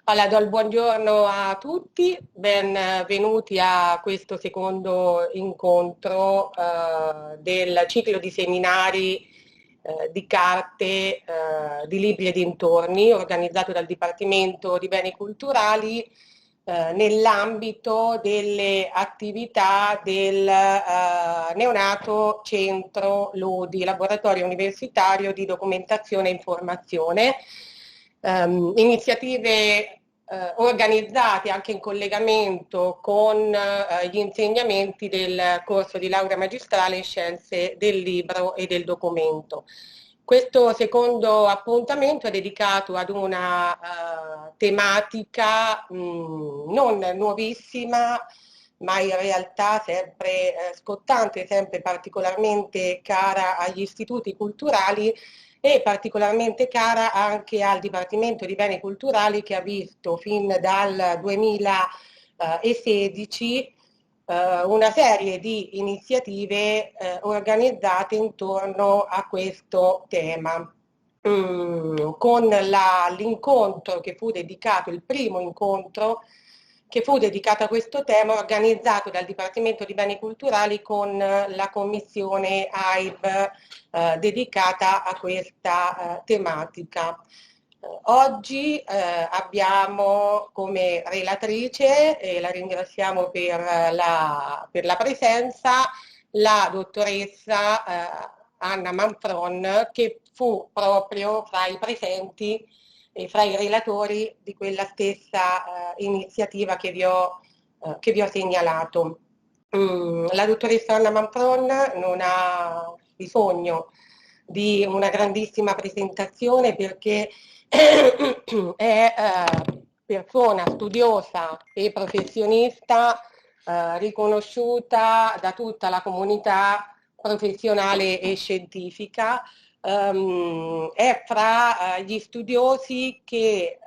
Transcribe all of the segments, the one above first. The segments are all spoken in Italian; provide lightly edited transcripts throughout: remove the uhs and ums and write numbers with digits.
Allora, do il buongiorno a tutti, benvenuti a questo secondo incontro del ciclo di seminari di carte, di libri e dintorni, organizzato dal Dipartimento di Beni Culturali nell'ambito delle attività del neonato Centro Lodi, Laboratorio Universitario di Documentazione e Informazione. Iniziative organizzate anche in collegamento con gli insegnamenti del corso di laurea magistrale in scienze del libro e del documento. Questo secondo appuntamento è dedicato ad una tematica non nuovissima, ma in realtà sempre scottante, sempre particolarmente cara agli istituti culturali e particolarmente cara anche al Dipartimento di Beni Culturali, che ha visto fin dal 2016 una serie di iniziative organizzate intorno a questo tema. Con l'incontro che fu dedicato, il primo incontro che fu dedicato a questo tema, organizzato dal Dipartimento di Beni Culturali con la commissione AIB dedicata a questa tematica. Oggi abbiamo come relatrice, e la ringraziamo per la presenza, la dottoressa Anna Manfron, che fu proprio fra i presenti e fra i relatori di quella stessa iniziativa che vi ho segnalato. La dottoressa Anna Manfron non ha bisogno di una grandissima presentazione perché è persona studiosa e professionista riconosciuta da tutta la comunità professionale e scientifica. È fra gli studiosi che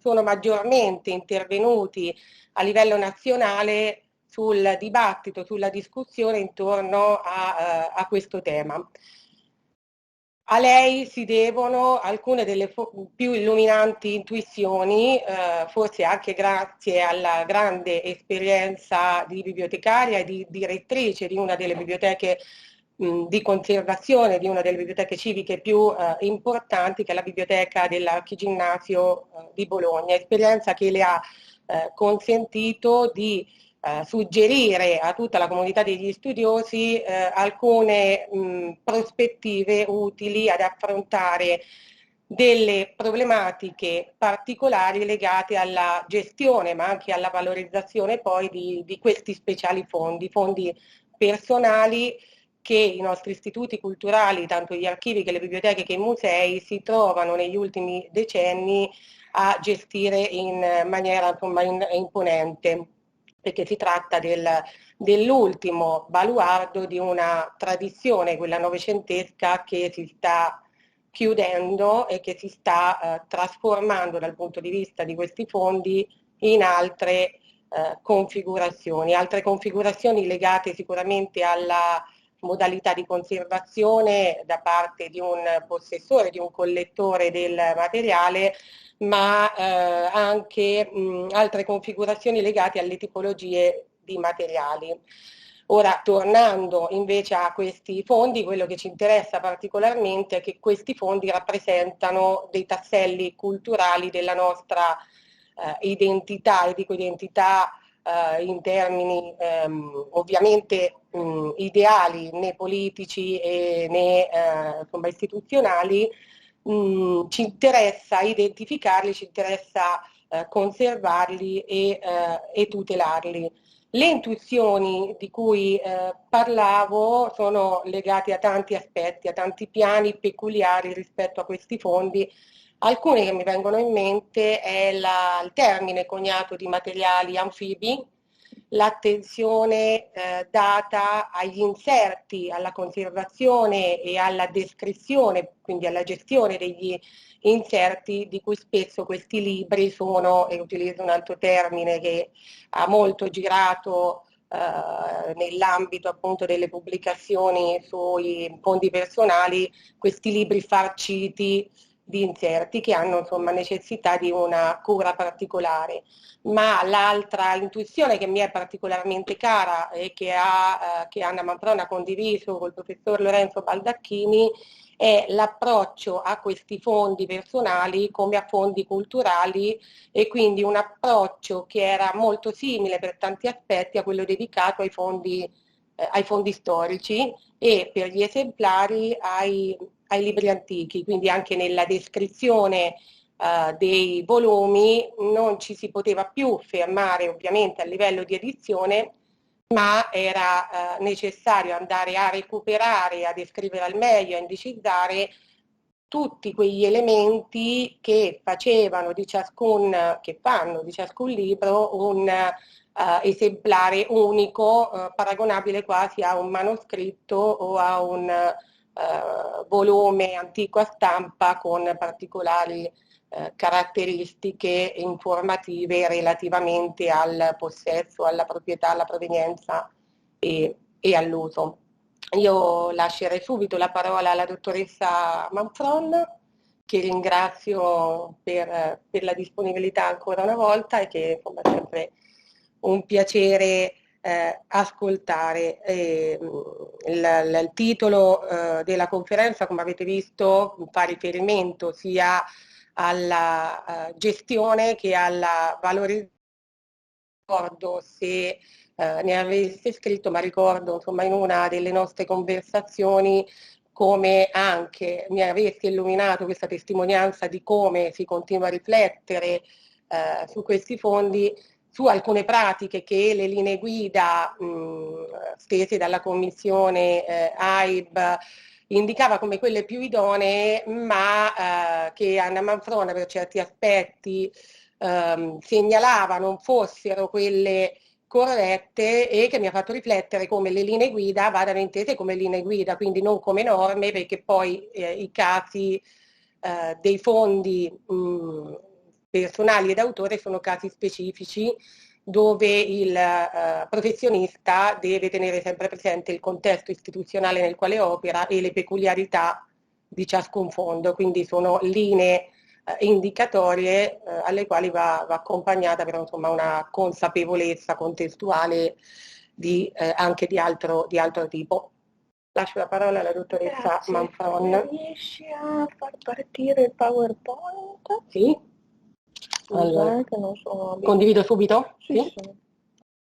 sono maggiormente intervenuti a livello nazionale sul dibattito, sulla discussione intorno a questo tema. A lei si devono alcune delle più illuminanti intuizioni, forse anche grazie alla grande esperienza di bibliotecaria e di direttrice di una delle biblioteche di conservazione, di una delle biblioteche civiche più importanti, che è la biblioteca dell'Archiginnasio di Bologna, esperienza che le ha consentito di suggerire a tutta la comunità degli studiosi alcune prospettive utili ad affrontare delle problematiche particolari legate alla gestione ma anche alla valorizzazione poi di questi speciali fondi personali che i nostri istituti culturali, tanto gli archivi che le biblioteche che i musei, si trovano negli ultimi decenni a gestire in maniera insomma imponente, perché si tratta dell'ultimo baluardo di una tradizione, quella novecentesca, che si sta chiudendo e che si sta trasformando dal punto di vista di questi fondi in altre configurazioni legate sicuramente alla modalità di conservazione da parte di un possessore, di un collettore del materiale, ma anche altre configurazioni legate alle tipologie di materiali. Ora, tornando invece a questi fondi, quello che ci interessa particolarmente è che questi fondi rappresentano dei tasselli culturali della nostra identità, e dico identità in termini ovviamente ideali, né politici né insomma, istituzionali. Ci interessa identificarli, ci interessa conservarli e tutelarli. Le intuizioni di cui parlavo sono legate a tanti aspetti, a tanti piani peculiari rispetto a questi fondi. Alcune che mi vengono in mente è il termine coniato di materiali anfibi, l'attenzione data agli inserti, alla conservazione e alla descrizione, quindi alla gestione degli inserti, di cui spesso questi libri sono, e utilizzo un altro termine che ha molto girato nell'ambito appunto delle pubblicazioni sui fondi personali, questi libri farciti di inserti che hanno insomma necessità di una cura particolare. Ma l'altra intuizione che mi è particolarmente cara e che Anna Manfrone ha condiviso col professor Lorenzo Baldacchini è l'approccio a questi fondi personali come a fondi culturali, e quindi un approccio che era molto simile per tanti aspetti a quello dedicato ai fondi storici e per gli esemplari ai libri antichi, quindi anche nella descrizione dei volumi non ci si poteva più fermare ovviamente a livello di edizione, ma era necessario andare a recuperare, a descrivere al meglio, a indicizzare tutti quegli elementi che facevano che fanno di ciascun libro un esemplare unico, paragonabile quasi a un manoscritto o a un volume antico a stampa con particolari caratteristiche informative relativamente al possesso, alla proprietà, alla provenienza e all'uso. Io lascerei subito la parola alla dottoressa Manfron, che ringrazio per la disponibilità ancora una volta e che insomma, è sempre un piacere ascoltare. Il titolo della conferenza, come avete visto, fa riferimento sia alla gestione che alla valorizzazione. Ricordo se ne avesse scritto, ma ricordo insomma in una delle nostre conversazioni come anche mi avesse illuminato questa testimonianza di come si continua a riflettere su questi fondi, su alcune pratiche che le linee guida stese dalla commissione AIB indicava come quelle più idonee, ma che Anna Manfrona per certi aspetti segnalava non fossero quelle corrette, e che mi ha fatto riflettere come le linee guida vadano intese come linee guida, quindi non come norme, perché poi i casi dei fondi personali ed autore sono casi specifici dove il professionista deve tenere sempre presente il contesto istituzionale nel quale opera e le peculiarità di ciascun fondo, quindi sono linee indicatorie alle quali va accompagnata però insomma una consapevolezza contestuale anche di altro tipo. Lascio la parola alla dottoressa Manfron. Riesci a far partire il PowerPoint? Sì. Allora, che non sono condivido subito? Sì, sì.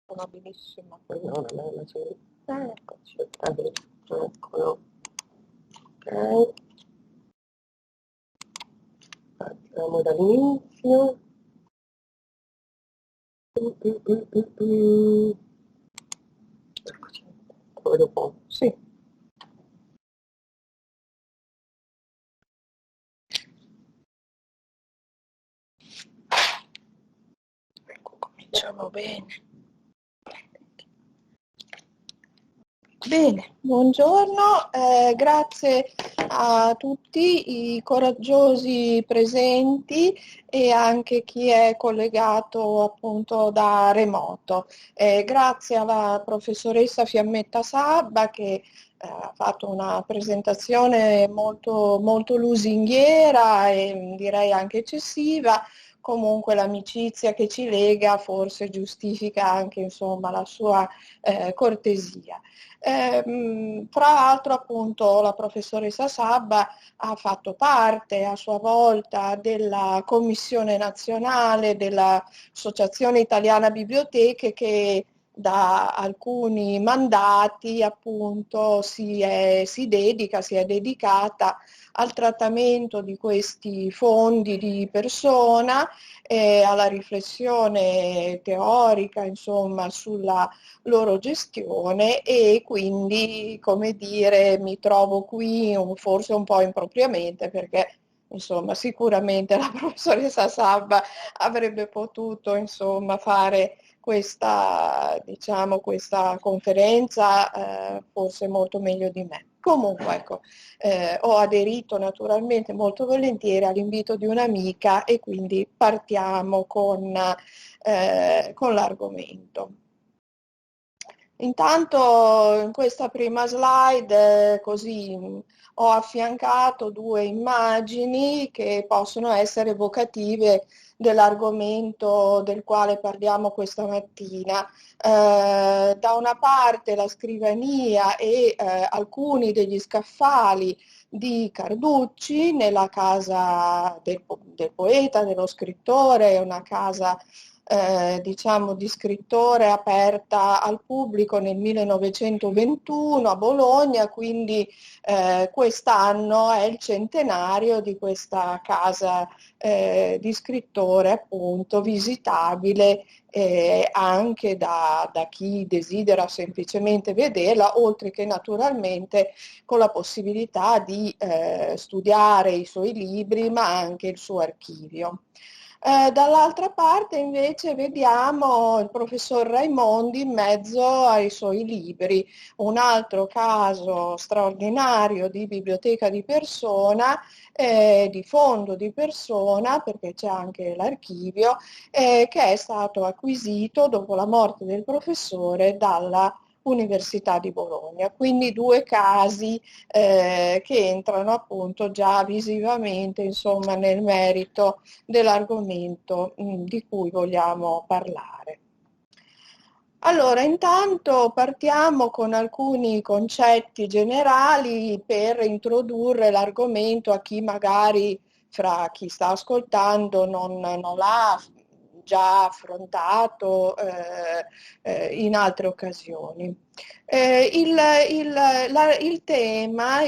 Sono abilissima. No, non c'è. Ecco. Eccolo. Ok. Partiamo dall'inizio. Dopo. Sì. Ecco, cominciamo bene. Bene, buongiorno, grazie a tutti i coraggiosi presenti e anche chi è collegato appunto da remoto. Grazie alla professoressa Fiammetta Sabba che ha fatto una presentazione molto, molto lusinghiera e direi anche eccessiva. Comunque l'amicizia che ci lega forse giustifica anche insomma la sua cortesia. Fra l'altro appunto la professoressa Sabba ha fatto parte a sua volta della Commissione Nazionale dell'Associazione Italiana Biblioteche che da alcuni mandati appunto si è dedicata al trattamento di questi fondi di persona, alla riflessione teorica insomma sulla loro gestione e quindi, come dire, mi trovo qui forse un po' impropriamente perché insomma sicuramente la professoressa Sabba avrebbe potuto insomma fare questa, diciamo, questa conferenza forse molto meglio di me. Comunque ecco, ho aderito naturalmente molto volentieri all'invito di un'amica e quindi partiamo con l'argomento. Intanto in questa prima slide, così ho affiancato due immagini che possono essere evocative dell'argomento del quale parliamo questa mattina. Da una parte la scrivania e alcuni degli scaffali di Carducci nella casa del poeta, dello scrittore, una casa diciamo di scrittore aperta al pubblico nel 1921 a Bologna, quindi quest'anno è il centenario di questa casa di scrittore appunto visitabile anche da chi desidera semplicemente vederla, oltre che naturalmente con la possibilità di studiare i suoi libri ma anche il suo archivio. Dall'altra parte invece vediamo il professor Raimondi in mezzo ai suoi libri, un altro caso straordinario di biblioteca di persona, di fondo di persona, perché c'è anche l'archivio, che è stato acquisito dopo la morte del professore dalla Università di Bologna. Quindi due casi che entrano appunto già visivamente insomma, nel merito dell'argomento di cui vogliamo parlare. Allora, intanto partiamo con alcuni concetti generali per introdurre l'argomento a chi magari fra chi sta ascoltando non l'ha già affrontato in altre occasioni. Il tema,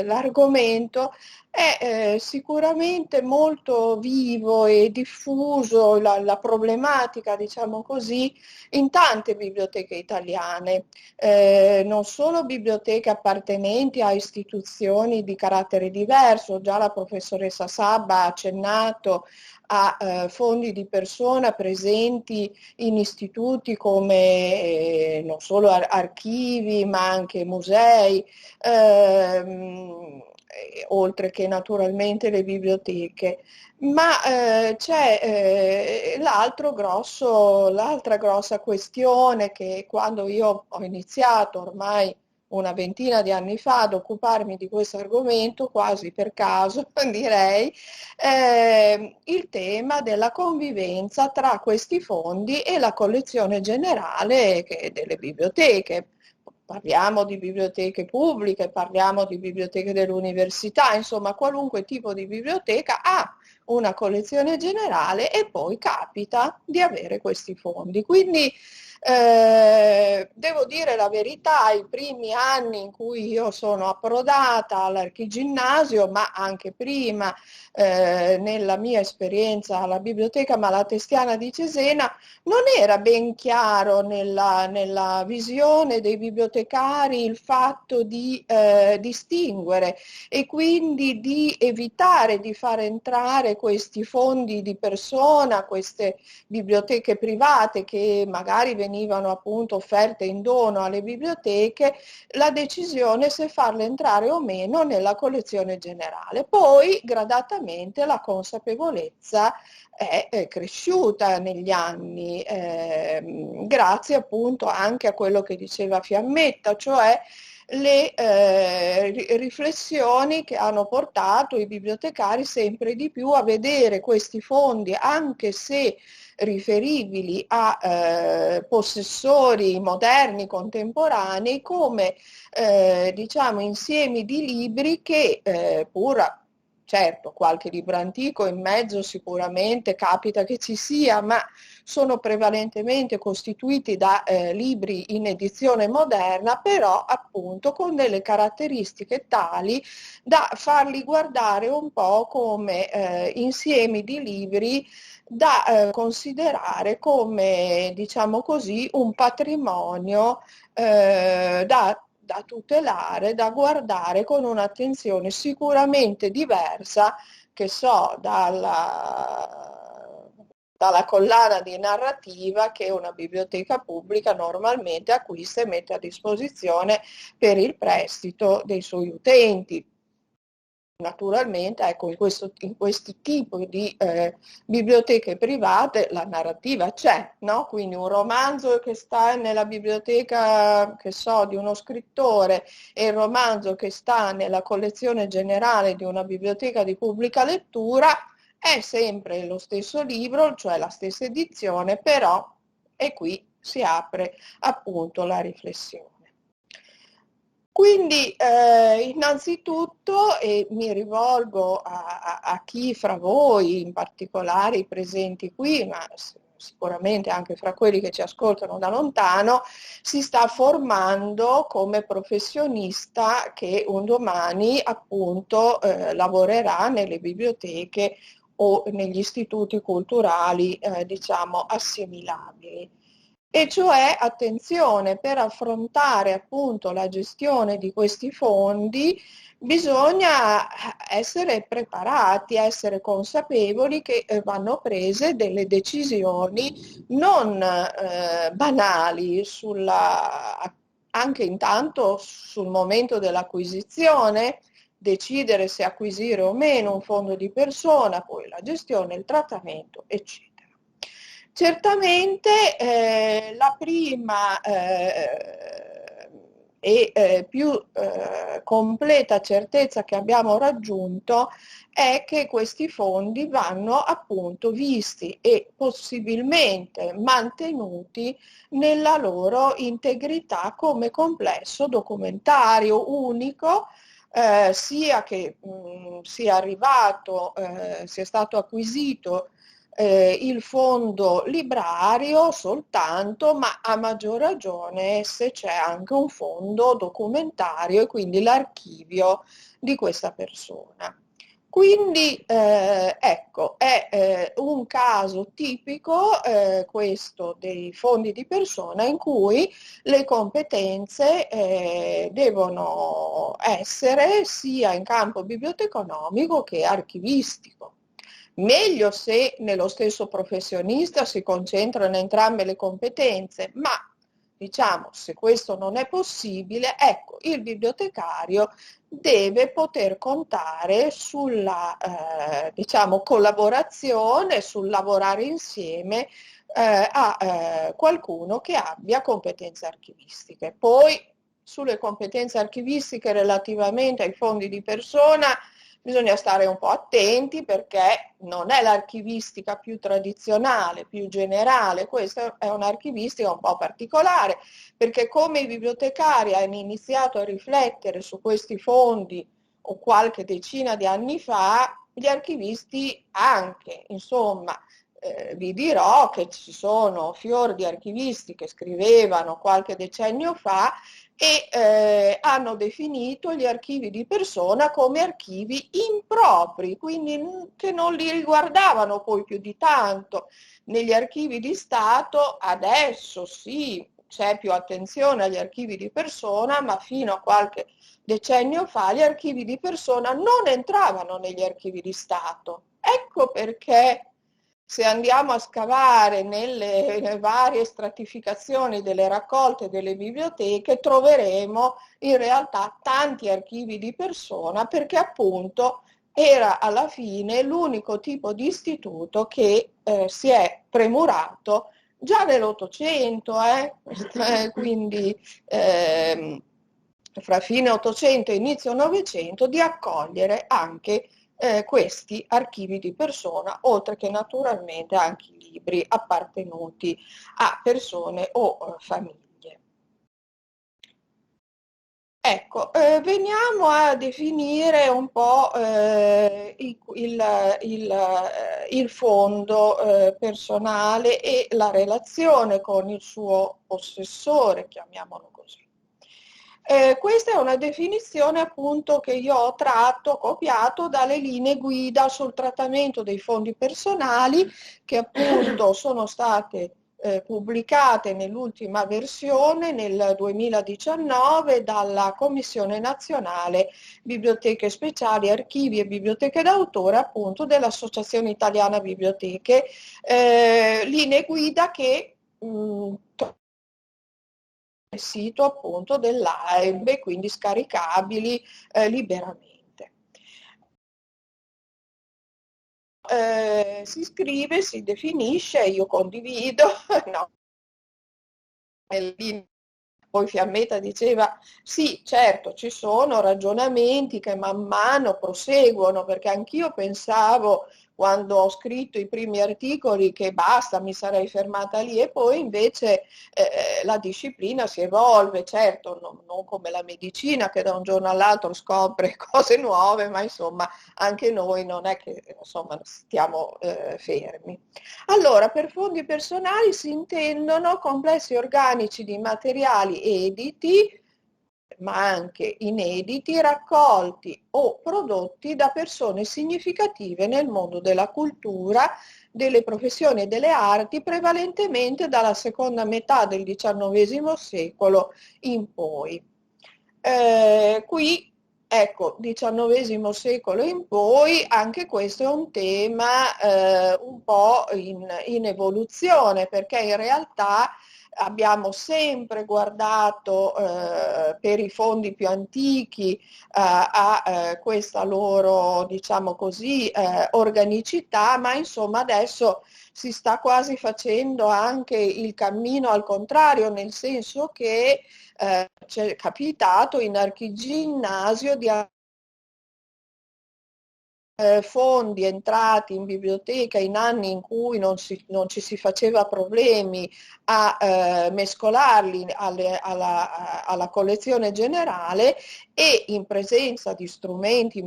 l'argomento è sicuramente molto vivo e diffuso, la problematica, diciamo così, in tante biblioteche italiane, non solo biblioteche appartenenti a istituzioni di carattere diverso, già la professoressa Sabba ha accennato a fondi di persona presenti in istituti come non solo archivi ma anche musei, oltre che naturalmente le biblioteche. Ma c'è l'altra grossa questione che quando io ho iniziato ormai una ventina di anni fa ad occuparmi di questo argomento, quasi per caso direi, il tema della convivenza tra questi fondi e la collezione generale delle biblioteche. Parliamo di biblioteche pubbliche, parliamo di biblioteche dell'università, insomma qualunque tipo di biblioteca ha una collezione generale e poi capita di avere questi fondi. Quindi devo dire la verità, i primi anni in cui io sono approdata all'Archiginnasio, ma anche prima nella mia esperienza alla Biblioteca Malatestiana di Cesena, non era ben chiaro nella visione dei bibliotecari il fatto di distinguere e quindi di evitare di far entrare questi fondi di persona, queste biblioteche private che magari venivano appunto offerte in dono alle biblioteche, la decisione se farle entrare o meno nella collezione generale. Poi gradatamente la consapevolezza è cresciuta negli anni, grazie appunto anche a quello che diceva Fiammetta, cioè le riflessioni che hanno portato i bibliotecari sempre di più a vedere questi fondi, anche se riferibili a possessori moderni, contemporanei, come diciamo insiemi di libri che pur certo, qualche libro antico in mezzo sicuramente capita che ci sia, ma sono prevalentemente costituiti da libri in edizione moderna, però appunto con delle caratteristiche tali da farli guardare un po' come insiemi di libri da considerare come, diciamo così, un patrimonio da tutelare, da guardare con un'attenzione sicuramente diversa, che so, dalla collana di narrativa che una biblioteca pubblica normalmente acquista e mette a disposizione per il prestito dei suoi utenti. Naturalmente, ecco, in questo tipo di biblioteche private la narrativa c'è, no? Quindi un romanzo che sta nella biblioteca, che so, di uno scrittore e il romanzo che sta nella collezione generale di una biblioteca di pubblica lettura è sempre lo stesso libro, cioè la stessa edizione, però, e qui si apre appunto la riflessione. Quindi innanzitutto, e mi rivolgo a chi fra voi, in particolare i presenti qui, ma sicuramente anche fra quelli che ci ascoltano da lontano, si sta formando come professionista che un domani appunto lavorerà nelle biblioteche o negli istituti culturali diciamo assimilabili. E cioè, attenzione, per affrontare appunto la gestione di questi fondi bisogna essere preparati, essere consapevoli che vanno prese delle decisioni non banali anche intanto sul momento dell'acquisizione, decidere se acquisire o meno un fondo di persona, poi la gestione, il trattamento, eccetera. Certamente la prima e più completa certezza che abbiamo raggiunto è che questi fondi vanno appunto visti e possibilmente mantenuti nella loro integrità come complesso documentario unico, sia che sia arrivato, sia stato acquisito il fondo librario soltanto, ma a maggior ragione se c'è anche un fondo documentario e quindi l'archivio di questa persona. Quindi ecco, è un caso tipico questo dei fondi di persona in cui le competenze devono essere sia in campo biblioteconomico che archivistico. Meglio se nello stesso professionista si concentrano entrambe le competenze, ma diciamo se questo non è possibile, ecco, il bibliotecario deve poter contare sulla diciamo, collaborazione, sul lavorare insieme a qualcuno che abbia competenze archivistiche. Poi sulle competenze archivistiche relativamente ai fondi di persona bisogna stare un po' attenti perché non è l'archivistica più tradizionale, più generale, questa è un'archivistica un po' particolare, perché come i bibliotecari hanno iniziato a riflettere su questi fondi o qualche decina di anni fa, gli archivisti anche, insomma, vi dirò che ci sono fior di archivisti che scrivevano qualche decennio fa e hanno definito gli archivi di persona come archivi impropri, quindi che non li riguardavano poi più di tanto. Negli archivi di Stato adesso sì, c'è più attenzione agli archivi di persona, ma fino a qualche decennio fa gli archivi di persona non entravano negli archivi di Stato. Ecco perché se andiamo a scavare nelle varie stratificazioni delle raccolte delle biblioteche troveremo in realtà tanti archivi di persona perché appunto era alla fine l'unico tipo di istituto che si è premurato già nell'Ottocento, quindi fra fine Ottocento e inizio Novecento, di accogliere anche questi archivi di persona, oltre che naturalmente anche i libri appartenuti a persone o famiglie. Ecco, veniamo a definire un po' il fondo personale e la relazione con il suo possessore, chiamiamolo così. Questa è una definizione appunto che io ho tratto, copiato dalle linee guida sul trattamento dei fondi personali che appunto sono state pubblicate nell'ultima versione nel 2019 dalla Commissione Nazionale Biblioteche Speciali, Archivi e Biblioteche d'autore appunto dell'Associazione Italiana Biblioteche, linee guida che sito appunto dell'AEB, quindi scaricabili liberamente. si scrive, si definisce, io condivido, no. E lì poi Fiammetta diceva sì, certo, ci sono ragionamenti che man mano proseguono, perché anch'io pensavo quando ho scritto i primi articoli che basta, mi sarei fermata lì, e poi invece la disciplina si evolve, certo, non come la medicina che da un giorno all'altro scopre cose nuove, ma insomma anche noi non è che insomma stiamo fermi. Allora, per fondi personali si intendono complessi organici di materiali editi, ma anche inediti, raccolti o prodotti da persone significative nel mondo della cultura, delle professioni e delle arti, prevalentemente dalla seconda metà del XIX secolo in poi. Qui, ecco, XIX secolo in poi, anche questo è un tema un po' in evoluzione, perché in realtà abbiamo sempre guardato per i fondi più antichi a questa loro, diciamo così, organicità, ma insomma adesso si sta quasi facendo anche il cammino al contrario, nel senso che ci è capitato in archiginnasio di fondi entrati in biblioteca in anni in cui non ci si faceva problemi a mescolarli alla collezione generale, e in presenza di strumenti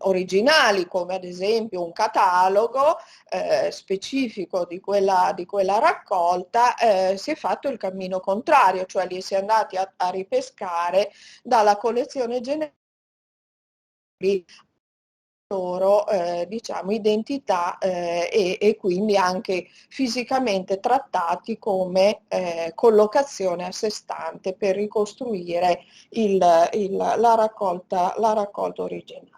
originali come ad esempio un catalogo specifico di quella raccolta, si è fatto il cammino contrario, cioè li si è andati a ripescare dalla collezione generale loro diciamo identità e quindi anche fisicamente trattati come collocazione a sé stante per ricostruire la raccolta originaria.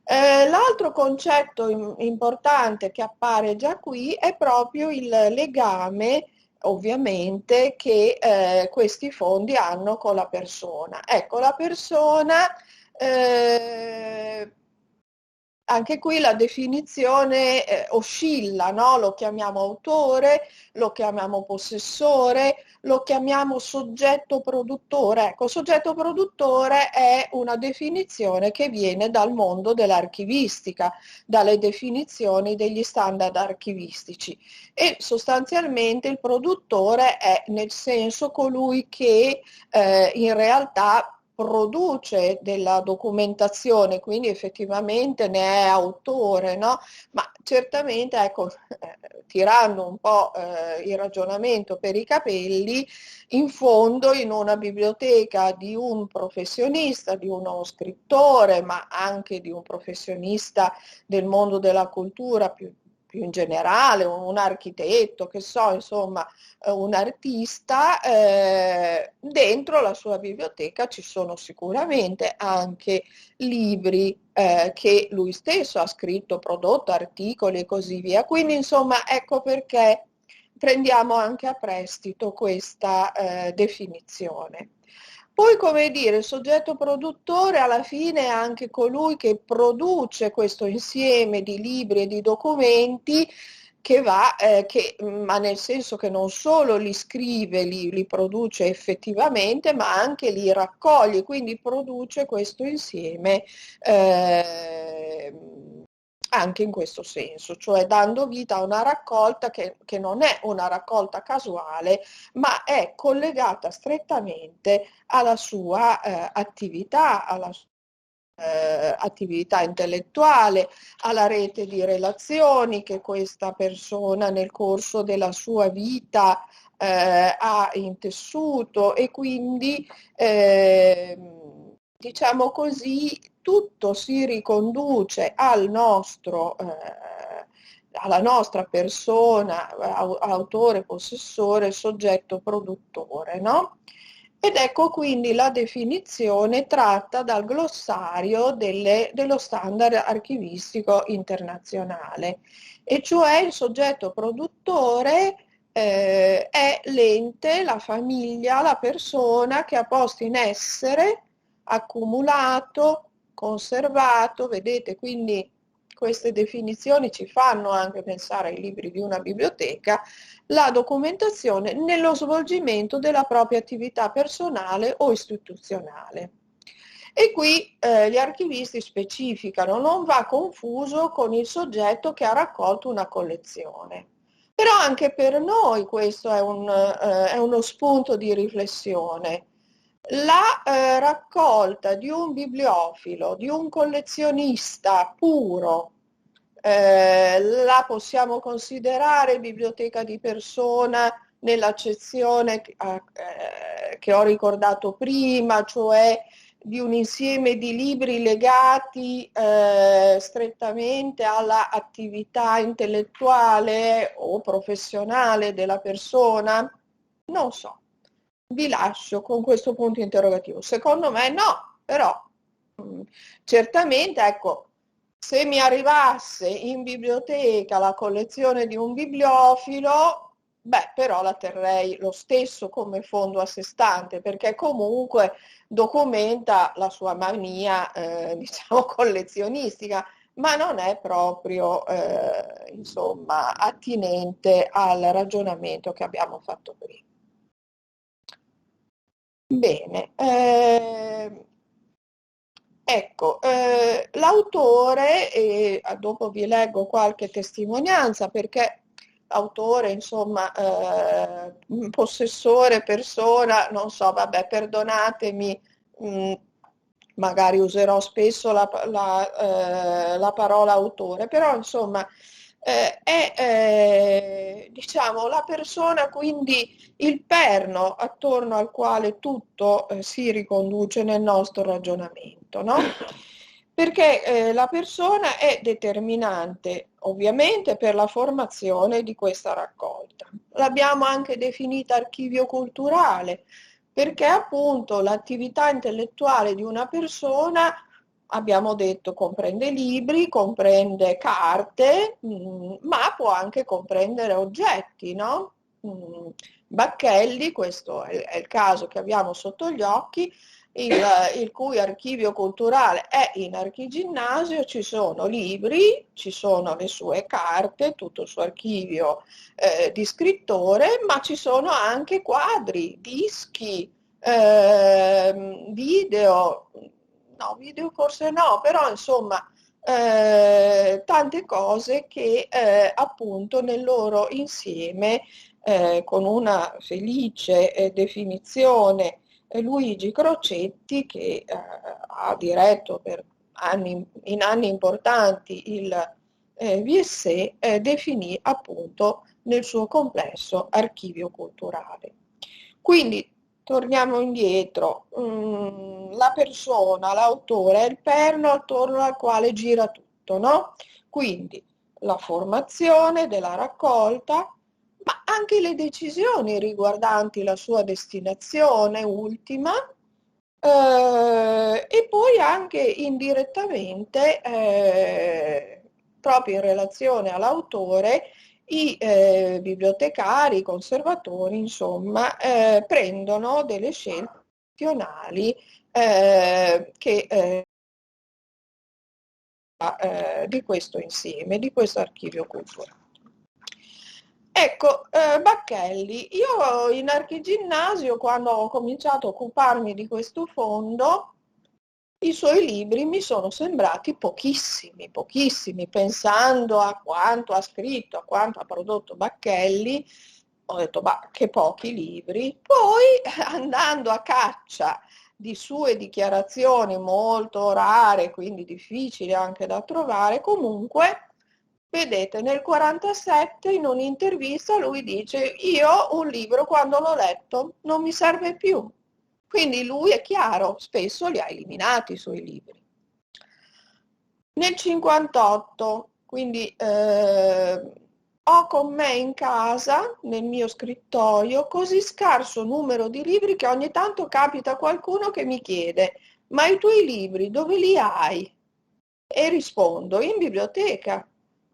L'altro concetto importante che appare già qui è proprio il legame ovviamente che questi fondi hanno con la persona. Ecco, la persona anche qui la definizione oscilla, no? Lo chiamiamo autore, lo chiamiamo possessore, lo chiamiamo soggetto produttore. Ecco, soggetto produttore è una definizione che viene dal mondo dell'archivistica, dalle definizioni degli standard archivistici, e sostanzialmente il produttore è nel senso colui che in realtà produce della documentazione, quindi effettivamente ne è autore, no? Ma certamente, ecco, tirando un po' il ragionamento per i capelli, in fondo in una biblioteca di un professionista, di uno scrittore, ma anche di un professionista del mondo della cultura più in generale, un architetto, che so, insomma, un artista, dentro la sua biblioteca ci sono sicuramente anche libri che lui stesso ha scritto, prodotto, articoli e così via. Quindi insomma ecco perché prendiamo anche a prestito questa definizione. Poi, come dire, il soggetto produttore alla fine è anche colui che produce questo insieme di libri e di documenti ma nel senso che non solo li scrive, li produce effettivamente, ma anche li raccoglie, quindi produce questo insieme anche in questo senso, cioè dando vita a una raccolta che non è una raccolta casuale, ma è collegata strettamente alla sua attività, alla sua attività intellettuale, alla rete di relazioni che questa persona nel corso della sua vita ha intessuto, e quindi diciamo così tutto si riconduce alla nostra persona, autore, possessore, soggetto produttore, no? Ed ecco quindi la definizione tratta dal glossario dello standard archivistico internazionale, e cioè il soggetto produttore è l'ente, la famiglia, la persona che ha posto in essere, accumulato, conservato, vedete, quindi queste definizioni ci fanno anche pensare ai libri di una biblioteca, la documentazione nello svolgimento della propria attività personale o istituzionale. E qui gli archivisti specificano, non va confuso con il soggetto che ha raccolto una collezione. Però anche per noi questo è uno spunto di riflessione. La raccolta di un bibliofilo, di un collezionista puro, la possiamo considerare biblioteca di persona nell'accezione che ho ricordato prima, cioè di un insieme di libri legati strettamente alla attività intellettuale o professionale della persona? Non so, vi lascio con questo punto interrogativo. Secondo me no, però certamente, ecco, se mi arrivasse in biblioteca la collezione di un bibliofilo, beh, però la terrei lo stesso come fondo a sé stante, perché comunque documenta la sua mania, diciamo, collezionistica, ma non è proprio, insomma, attinente al ragionamento che abbiamo fatto prima. Bene, ecco, l'autore, e dopo vi leggo qualche testimonianza, perché l'autore, insomma, possessore, persona, non so, vabbè, perdonatemi, magari userò spesso la parola autore, però insomma è diciamo la persona, quindi il perno attorno al quale tutto si riconduce nel nostro ragionamento, no? Perché la persona è determinante ovviamente per la formazione di questa raccolta. L'abbiamo anche definita archivio culturale, perché appunto l'attività intellettuale di una persona, abbiamo detto, comprende libri, comprende carte, ma può anche comprendere oggetti, no? Bacchelli, questo è il caso che abbiamo sotto gli occhi, il cui archivio culturale è in Archiginnasio, ci sono libri, ci sono le sue carte, tutto il suo archivio di scrittore, ma ci sono anche quadri, dischi, video, no, video forse no, però insomma tante cose che appunto nel loro insieme, con una felice definizione Luigi Crocetti, che ha diretto per in anni importanti il VSE, definì appunto nel suo complesso archivio culturale. Quindi torniamo indietro, la persona, l'autore è il perno attorno al quale gira tutto, no? Quindi la formazione della raccolta, ma anche le decisioni riguardanti la sua destinazione ultima, e poi anche indirettamente, proprio in relazione all'autore, i bibliotecari, i conservatori, insomma, prendono delle scelte nazionali di questo insieme, di questo archivio culturale. Ecco, Bacchelli, io in Archiginnasio, quando ho cominciato a occuparmi di questo fondo, i suoi libri mi sono sembrati pochissimi, pochissimi, pensando a quanto ha scritto, a quanto ha prodotto Bacchelli, ho detto, ma che pochi libri. Poi, andando a caccia di sue dichiarazioni molto rare, quindi difficili anche da trovare, comunque, vedete, nel 1947 in un'intervista lui dice: io un libro quando l'ho letto non mi serve più. Quindi lui, è chiaro, spesso li ha eliminati i suoi libri. Nel 1958, quindi ho con me in casa, nel mio scrittoio, così scarso numero di libri che ogni tanto capita qualcuno che mi chiede: ma i tuoi libri dove li hai? E rispondo: in biblioteca.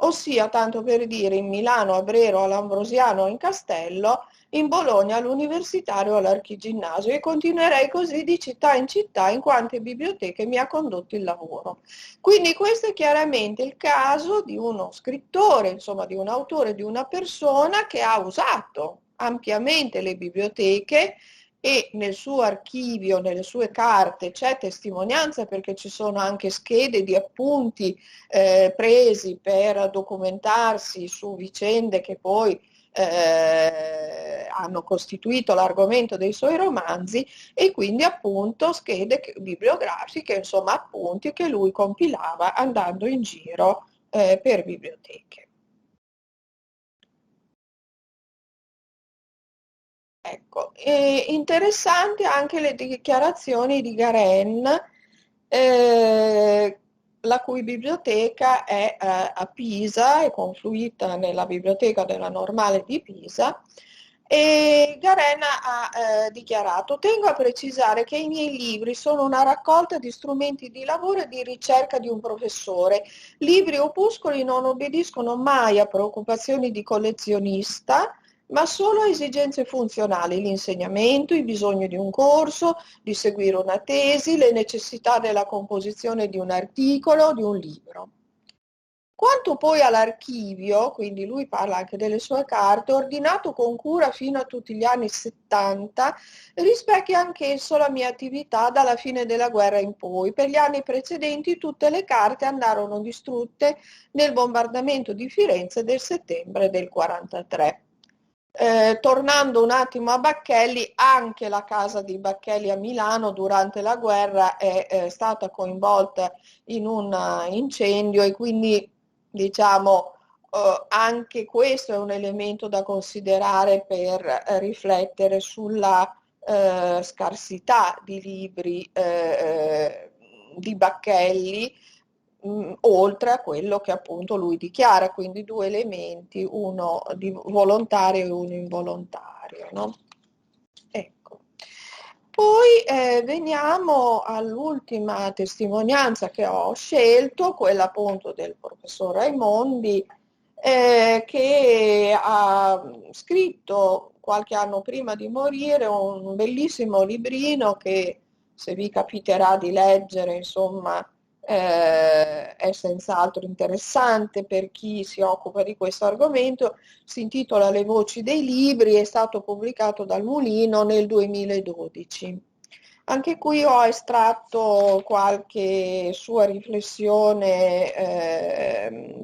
Ossia, tanto per dire, in Milano, a Brero, all'Ambrosiano o in Castello, in Bologna all'universitario o all'archiginnasio, e continuerei così di città in città in quante biblioteche mi ha condotto il lavoro. Quindi questo è chiaramente il caso di uno scrittore, insomma di un autore, di una persona che ha usato ampiamente le biblioteche, e nel suo archivio, nelle sue carte c'è testimonianza, perché ci sono anche schede di appunti presi per documentarsi su vicende che poi hanno costituito l'argomento dei suoi romanzi, e quindi appunto schede bibliografiche, insomma appunti che lui compilava andando in giro per biblioteche. Ecco, interessanti anche le dichiarazioni di Garen, la cui biblioteca è a Pisa, è confluita nella biblioteca della Normale di Pisa, e Garen ha dichiarato: tengo a precisare che i miei libri sono una raccolta di strumenti di lavoro e di ricerca di un professore. Libri o opuscoli non obbediscono mai a preoccupazioni di collezionista, ma solo a esigenze funzionali: l'insegnamento, i bisogni di un corso, di seguire una tesi, le necessità della composizione di un articolo, di un libro. Quanto poi all'archivio, quindi lui parla anche delle sue carte, ordinato con cura fino a tutti gli anni 70, rispecchia anch'esso la mia attività dalla fine della guerra in poi. Per gli anni precedenti tutte le carte andarono distrutte nel bombardamento di Firenze del settembre del 43. Tornando un attimo a Bacchelli, anche la casa di Bacchelli a Milano durante la guerra è stata coinvolta in un incendio, e quindi diciamo anche questo è un elemento da considerare per riflettere sulla scarsità di libri di Bacchelli, oltre a quello che appunto lui dichiara, quindi due elementi, uno di volontario e uno involontario, no? Ecco. Poi veniamo all'ultima testimonianza che ho scelto, quella appunto del professor Raimondi, che ha scritto qualche anno prima di morire un bellissimo librino che, se vi capiterà di leggere, insomma, è senz'altro interessante per chi si occupa di questo argomento. Si intitola Le voci dei libri, è stato pubblicato dal Mulino nel 2012. Anche qui ho estratto qualche sua riflessione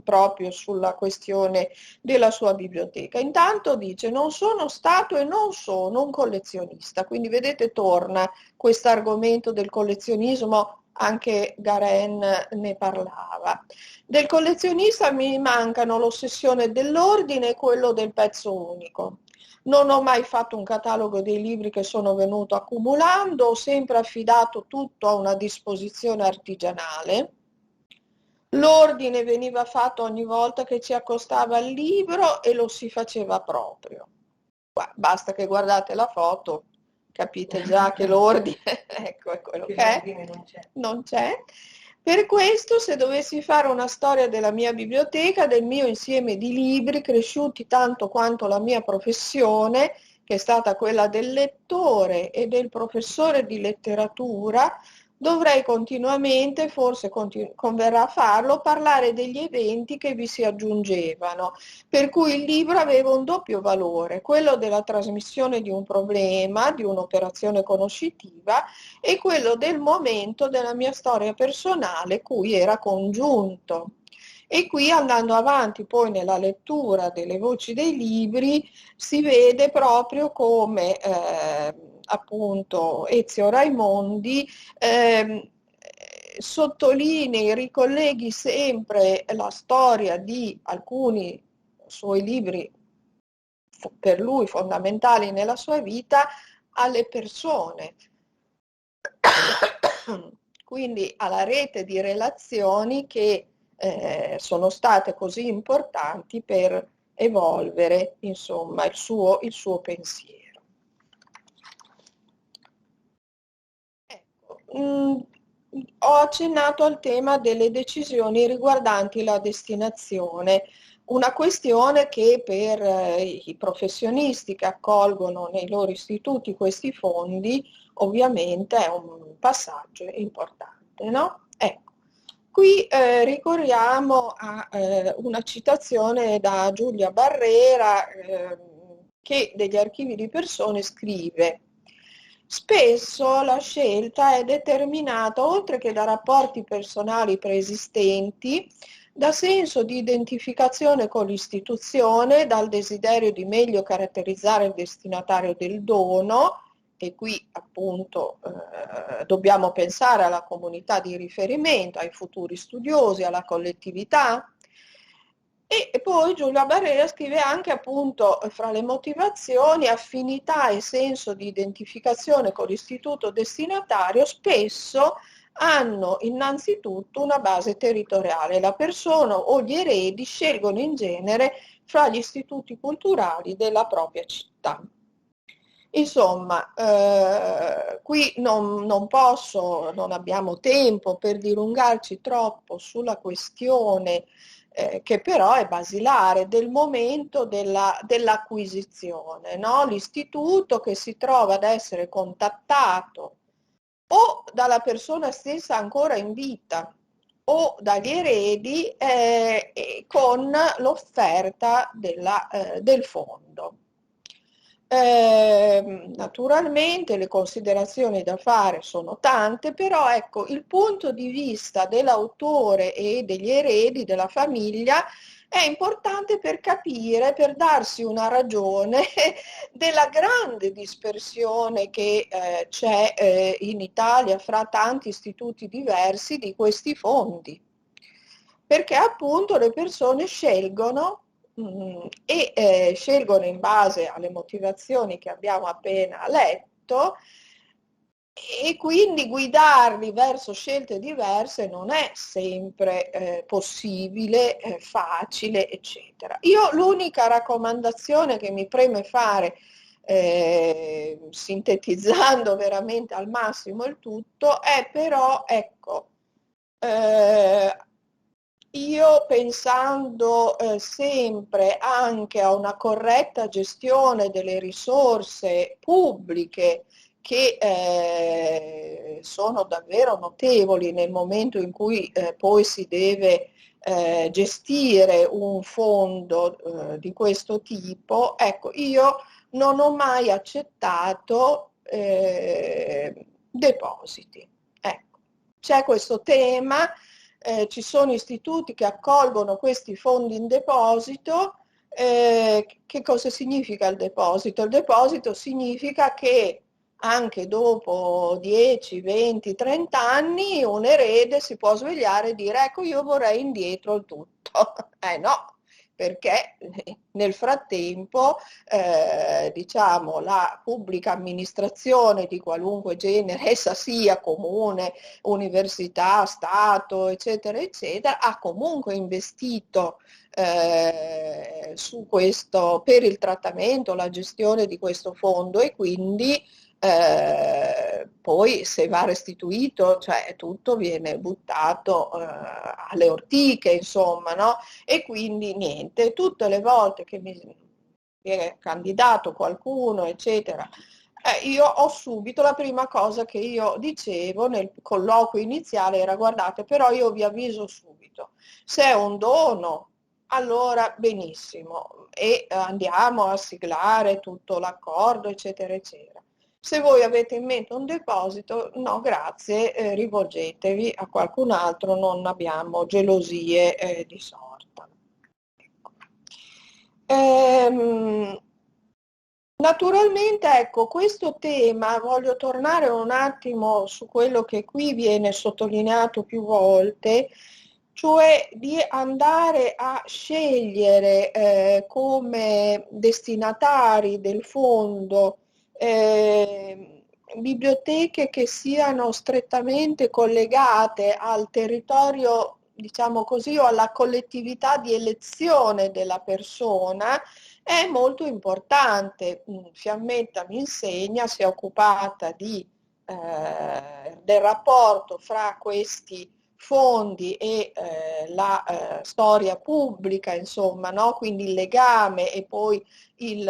proprio sulla questione della sua biblioteca. Intanto dice: non sono stato e non sono un collezionista, quindi vedete torna questo argomento del collezionismo, anche Garen ne parlava. Del collezionista mi mancano l'ossessione dell'ordine e quello del pezzo unico. Non ho mai fatto un catalogo dei libri che sono venuto accumulando, ho sempre affidato tutto a una disposizione artigianale. L'ordine veniva fatto ogni volta che ci accostava il libro e lo si faceva proprio. Basta che guardate la foto, capite già che l'ordine ecco, è quello che è. Non c'è. Per questo, se dovessi fare una storia della mia biblioteca, del mio insieme di libri cresciuti tanto quanto la mia professione, che è stata quella del lettore e del professore di letteratura, dovrei continuamente, forse converrà farlo, parlare degli eventi che vi si aggiungevano, per cui il libro aveva un doppio valore: quello della trasmissione di un problema, di un'operazione conoscitiva, e quello del momento della mia storia personale, cui era congiunto. E qui, andando avanti poi nella lettura delle voci dei libri, si vede proprio come appunto Ezio Raimondi sottolinei, ricolleghi sempre la storia di alcuni suoi libri per lui fondamentali nella sua vita alle persone, quindi alla rete di relazioni che sono state così importanti per evolvere, insomma, il suo pensiero. Ecco, ho accennato al tema delle decisioni riguardanti la destinazione. una questione che per i professionisti che accolgono nei loro istituti questi fondi ovviamente è un passaggio importante, no? Ecco, qui ricorriamo a una citazione da Giulia Barrera che degli archivi di persone scrive: spesso la scelta è determinata, oltre che da rapporti personali preesistenti, da senso di identificazione con l'istituzione, dal desiderio di meglio caratterizzare il destinatario del dono, e qui appunto dobbiamo pensare alla comunità di riferimento, ai futuri studiosi, alla collettività. E poi Giulia Barrera scrive anche appunto fra le motivazioni affinità e senso di identificazione con l'istituto destinatario spesso hanno innanzitutto una base territoriale. La persona o gli eredi scelgono in genere fra gli istituti culturali della propria città. Insomma, qui non posso, non abbiamo tempo per dilungarci troppo sulla questione che però è basilare del momento dell'acquisizione, no? L'istituto che si trova ad essere contattato o dalla persona stessa ancora in vita o dagli eredi con l'offerta del fondo. Naturalmente le considerazioni da fare sono tante, però ecco, il punto di vista dell'autore e degli eredi della famiglia è importante per capire, per darsi una ragione della grande dispersione che c'è in Italia fra tanti istituti diversi di questi fondi, perché appunto le persone scelgono e scelgono in base alle motivazioni che abbiamo appena letto, e quindi guidarli verso scelte diverse non è sempre possibile, facile, eccetera. Io l'unica raccomandazione che mi preme fare, sintetizzando veramente al massimo il tutto, è però, ecco, io pensando sempre anche a una corretta gestione delle risorse pubbliche che sono davvero notevoli nel momento in cui poi si deve gestire un fondo di questo tipo, ecco, io non ho mai accettato depositi. Ecco, c'è questo tema. Ci sono istituti che accolgono questi fondi in deposito. Che cosa significa il deposito? Il deposito significa che anche dopo 10, 20, 30 anni un erede si può svegliare e dire ecco io vorrei indietro il tutto. No, perché nel frattempo diciamo la pubblica amministrazione di qualunque genere, essa sia comune, università, Stato, eccetera, eccetera, ha comunque investito su questo, per il trattamento, la gestione di questo fondo, e quindi poi se va restituito, cioè tutto viene buttato alle ortiche, insomma, no? E quindi niente, tutte le volte che mi viene candidato qualcuno, eccetera, io ho subito, la prima cosa che io dicevo nel colloquio iniziale era guardate, però io vi avviso subito, se è un dono, allora benissimo, e andiamo a siglare tutto l'accordo, eccetera, eccetera. Se voi avete in mente un deposito, no grazie, rivolgetevi a qualcun altro, non abbiamo gelosie di sorta. Naturalmente, ecco, questo tema, voglio tornare un attimo su quello che qui viene sottolineato più volte, cioè di andare a scegliere come destinatari del fondo biblioteche che siano strettamente collegate al territorio, diciamo così, o alla collettività di elezione della persona, è molto importante. Fiammetta mi insegna, si è occupata del rapporto fra questi fondi e la storia pubblica, insomma, no? Quindi il legame e poi il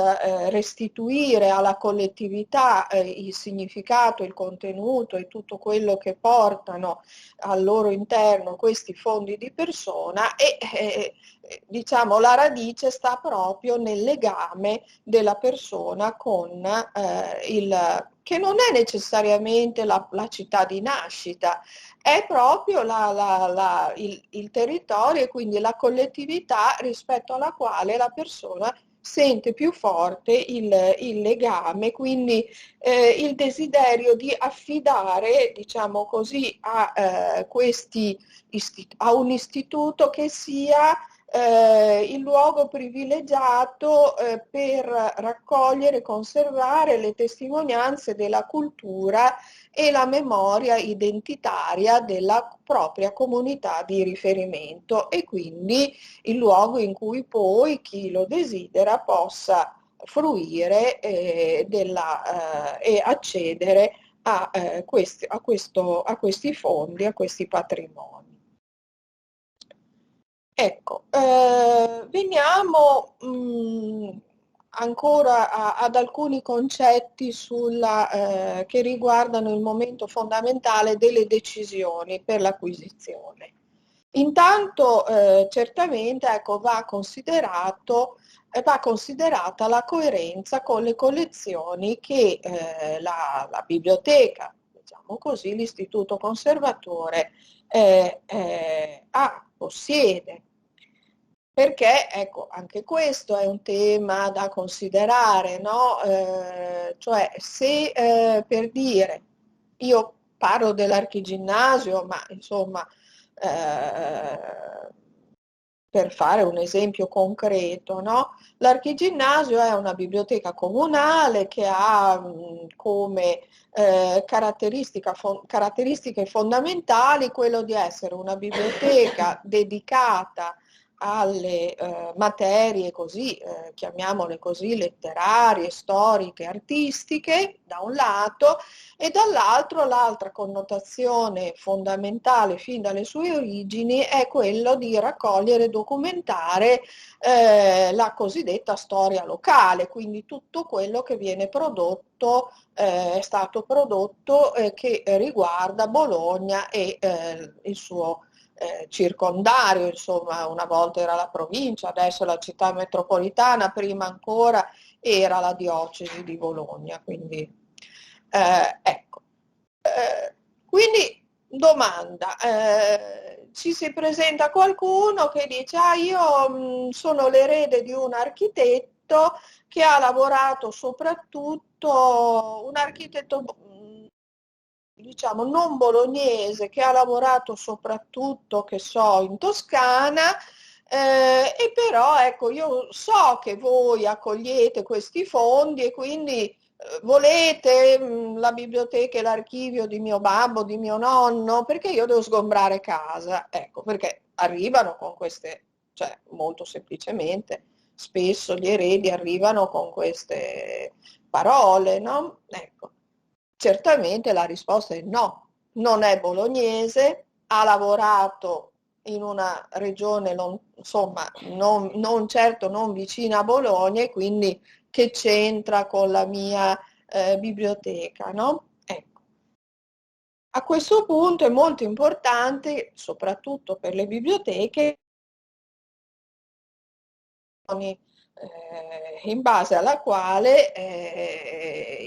restituire alla collettività il significato, il contenuto e tutto quello che portano al loro interno questi fondi di persona e diciamo la radice sta proprio nel legame della persona con che non è necessariamente la città di nascita, è proprio il territorio e quindi la collettività rispetto alla quale la persona sente più forte il legame, quindi il desiderio di affidare, diciamo così, a un istituto che sia il luogo privilegiato per raccogliere e conservare le testimonianze della cultura e la memoria identitaria della propria comunità di riferimento e quindi il luogo in cui poi chi lo desidera possa fruire e accedere a questi fondi, a questi patrimoni. Ecco, veniamo ancora ad alcuni concetti che riguardano il momento fondamentale delle decisioni per l'acquisizione. Intanto, certamente, ecco, va considerata la coerenza con le collezioni che la biblioteca, diciamo così, l'istituto conservatore possiede. Perché, ecco, anche questo è un tema da considerare, no? Cioè, se per dire, io parlo dell'Archiginnasio, ma insomma, per fare un esempio concreto, no? L'Archiginnasio è una biblioteca comunale che ha come caratteristiche fondamentali quello di essere una biblioteca dedicata alle materie così, chiamiamole così, letterarie, storiche, artistiche, da un lato, e dall'altro l'altra connotazione fondamentale fin dalle sue origini è quello di raccogliere e documentare la cosiddetta storia locale, quindi tutto quello che viene prodotto, è stato prodotto che riguarda Bologna e il suo circondario, insomma, una volta era la provincia, adesso la città metropolitana, prima ancora era la diocesi di Bologna, quindi ecco. Quindi domanda, ci si presenta qualcuno che dice io sono l'erede di un architetto che ha lavorato soprattutto, un architetto diciamo non bolognese, che ha lavorato soprattutto, che so, in Toscana, e però ecco io so che voi accogliete questi fondi e quindi volete la biblioteca e l'archivio di mio babbo, di mio nonno, perché io devo sgombrare casa, ecco, perché arrivano con queste, cioè molto semplicemente, spesso gli eredi arrivano con queste parole, no? Ecco. Certamente la risposta è no, non è bolognese, ha lavorato in una regione insomma, non certo non vicina a Bologna e quindi che c'entra con la mia biblioteca, no? Ecco. A questo punto è molto importante, soprattutto per le biblioteche, in base alla quale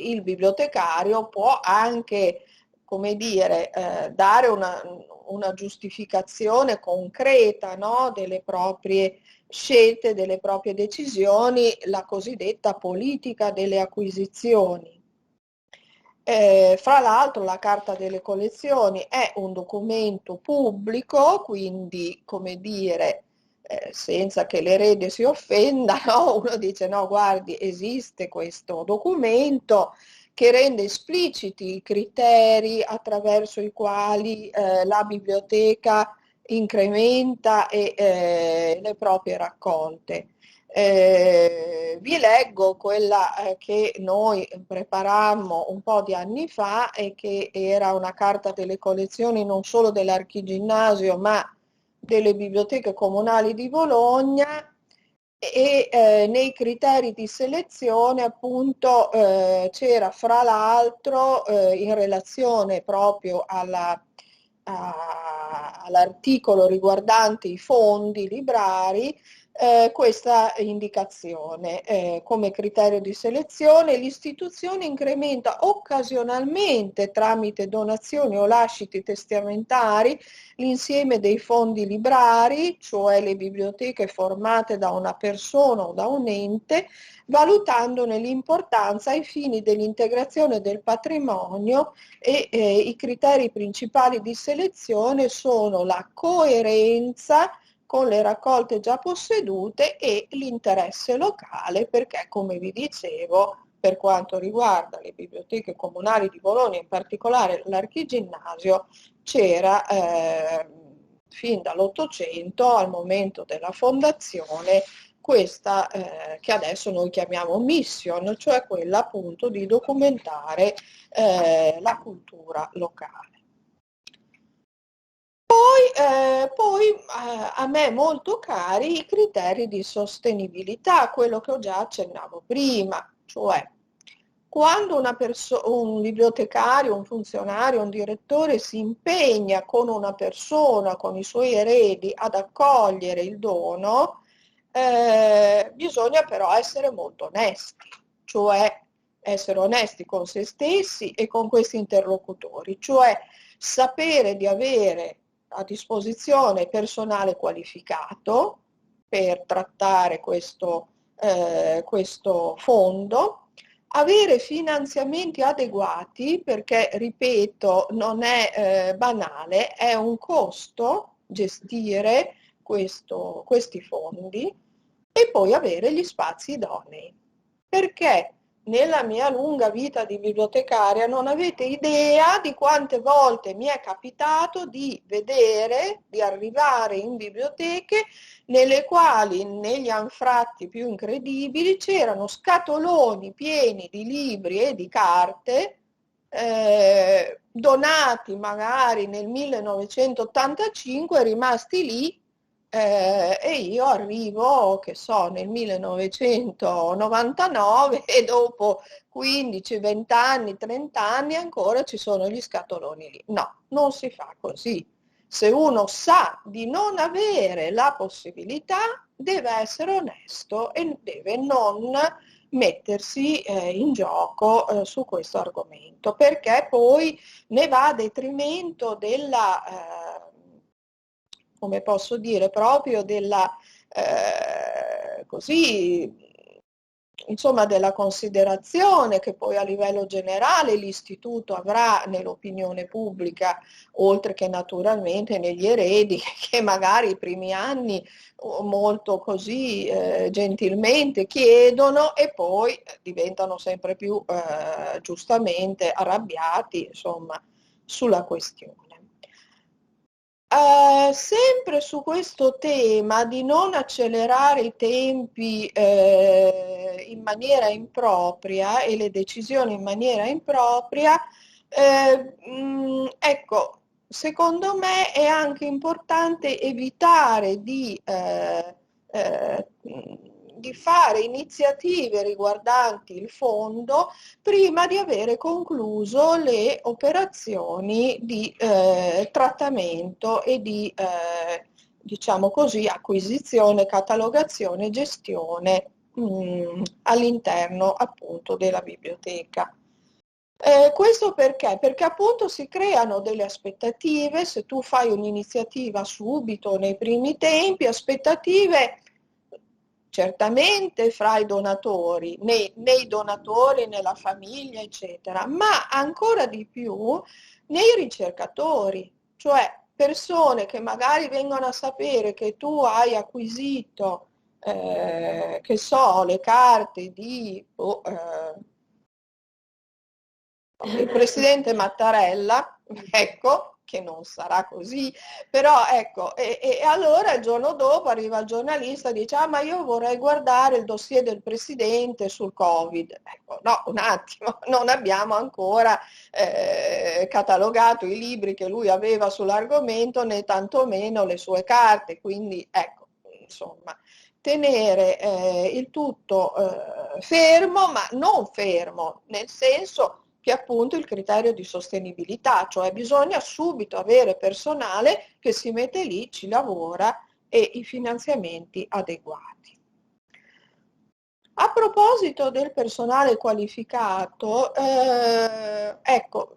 il bibliotecario può anche, come dire, dare una giustificazione concreta, no, delle proprie scelte, delle proprie decisioni, la cosiddetta politica delle acquisizioni. Fra l'altro la carta delle collezioni è un documento pubblico, quindi come dire, senza che l'erede si offenda, no? Uno dice no, guardi, esiste questo documento che rende espliciti i criteri attraverso i quali la biblioteca incrementa le proprie raccolte. Vi leggo quella che noi preparammo un po' di anni fa e che era una carta delle collezioni non solo dell'Archiginnasio ma delle biblioteche comunali di Bologna e nei criteri di selezione appunto c'era fra l'altro in relazione proprio all'articolo riguardante i fondi librari questa indicazione come criterio di selezione. L'istituzione incrementa occasionalmente tramite donazioni o lasciti testamentari l'insieme dei fondi librari, cioè le biblioteche formate da una persona o da un ente, valutandone l'importanza ai fini dell'integrazione del patrimonio e i criteri principali di selezione sono la coerenza con le raccolte già possedute e l'interesse locale, perché come vi dicevo, per quanto riguarda le biblioteche comunali di Bologna, in particolare l'Archiginnasio, c'era fin dall'Ottocento al momento della fondazione questa che adesso noi chiamiamo mission, cioè quella appunto di documentare la cultura locale. Poi a me molto cari i criteri di sostenibilità, quello che ho già accennavo prima, cioè quando un bibliotecario, un funzionario, un direttore si impegna con una persona, con i suoi eredi, ad accogliere il dono, bisogna però essere molto onesti, cioè essere onesti con se stessi e con questi interlocutori, cioè sapere di avere a disposizione personale qualificato per trattare questo fondo, avere finanziamenti adeguati perché, ripeto, non è banale, è un costo gestire questi fondi e poi avere gli spazi idonei. Perché nella mia lunga vita di bibliotecaria non avete idea di quante volte mi è capitato di vedere, di arrivare in biblioteche nelle quali negli anfratti più incredibili c'erano scatoloni pieni di libri e di carte donati magari nel 1985, rimasti lì e io arrivo, che so, nel 1999 e dopo 15, 20 anni, 30 anni ancora ci sono gli scatoloni lì. No, non si fa così. Se uno sa di non avere la possibilità, deve essere onesto e deve non mettersi in gioco su questo argomento, perché poi ne va a detrimento della come posso dire, proprio della, così, insomma, della considerazione che poi a livello generale l'istituto avrà nell'opinione pubblica, oltre che naturalmente negli eredi, che magari i primi anni molto così gentilmente chiedono e poi diventano sempre più giustamente arrabbiati, insomma, sulla questione. Sempre su questo tema di non accelerare i tempi in maniera impropria e le decisioni in maniera impropria, ecco, secondo me è anche importante evitare di fare iniziative riguardanti il fondo prima di avere concluso le operazioni di trattamento e di, diciamo così, acquisizione, catalogazione e gestione all'interno appunto della biblioteca. Questo perché? Perché appunto si creano delle aspettative, se tu fai un'iniziativa subito nei primi tempi, aspettative certamente fra i donatori, nei donatori, nella famiglia, eccetera, ma ancora di più nei ricercatori, cioè persone che magari vengono a sapere che tu hai acquisito, che so, le carte di il presidente Mattarella, ecco, che non sarà così, però ecco, e allora il giorno dopo arriva il giornalista e dice: ah, ma io vorrei guardare il dossier del Presidente sul Covid. Ecco, no, un attimo, non abbiamo ancora catalogato i libri che lui aveva sull'argomento, né tantomeno le sue carte, quindi ecco, insomma, tenere il tutto fermo, ma non fermo, nel senso che appunto il criterio di sostenibilità, cioè bisogna subito avere personale che si mette lì, ci lavora e i finanziamenti adeguati. A proposito del personale qualificato, ecco,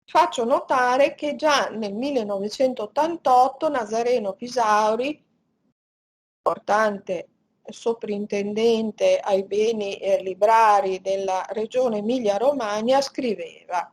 faccio notare che già nel 1988 Nazareno Pisauri, importante soprintendente ai beni librari della regione Emilia-Romagna, scriveva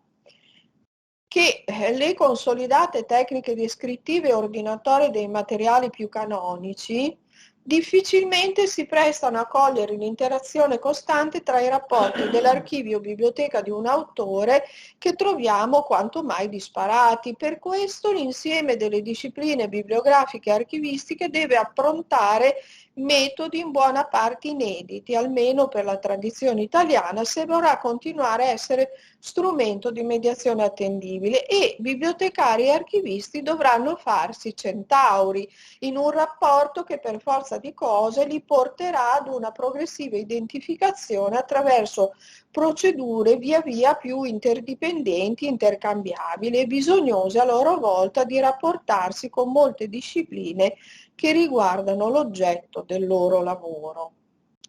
che le consolidate tecniche descrittive e ordinatorie dei materiali più canonici difficilmente si prestano a cogliere l'interazione costante tra i rapporti dell'archivio biblioteca di un autore, che troviamo quanto mai disparati. Per questo l'insieme delle discipline bibliografiche e archivistiche deve approntare metodi in buona parte inediti, almeno per la tradizione italiana, se vorrà continuare a essere strumento di mediazione attendibile, e bibliotecari e archivisti dovranno farsi centauri in un rapporto che per forza di cose li porterà ad una progressiva identificazione attraverso procedure via via più interdipendenti, intercambiabili e bisognose a loro volta di rapportarsi con molte discipline che riguardano l'oggetto del loro lavoro.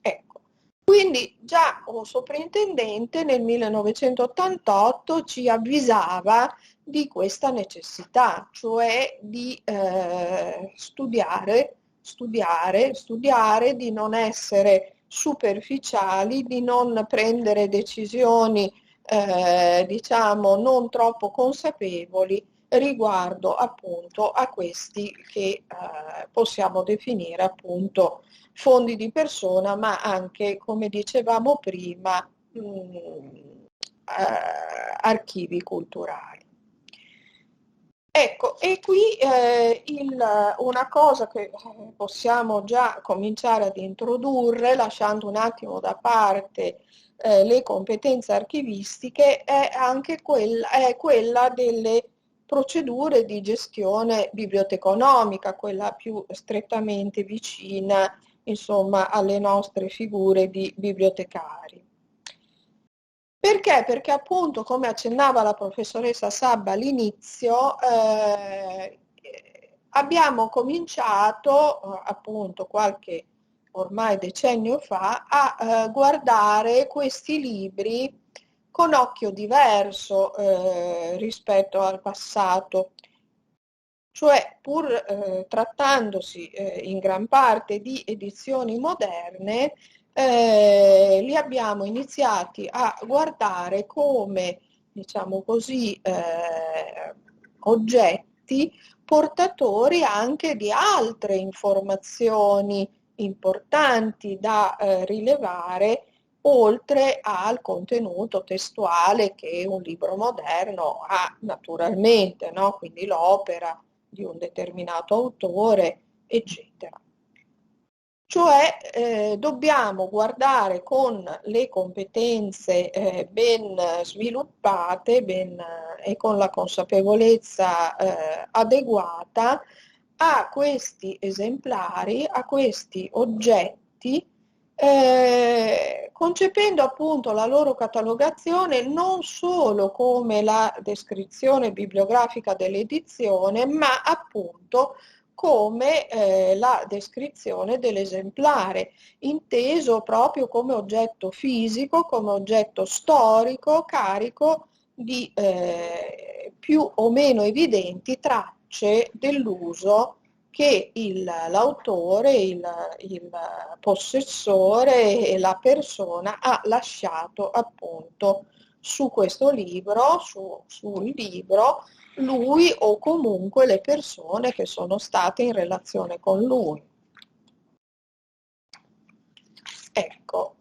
Ecco, quindi già un soprintendente nel 1988 ci avvisava di questa necessità, cioè di studiare, di non essere superficiali, di non prendere decisioni diciamo non troppo consapevoli riguardo appunto a questi che possiamo definire appunto fondi di persona, ma anche, come dicevamo prima, archivi culturali. Ecco, e qui una cosa che possiamo già cominciare ad introdurre, lasciando un attimo da parte le competenze archivistiche, è anche quella delle procedure di gestione biblioteconomica, quella più strettamente vicina, insomma, alle nostre figure di bibliotecari. Perché? Perché appunto, come accennava la professoressa Sabba all'inizio, abbiamo cominciato appunto qualche ormai decennio fa a guardare questi libri con occhio diverso rispetto al passato, cioè pur trattandosi in gran parte di edizioni moderne, li abbiamo iniziati a guardare come, diciamo così, oggetti portatori anche di altre informazioni importanti da rilevare, oltre al contenuto testuale che un libro moderno ha naturalmente, no? Quindi l'opera di un determinato autore, eccetera. Cioè dobbiamo guardare con le competenze ben sviluppate e con la consapevolezza adeguata a questi esemplari, a questi oggetti, concependo appunto la loro catalogazione non solo come la descrizione bibliografica dell'edizione, ma appunto come la descrizione dell'esemplare, inteso proprio come oggetto fisico, come oggetto storico, carico di più o meno evidenti tracce dell'uso che l'autore, il possessore e la persona ha lasciato appunto su questo libro, sul libro, lui o comunque le persone che sono state in relazione con lui. Ecco,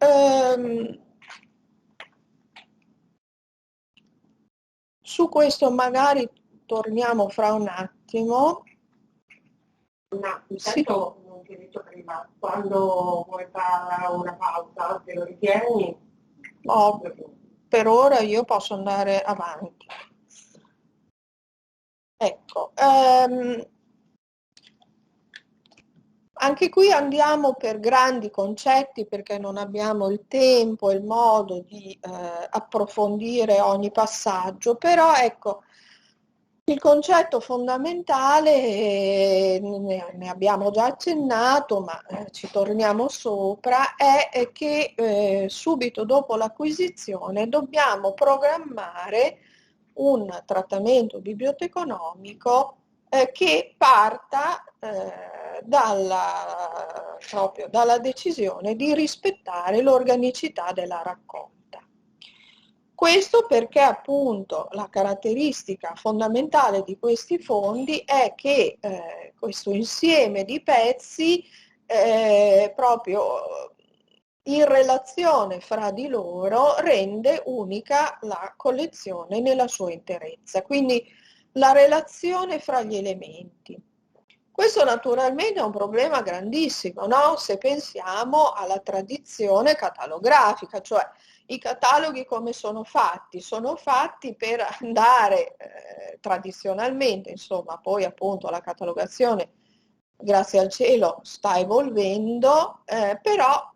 su questo magari torniamo fra un attimo. Intanto non ti ho detto prima, quando vuoi fare una pausa, te lo ritieni? No, per ora io posso andare avanti. Ecco, anche qui andiamo per grandi concetti perché non abbiamo il tempo e il modo di approfondire ogni passaggio, però ecco, il concetto fondamentale, ne abbiamo già accennato, ma ci torniamo sopra, è che subito dopo l'acquisizione dobbiamo programmare un trattamento biblioteconomico che parta proprio dalla decisione di rispettare l'organicità della raccolta. Questo perché appunto la caratteristica fondamentale di questi fondi è che questo insieme di pezzi proprio in relazione fra di loro rende unica la collezione nella sua interezza, quindi la relazione fra gli elementi. Questo naturalmente è un problema grandissimo, no? Se pensiamo alla tradizione catalografica, cioè i cataloghi come sono fatti? Sono fatti per andare tradizionalmente, insomma, poi appunto la catalogazione, grazie al cielo, sta evolvendo, però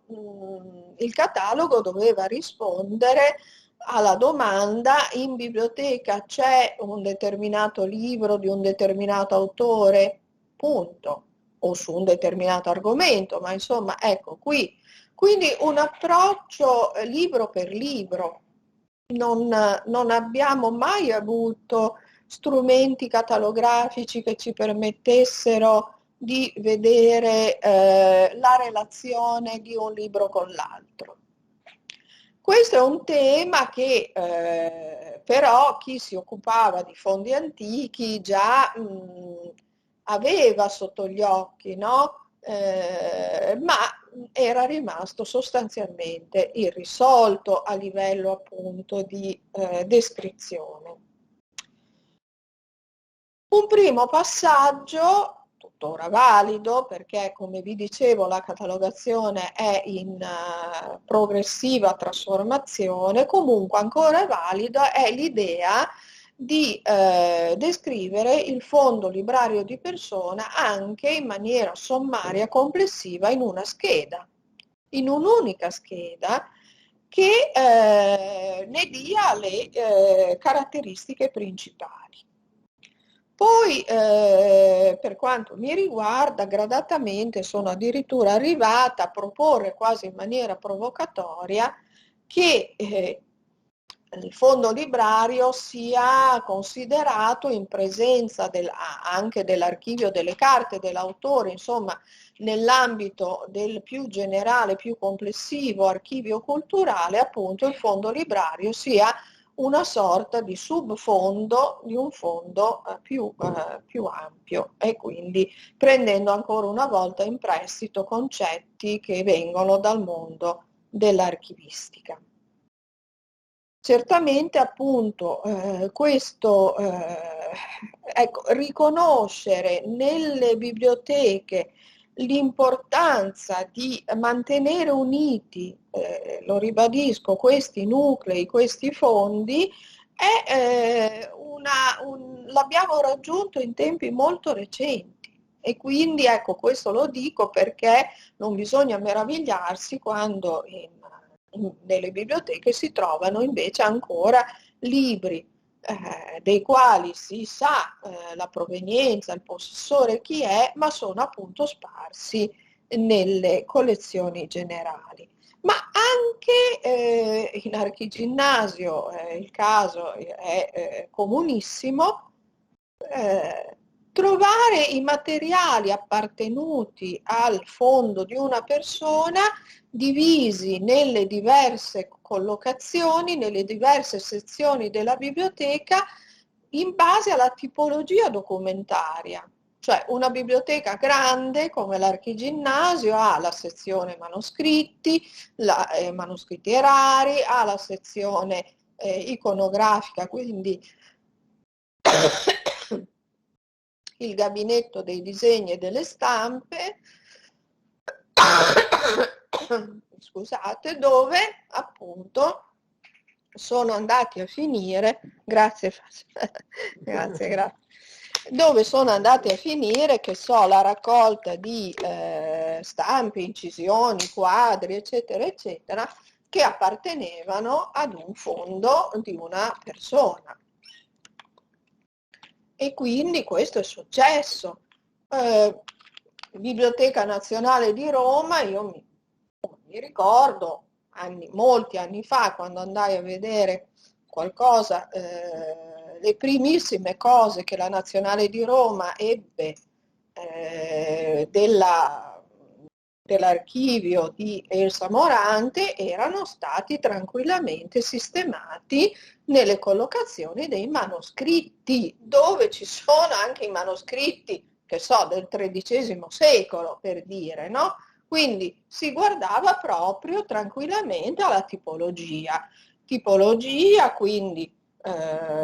il catalogo doveva rispondere alla domanda: in biblioteca c'è un determinato libro di un determinato autore, punto, o su un determinato argomento, ma insomma, ecco qui. Quindi un approccio libro per libro. Non abbiamo mai avuto strumenti catalografici che ci permettessero di vedere la relazione di un libro con l'altro. Questo è un tema che però chi si occupava di fondi antichi già aveva sotto gli occhi, no? Ma era rimasto sostanzialmente irrisolto a livello appunto di descrizione. Un primo passaggio, tuttora valido, perché come vi dicevo la catalogazione è in progressiva trasformazione, comunque ancora valida è l'idea di descrivere il fondo librario di persona anche in maniera sommaria complessiva in una scheda, in un'unica scheda che ne dia le caratteristiche principali. Poi per quanto mi riguarda, gradatamente sono addirittura arrivata a proporre quasi in maniera provocatoria che il fondo librario sia considerato in presenza anche dell'archivio delle carte dell'autore, insomma nell'ambito del più generale, più complessivo archivio culturale, appunto il fondo librario sia una sorta di subfondo di un fondo più ampio, e quindi prendendo ancora una volta in prestito concetti che vengono dal mondo dell'archivistica. Certamente appunto questo ecco, riconoscere nelle biblioteche l'importanza di mantenere uniti, lo ribadisco, questi nuclei, questi fondi, l'abbiamo raggiunto in tempi molto recenti. E quindi ecco, questo lo dico perché non bisogna meravigliarsi quando nelle biblioteche si trovano invece ancora libri dei quali si sa la provenienza, il possessore chi è, ma sono appunto sparsi nelle collezioni generali. Ma anche in archiginnasio il caso è comunissimo, trovare i materiali appartenuti al fondo di una persona divisi nelle diverse collocazioni, nelle diverse sezioni della biblioteca in base alla tipologia documentaria. Cioè una biblioteca grande come l'Archiginnasio ha la sezione manoscritti, manoscritti rari, ha la sezione iconografica, quindi il gabinetto dei disegni e delle stampe, scusate, dove appunto sono andati a finire, grazie, grazie, dove sono andati a finire, che so, la raccolta di stampe, incisioni, quadri, eccetera, eccetera, che appartenevano ad un fondo di una persona. E quindi questo è successo. Biblioteca Nazionale di Roma, io mi ricordo molti anni fa, quando andai a vedere qualcosa, le primissime cose che la Nazionale di Roma ebbe dell'archivio di Elsa Morante erano stati tranquillamente sistemati nelle collocazioni dei manoscritti, dove ci sono anche i manoscritti, che so, del XIII secolo, per dire, no? Quindi si guardava proprio tranquillamente alla tipologia, quindi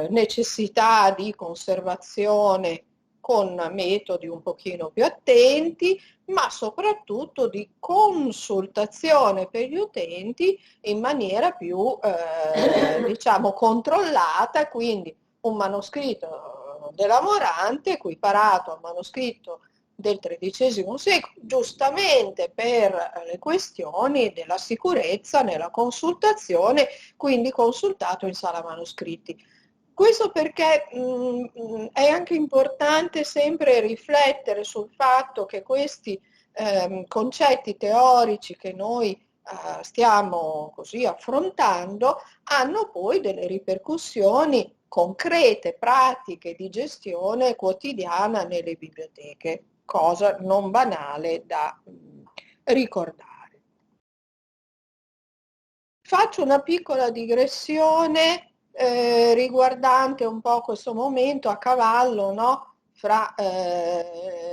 necessità di conservazione con metodi un pochino più attenti, ma soprattutto di consultazione per gli utenti in maniera più diciamo controllata, quindi un manoscritto della Morante equiparato al manoscritto del XIII secolo, giustamente per le questioni della sicurezza nella consultazione, quindi consultato in sala manoscritti. Questo perché è anche importante sempre riflettere sul fatto che questi concetti teorici che noi stiamo così affrontando hanno poi delle ripercussioni concrete, pratiche di gestione quotidiana nelle biblioteche, cosa non banale da ricordare. Faccio una piccola digressione riguardante un po' questo momento a cavallo, no? Fra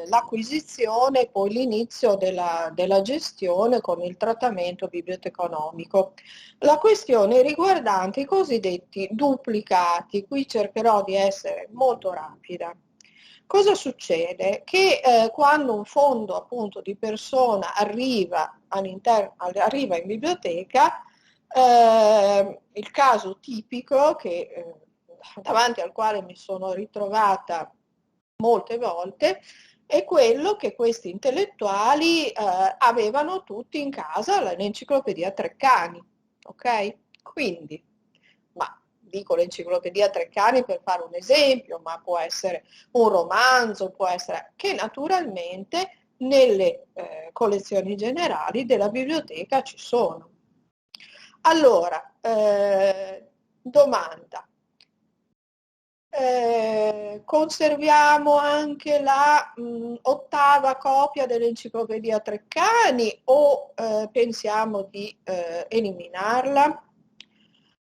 l'acquisizione e poi l'inizio della gestione con il trattamento biblioteconomico. La questione riguardante i cosiddetti duplicati, qui cercherò di essere molto rapida. Cosa succede? Che quando un fondo appunto di persona arriva in biblioteca, il caso tipico davanti al quale mi sono ritrovata molte volte è quello che questi intellettuali avevano tutti in casa l'enciclopedia Treccani, ok? Quindi, ma dico l'enciclopedia Treccani per fare un esempio, ma può essere un romanzo, può essere che naturalmente nelle collezioni generali della biblioteca ci sono. Allora, domanda. Conserviamo anche la ottava copia dell'enciclopedia Treccani o pensiamo di eliminarla?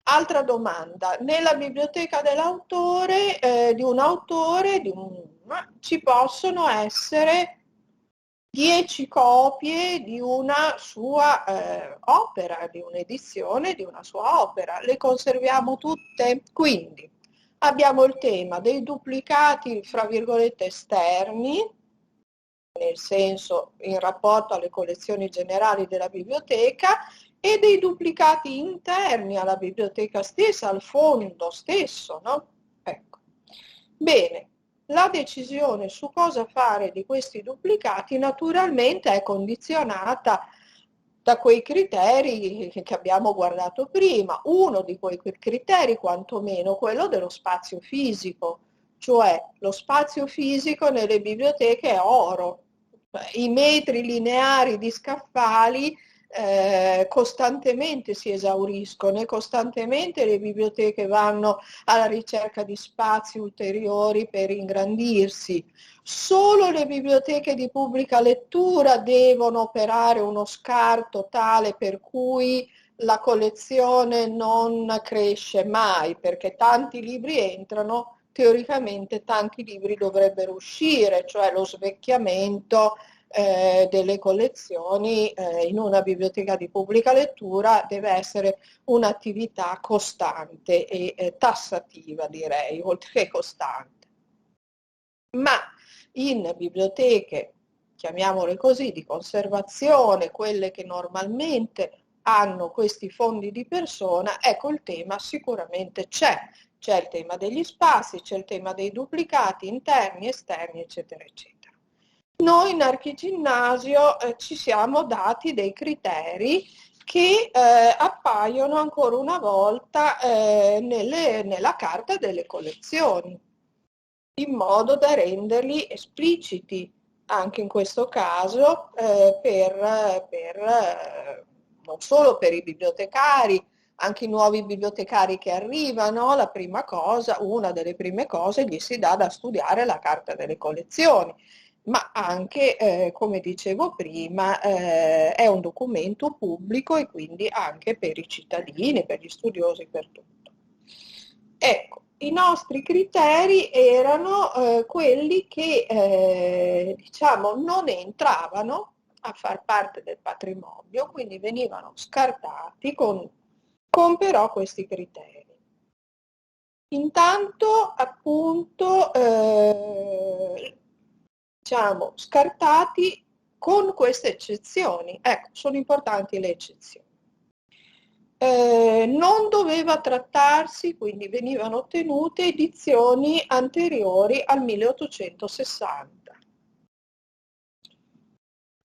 Altra domanda, nella biblioteca dell'autore, di un autore, ci possono essere 10 copie di una sua opera, di un'edizione di una sua opera. Le conserviamo tutte? Quindi abbiamo il tema dei duplicati, fra virgolette, esterni, nel senso in rapporto alle collezioni generali della biblioteca, e dei duplicati interni alla biblioteca stessa, al fondo stesso, no? Ecco. Bene. La decisione su cosa fare di questi duplicati naturalmente è condizionata da quei criteri che abbiamo guardato prima. Uno di quei criteri, quantomeno, quello dello spazio fisico, cioè lo spazio fisico nelle biblioteche è oro. I metri lineari di scaffali costantemente si esauriscono e costantemente le biblioteche vanno alla ricerca di spazi ulteriori per ingrandirsi. Solo le biblioteche di pubblica lettura devono operare uno scarto tale per cui la collezione non cresce mai, perché tanti libri entrano, teoricamente tanti libri dovrebbero uscire, cioè lo svecchiamento delle collezioni in una biblioteca di pubblica lettura deve essere un'attività costante e tassativa, direi, oltre che costante. Ma in biblioteche, chiamiamole così, di conservazione, quelle che normalmente hanno questi fondi di persona, ecco il tema sicuramente c'è. C'è il tema degli spazi, c'è il tema dei duplicati interni, esterni, eccetera, eccetera. Noi in Archiginnasio ci siamo dati dei criteri che appaiono ancora una volta nella carta delle collezioni, in modo da renderli espliciti, anche in questo caso non solo per i bibliotecari, anche i nuovi bibliotecari che arrivano, la prima cosa, una delle prime cose, gli si dà da studiare la carta delle collezioni, ma anche, come dicevo prima, è un documento pubblico e quindi anche per i cittadini, per gli studiosi, per tutto. Ecco, i nostri criteri erano quelli che diciamo non entravano a far parte del patrimonio, quindi venivano scartati con però questi criteri. Intanto appunto diciamo scartati con queste eccezioni, ecco, sono importanti le eccezioni. Non doveva trattarsi, quindi venivano ottenute edizioni anteriori al 1860.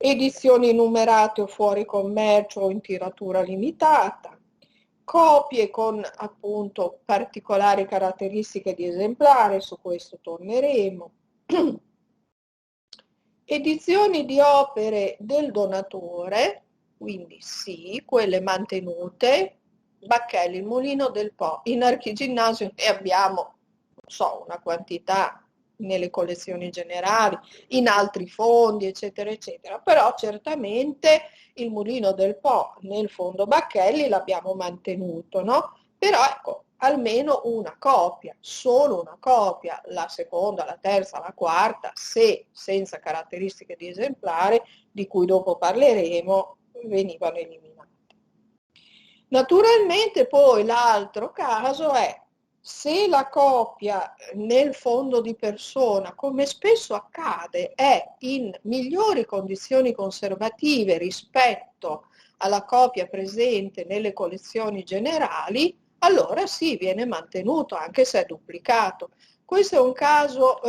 Edizioni numerate o fuori commercio o in tiratura limitata, copie con appunto particolari caratteristiche di esemplare, su questo torneremo, edizioni di opere del donatore, quindi sì, quelle mantenute. Bacchelli, il Mulino del Po, in Archiginnasio ne abbiamo, non so, una quantità nelle collezioni generali, in altri fondi, eccetera, eccetera, però certamente il Mulino del Po nel fondo Bacchelli l'abbiamo mantenuto, no? Però ecco, almeno una copia, solo una copia, la seconda, la terza, la quarta, se senza caratteristiche di esemplare, di cui dopo parleremo, venivano eliminate. Naturalmente poi l'altro caso è se la copia nel fondo di persona, come spesso accade, è in migliori condizioni conservative rispetto alla copia presente nelle collezioni generali, allora sì, viene mantenuto anche se è duplicato. Questo è un caso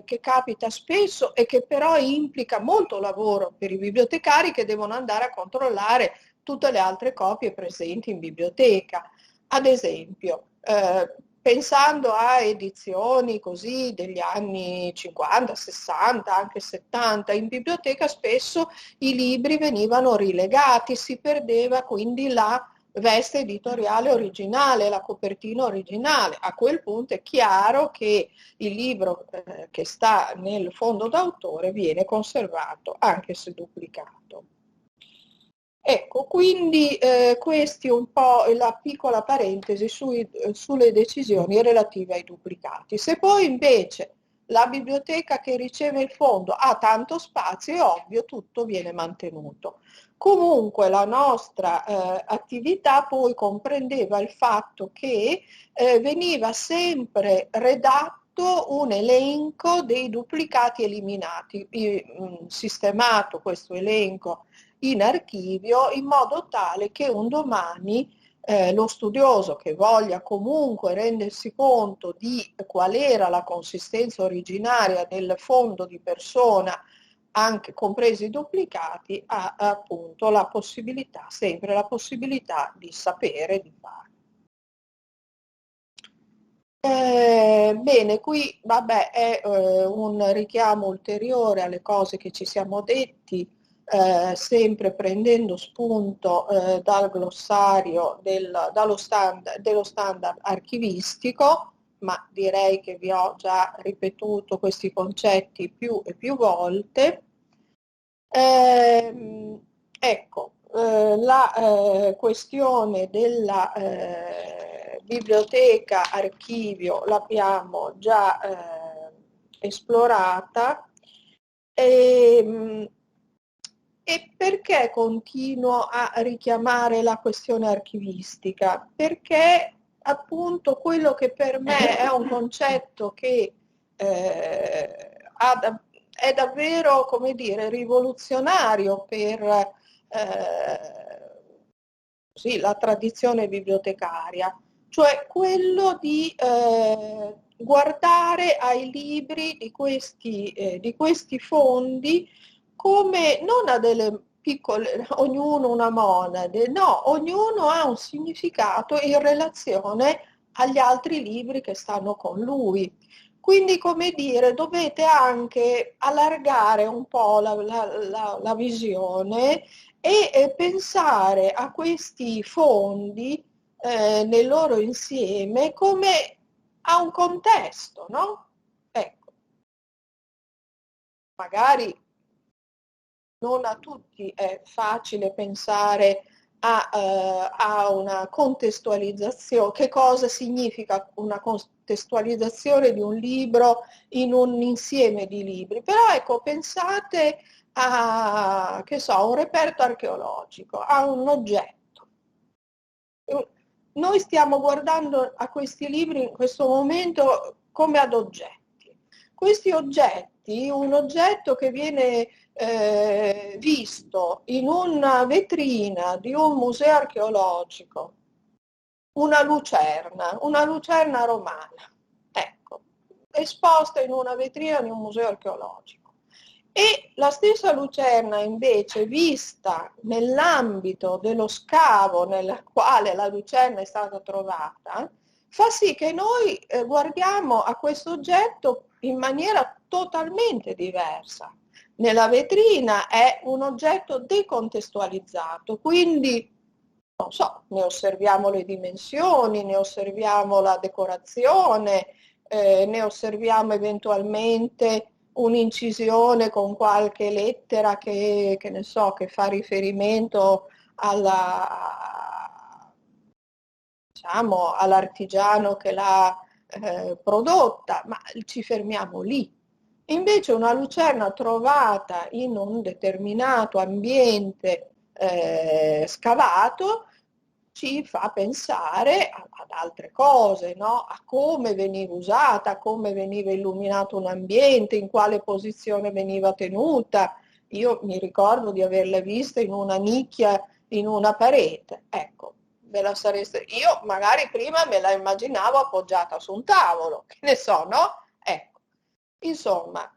che capita spesso e che però implica molto lavoro per i bibliotecari che devono andare a controllare tutte le altre copie presenti in biblioteca. Ad esempio, pensando a edizioni così degli anni 50, 60, anche 70, in biblioteca spesso i libri venivano rilegati, si perdeva quindi la veste editoriale originale, la copertina originale. A quel punto è chiaro che il libro che sta nel fondo d'autore viene conservato, anche se duplicato. Ecco, quindi questi un po' la piccola parentesi sulle decisioni relative ai duplicati. Se poi invece la biblioteca che riceve il fondo ha tanto spazio, è ovvio, tutto viene mantenuto. Comunque la nostra attività poi comprendeva il fatto che veniva sempre redatto un elenco dei duplicati eliminati, sistemato questo elenco in archivio in modo tale che un domani lo studioso che voglia comunque rendersi conto di qual era la consistenza originaria del fondo di persona, anche compresi i duplicati, ha appunto la possibilità, sempre la possibilità di sapere, di fare. Bene, qui vabbè è un richiamo ulteriore alle cose che ci siamo detti, sempre prendendo spunto dal glossario dello standard archivistico, ma direi che vi ho già ripetuto questi concetti più e più volte. Ecco, la questione della biblioteca archivio l'abbiamo già esplorata. E perché continuo a richiamare la questione archivistica? Perché appunto quello che per me è un concetto che è davvero, come dire, rivoluzionario per sì, la tradizione bibliotecaria, cioè quello di guardare ai libri di questi fondi come non a delle piccole, ognuno una monade, no, ognuno ha un significato in relazione agli altri libri che stanno con lui. Quindi, come dire, dovete anche allargare un po' la visione e pensare a questi fondi nel loro insieme come a un contesto, no? Ecco, magari non a tutti è facile pensare a una contestualizzazione, che cosa significa una contestualizzazione di un libro in un insieme di libri, però ecco, pensate a, che so, un reperto archeologico, a un oggetto. Noi stiamo guardando a questi libri in questo momento come ad oggetti. Questi oggetti, un oggetto che viene visto in una vetrina di un museo archeologico, una lucerna romana, ecco, esposta in una vetrina di un museo archeologico. E la stessa lucerna invece vista nell'ambito dello scavo nel quale la lucerna è stata trovata, fa sì che noi guardiamo a questo oggetto in maniera totalmente diversa. Nella vetrina è un oggetto decontestualizzato, quindi non so, ne osserviamo le dimensioni, ne osserviamo la decorazione, ne osserviamo eventualmente un'incisione con qualche lettera che ne so, che fa riferimento diciamo, all'artigiano che l'ha prodotta, ma ci fermiamo lì. Invece una lucerna trovata in un determinato ambiente scavato ci fa pensare ad altre cose, no? A come veniva usata, a come veniva illuminato un ambiente, in quale posizione veniva tenuta. Io mi ricordo di averla vista in una nicchia in una parete. Ecco, ve la sareste... Io magari prima me la immaginavo appoggiata su un tavolo, che ne so, no? Ecco. Insomma,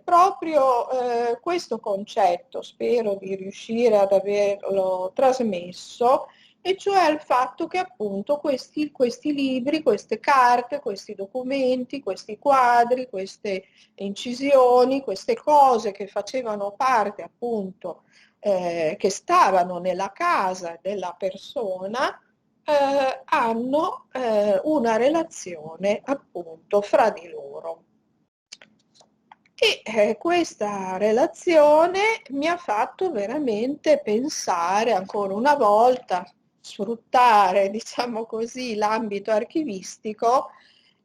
proprio questo concetto spero di riuscire ad averlo trasmesso, e cioè il fatto che appunto questi libri, queste carte, questi documenti, questi quadri, queste incisioni, queste cose che facevano parte appunto, che stavano nella casa della persona, hanno una relazione appunto fra di loro. E questa relazione mi ha fatto veramente pensare ancora una volta, sfruttare, diciamo così, l'ambito archivistico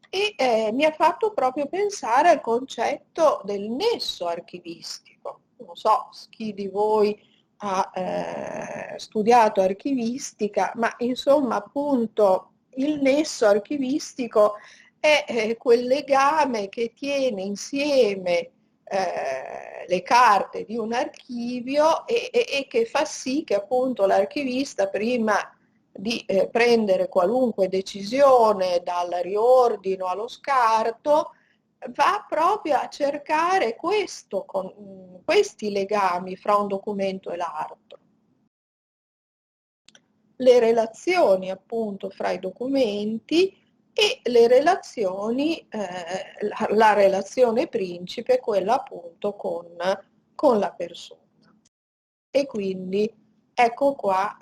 e mi ha fatto proprio pensare al concetto del nesso archivistico. Non so chi di voi ha studiato archivistica, ma insomma appunto il nesso archivistico è quel legame che tiene insieme le carte di un archivio e che fa sì che appunto l'archivista prima di prendere qualunque decisione dal riordino allo scarto va proprio a cercare questi legami fra un documento e l'altro. Le relazioni appunto fra i documenti e le relazioni, la relazione principe, quella appunto con la persona. E quindi ecco qua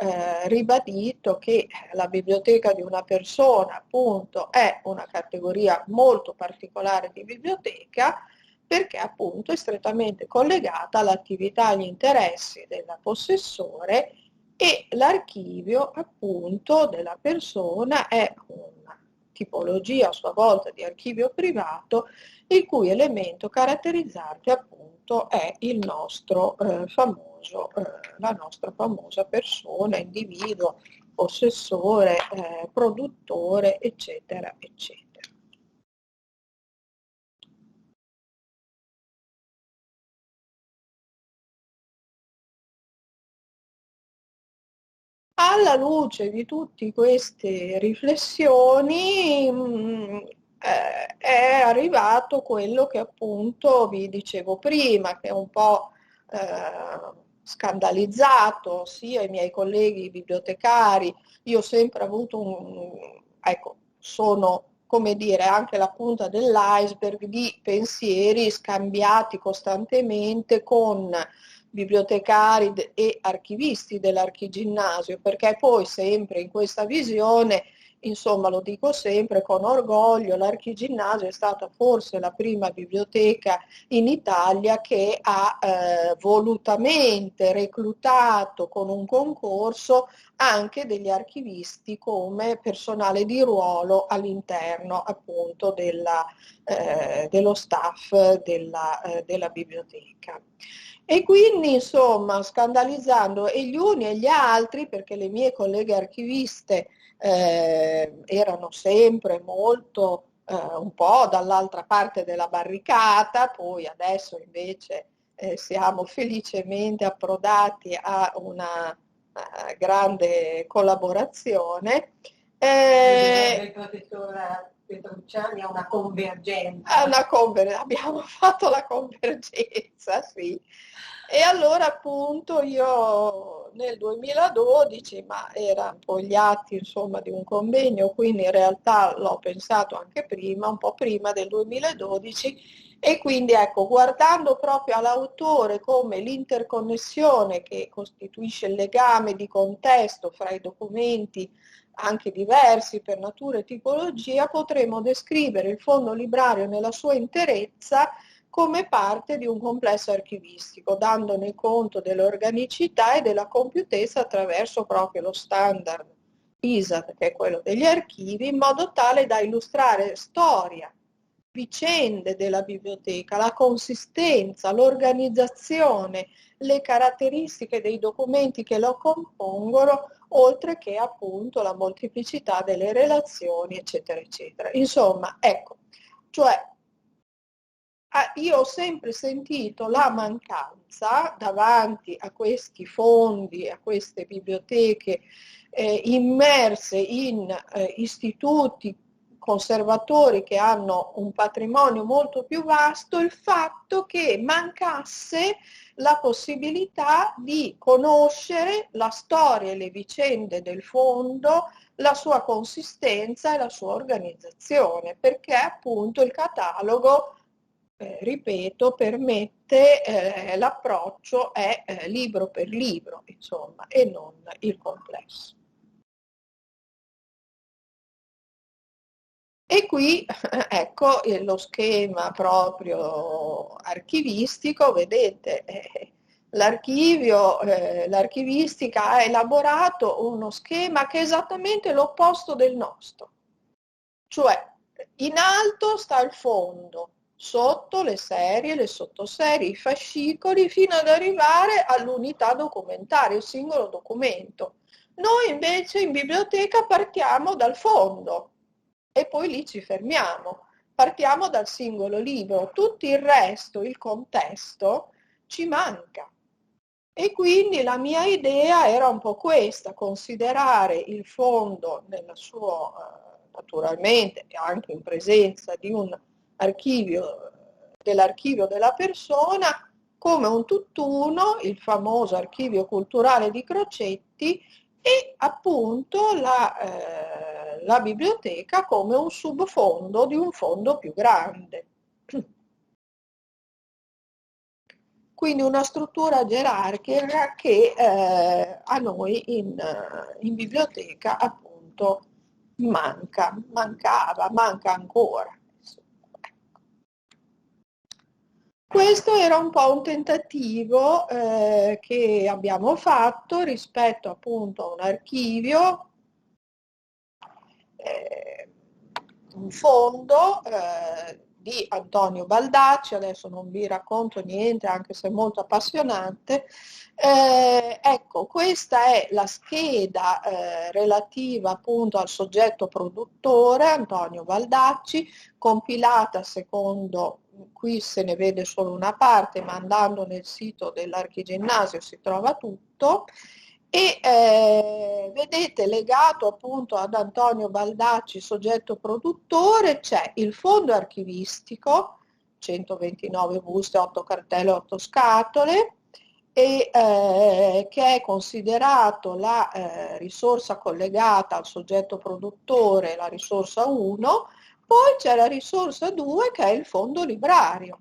ribadito che la biblioteca di una persona appunto è una categoria molto particolare di biblioteca, perché appunto è strettamente collegata all'attività e agli interessi del possessore, e l'archivio appunto della persona è una tipologia a sua volta di archivio privato, il cui elemento caratterizzante appunto è il nostro la nostra famosa persona, individuo, possessore, produttore, eccetera, eccetera. Alla luce di tutte queste riflessioni è arrivato quello che appunto vi dicevo prima, che è un po' scandalizzato sia i miei colleghi bibliotecari. Io ho sempre avuto ecco, sono come dire anche la punta dell'iceberg di pensieri scambiati costantemente con bibliotecari e archivisti dell'Archiginnasio, perché poi sempre in questa visione, insomma lo dico sempre con orgoglio, l'Archiginnasio è stata forse la prima biblioteca in Italia che ha volutamente reclutato con un concorso anche degli archivisti come personale di ruolo all'interno appunto dello staff della biblioteca. E quindi insomma scandalizzando e gli uni e gli altri, perché le mie colleghe archiviste erano sempre molto un po' dall'altra parte della barricata, poi adesso invece siamo felicemente approdati a una grande collaborazione. Il professore Petrucciani è una convergenza. Abbiamo fatto la convergenza, sì. E allora appunto io nel 2012, ma erano poi gli atti insomma di un convegno, quindi in realtà l'ho pensato anche prima, un po' prima del 2012, e quindi ecco, guardando proprio all'autore come l'interconnessione che costituisce il legame di contesto fra i documenti anche diversi per natura e tipologia, potremo descrivere il fondo librario nella sua interezza come parte di un complesso archivistico, dandone conto dell'organicità e della compiutezza attraverso proprio lo standard ISAT, che è quello degli archivi, in modo tale da illustrare storia, vicende della biblioteca, la consistenza, l'organizzazione, le caratteristiche dei documenti che lo compongono, oltre che appunto la molteplicità delle relazioni, eccetera, eccetera. Insomma, ecco, cioè io ho sempre sentito la mancanza davanti a questi fondi, a queste biblioteche immerse in istituti conservatori che hanno un patrimonio molto più vasto, il fatto che mancasse la possibilità di conoscere la storia e le vicende del fondo, la sua consistenza e la sua organizzazione, perché appunto il catalogo ripeto, permette l'approccio è libro per libro, insomma, e non il complesso. E qui ecco lo schema proprio archivistico, vedete, l'archivistica ha elaborato uno schema che è esattamente l'opposto del nostro, cioè in alto sta il fondo, sotto le serie, le sottoserie, i fascicoli, fino ad arrivare all'unità documentaria, il singolo documento. Noi invece in biblioteca partiamo dal fondo e poi lì ci fermiamo. Partiamo dal singolo libro, tutto il resto, il contesto, ci manca. E quindi la mia idea era un po' questa, considerare il fondo nella sua, naturalmente anche in presenza di un archivio, dell'archivio della persona, come un tutt'uno, il famoso archivio culturale di Crocetti, e appunto la biblioteca come un subfondo di un fondo più grande. Quindi una struttura gerarchica che a noi in biblioteca appunto mancava, manca ancora. Questo era un po' un tentativo che abbiamo fatto rispetto appunto a un archivio, un fondo di Antonio Baldacci, adesso non vi racconto niente anche se è molto appassionante. Ecco, questa è la scheda relativa appunto al soggetto produttore Antonio Baldacci, compilata secondo, qui se ne vede solo una parte, ma andando nel sito dell'Archiginnasio si trova tutto. E vedete, legato appunto ad Antonio Baldacci, soggetto produttore, c'è il fondo archivistico, 129 buste, 8 cartelle, 8 scatole, e che è considerato la risorsa collegata al soggetto produttore, la risorsa 1, poi c'è la risorsa 2 che è il fondo librario,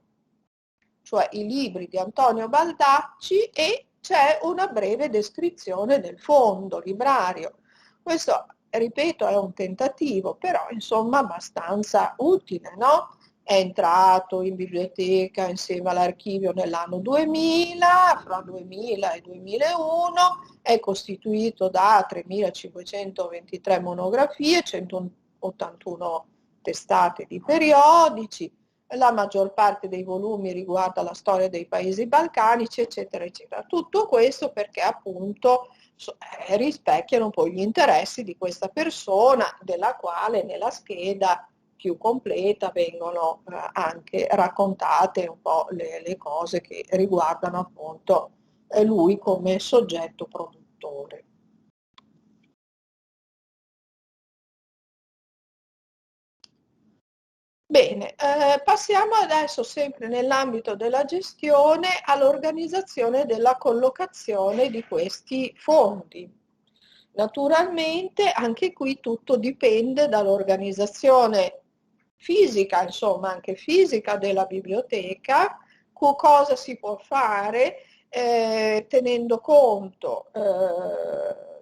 cioè i libri di Antonio Baldacci, e c'è una breve descrizione del fondo librario. Questo, ripeto, è un tentativo, però insomma abbastanza utile, no? È entrato in biblioteca insieme all'archivio nell'anno 2000, fra 2000 e 2001, è costituito da 3.523 monografie, 181 testate di periodici, la maggior parte dei volumi riguarda la storia dei paesi balcanici, eccetera, eccetera. Tutto questo perché appunto rispecchiano poi gli interessi di questa persona, della quale nella scheda più completa vengono anche raccontate un po' le cose che riguardano appunto lui come soggetto produttore. Bene, passiamo adesso sempre nell'ambito della gestione all'organizzazione della collocazione di questi fondi. Naturalmente anche qui tutto dipende dall'organizzazione fisica, insomma anche fisica della biblioteca, cosa si può fare tenendo conto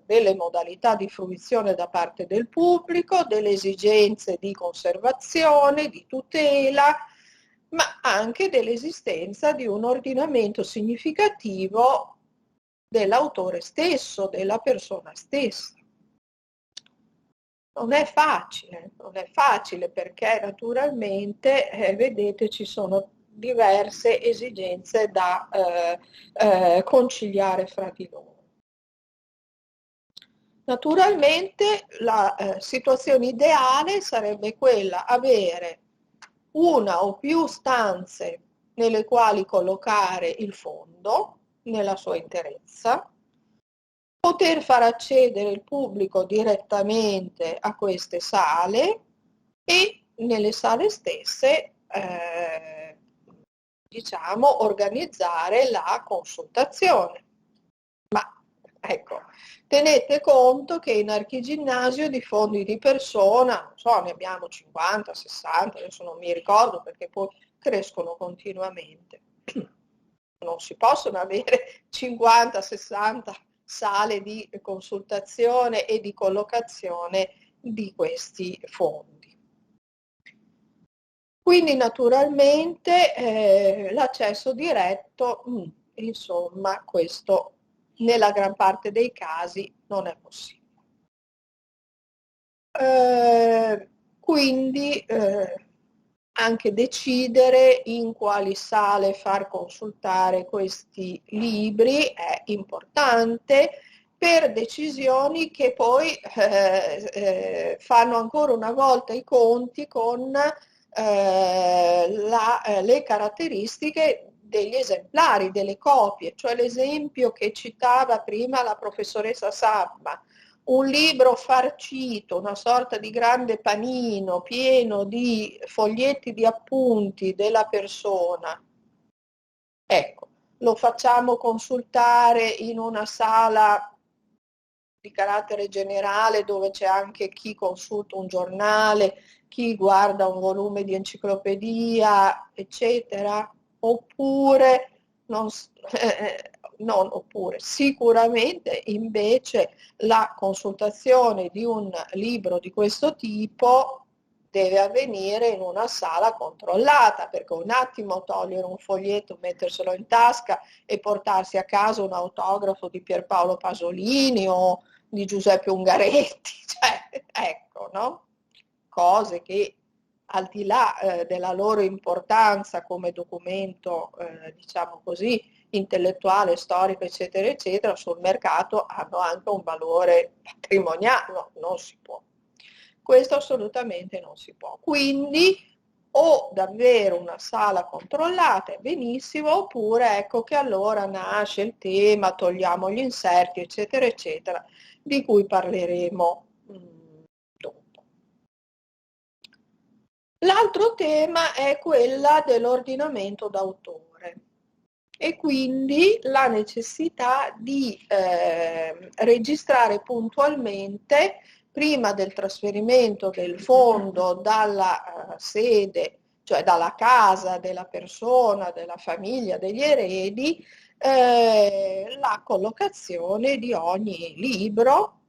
delle modalità di fruizione da parte del pubblico, delle esigenze di conservazione, di tutela, ma anche dell'esistenza di un ordinamento significativo dell'autore stesso, della persona stessa. Non è facile perché naturalmente, vedete, ci sono diverse esigenze da conciliare fra di loro. Naturalmente la situazione ideale sarebbe quella avere una o più stanze nelle quali collocare il fondo nella sua interezza, poter far accedere il pubblico direttamente a queste sale e nelle sale stesse diciamo organizzare la consultazione. Ma ecco, tenete conto che in archiginnasio di fondi di persona, non so, ne abbiamo 50, 60, adesso non mi ricordo perché poi crescono continuamente. Non si possono avere 50, 60 sale di consultazione e di collocazione di questi fondi. Quindi naturalmente l'accesso diretto, insomma, questo nella gran parte dei casi non è possibile. Quindi anche decidere in quali sale far consultare questi libri è importante per decisioni che poi fanno ancora una volta i conti con le caratteristiche degli esemplari, delle copie, cioè l'esempio che citava prima la professoressa Sabba, un libro farcito, una sorta di grande panino pieno di foglietti di appunti della persona. Ecco, lo facciamo consultare in una sala di carattere generale dove c'è anche chi consulta un giornale, chi guarda un volume di enciclopedia, eccetera, oppure sicuramente invece la consultazione di un libro di questo tipo deve avvenire in una sala controllata, perché un attimo togliere un foglietto, metterselo in tasca e portarsi a casa un autografo di Pierpaolo Pasolini o di Giuseppe Ungaretti, cioè, ecco, no? Cose che al di là della loro importanza come documento, diciamo così, intellettuale, storico, eccetera, eccetera, sul mercato hanno anche un valore patrimoniale, no, non si può. Questo assolutamente non si può. Quindi o davvero una sala controllata, è benissimo, oppure ecco che allora nasce il tema, togliamo gli inserti, eccetera, eccetera, di cui parleremo dopo. L'altro tema è quella dell'ordinamento d'autore e quindi la necessità di registrare puntualmente prima del trasferimento del fondo dalla sede, cioè dalla casa della persona, della famiglia, degli eredi, la collocazione di ogni libro.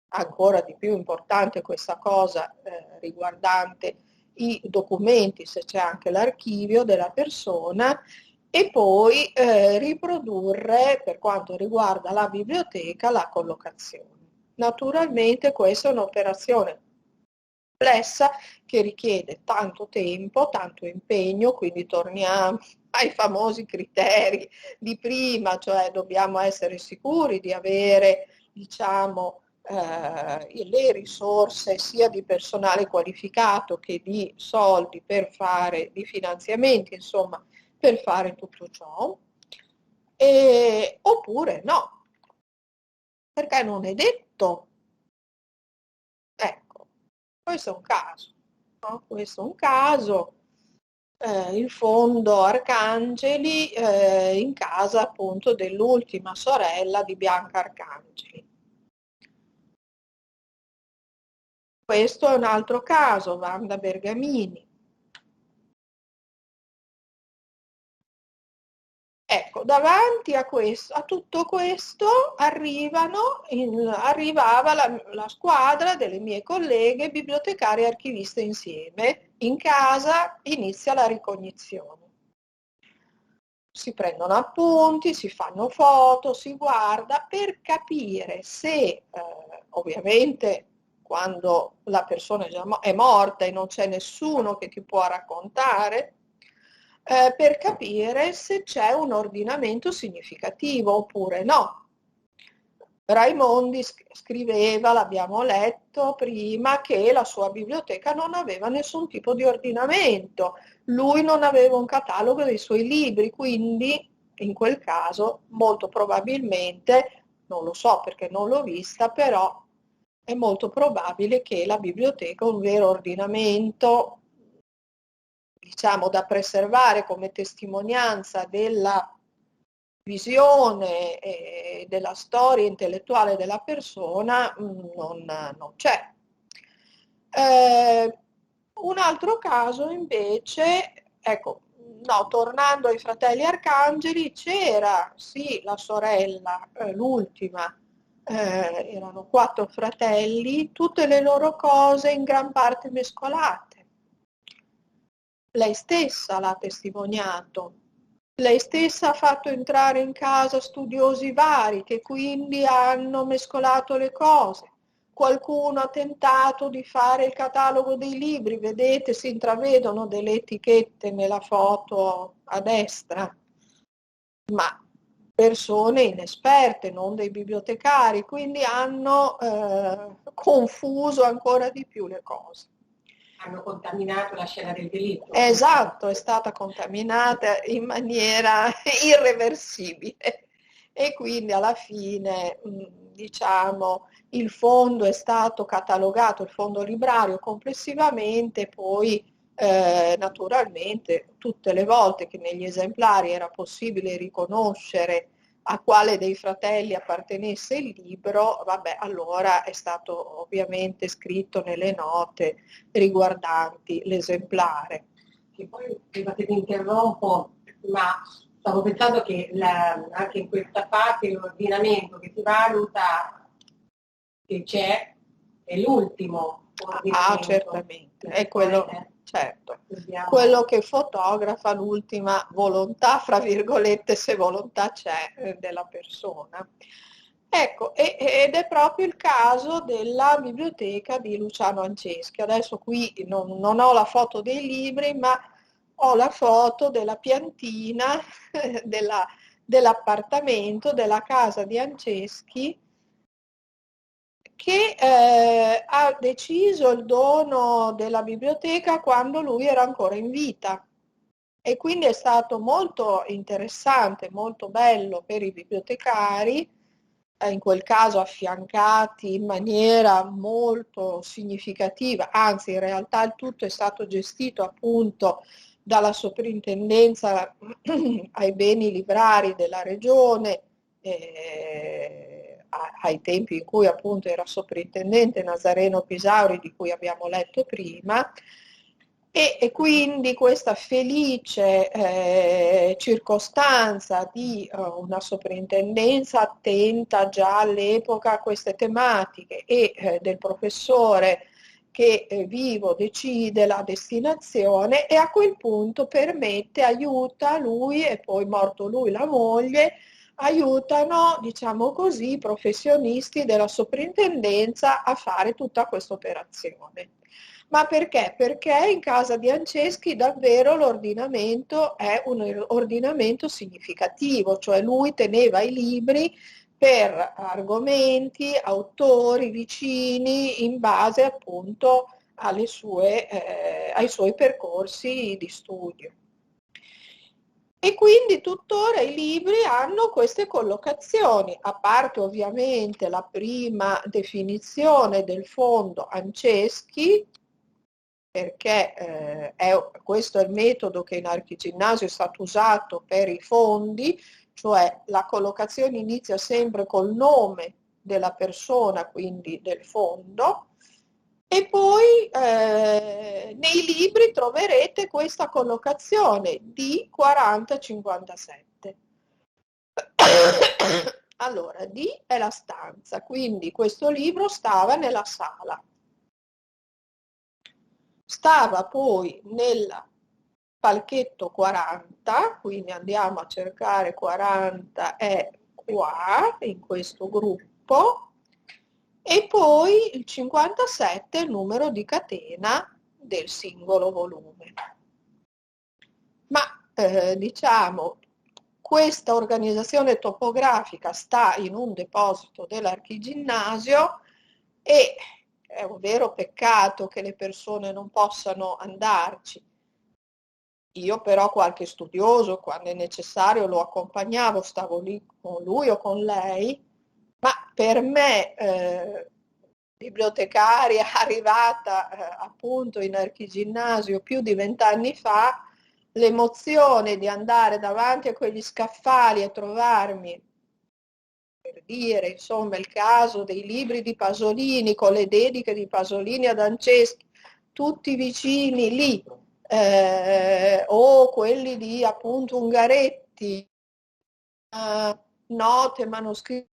Ancora di più importante questa cosa riguardante i documenti, se c'è anche l'archivio della persona, e poi riprodurre, per quanto riguarda la biblioteca, la collocazione. Naturalmente questa è un'operazione complessa che richiede tanto tempo, tanto impegno, quindi torniamo ai famosi criteri di prima, cioè dobbiamo essere sicuri di avere, diciamo, le risorse sia di personale qualificato che di soldi per fare, di finanziamenti, insomma, per fare tutto ciò, oppure no, perché non è detto. Ecco, questo è un caso, no? Questo è un caso. Il fondo Arcangeli in casa appunto dell'ultima sorella di Bianca Arcangeli. Questo è un altro caso, Wanda Bergamini. Ecco, davanti a tutto questo arrivava la squadra delle mie colleghe bibliotecarie e archiviste insieme. In casa inizia la ricognizione. Si prendono appunti, si fanno foto, si guarda per capire se, ovviamente, quando la persona è morta e non c'è nessuno che ti può raccontare, per capire se c'è un ordinamento significativo oppure no. Raimondi scriveva, l'abbiamo letto prima, che la sua biblioteca non aveva nessun tipo di ordinamento, lui non aveva un catalogo dei suoi libri, quindi in quel caso molto probabilmente, non lo so perché non l'ho vista, però è molto probabile che la biblioteca un vero ordinamento, diciamo, da preservare come testimonianza della visione e della storia intellettuale della persona non c'è. Un altro caso invece, ecco, no, tornando ai fratelli Arcangeli, c'era sì la sorella, l'ultima, erano 4 fratelli, tutte le loro cose in gran parte mescolate. Lei stessa l'ha testimoniato. Lei stessa ha fatto entrare in casa studiosi vari che quindi hanno mescolato le cose. Qualcuno ha tentato di fare il catalogo dei libri, vedete, si intravedono delle etichette nella foto a destra, ma persone inesperte, non dei bibliotecari, quindi hanno confuso ancora di più le cose. Hanno contaminato la scena del delitto. Esatto, è stata contaminata in maniera irreversibile e quindi alla fine, diciamo, il fondo è stato catalogato, il fondo librario complessivamente, poi naturalmente tutte le volte che negli esemplari era possibile riconoscere a quale dei fratelli appartenesse il libro, vabbè, allora è stato ovviamente scritto nelle note riguardanti l'esemplare. Che poi, prima che ti interrompo, ma stavo pensando che anche in questa fase l'ordinamento che si valuta che c'è è l'ultimo ordinamento. Ah, certamente, è quello, certo, quello che fotografa l'ultima volontà, fra virgolette, se volontà c'è, della persona. Ecco, ed è proprio il caso della biblioteca di Luciano Anceschi. Adesso qui non ho la foto dei libri, ma ho la foto della piantina dell'appartamento, della casa di Anceschi, che ha deciso il dono della biblioteca quando lui era ancora in vita. E quindi è stato molto interessante, molto bello per i bibliotecari, in quel caso affiancati in maniera molto significativa, anzi in realtà il tutto è stato gestito appunto dalla soprintendenza ai beni librari della regione, ai tempi in cui appunto era soprintendente Nazareno Pisauri, di cui abbiamo letto prima, e quindi questa felice circostanza di una soprintendenza attenta già all'epoca a queste tematiche e del professore che vivo decide la destinazione e a quel punto permette, aiuta lui e poi morto lui la moglie, aiutano, diciamo così, i professionisti della soprintendenza a fare tutta questa operazione. Ma perché? Perché in casa di Anceschi davvero l'ordinamento è un ordinamento significativo, cioè lui teneva i libri per argomenti, autori vicini in base appunto ai suoi percorsi di studio. E quindi tuttora i libri hanno queste collocazioni, a parte ovviamente la prima definizione del fondo Anceschi, perché questo è il metodo che in Archiginnasio è stato usato per i fondi, cioè la collocazione inizia sempre col nome della persona, quindi del fondo, e poi nei libri troverete questa collocazione D 4057. Allora, D è la stanza, quindi questo libro stava nella sala. Stava poi nel palchetto 40, quindi andiamo a cercare 40 è qua, in questo gruppo, e poi il 57 è il numero di catena del singolo volume. Ma diciamo, questa organizzazione topografica sta in un deposito dell'Archiginnasio e è un vero peccato che le persone non possano andarci. Io però qualche studioso, quando è necessario, lo accompagnavo, stavo lì con lui o con lei, ma per me, bibliotecaria arrivata appunto in Archiginnasio più di 20 anni fa, l'emozione di andare davanti a quegli scaffali e trovarmi, per dire, insomma, il caso dei libri di Pasolini, con le dediche di Pasolini ad Anceschi, tutti vicini lì, o quelli di appunto Ungaretti, note, manoscritti,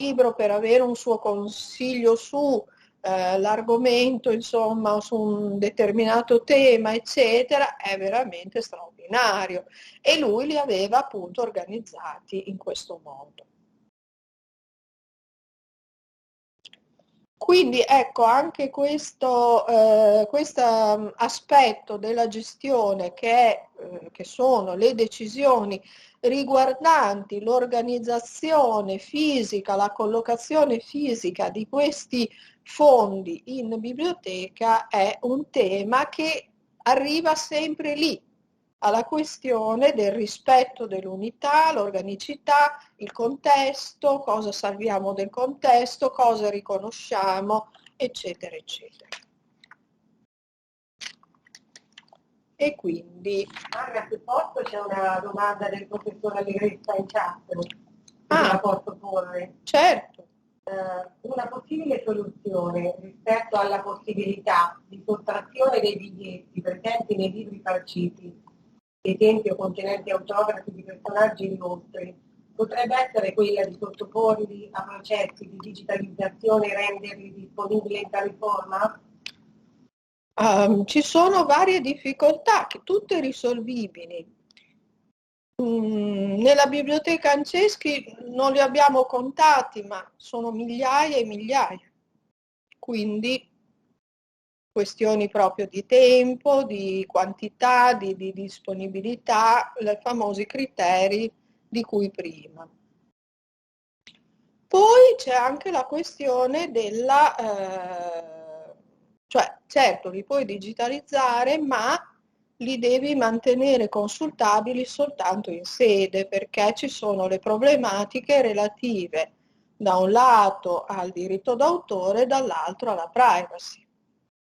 libro per avere un suo consiglio su l'argomento, insomma, su un determinato tema, eccetera, è veramente straordinario. E lui li aveva appunto organizzati in questo modo. Quindi ecco anche questo aspetto della gestione che sono le decisioni riguardanti l'organizzazione fisica, la collocazione fisica di questi fondi in biblioteca è un tema che arriva sempre lì, alla questione del rispetto dell'unità, l'organicità, il contesto, cosa salviamo del contesto, cosa riconosciamo, eccetera, eccetera. E quindi... Marga, se posso, c'è una domanda del professor Allegretta in chat, se la posso porre. Certo. Una possibile soluzione rispetto alla possibilità di sottrazione dei biglietti presenti nei libri farciti, esempio contenenti autografi di personaggi illustri, potrebbe essere quella di sottoporli a processi di digitalizzazione e renderli disponibili in tale forma? Ci sono varie difficoltà, che tutte risolvibili. Nella biblioteca Anceschi non li abbiamo contati, ma sono migliaia e migliaia. Quindi questioni proprio di tempo, di quantità, di disponibilità, i famosi criteri di cui prima. Poi c'è anche la questione della, cioè certo li puoi digitalizzare, ma li devi mantenere consultabili soltanto in sede, perché ci sono le problematiche relative da un lato al diritto d'autore e dall'altro alla privacy.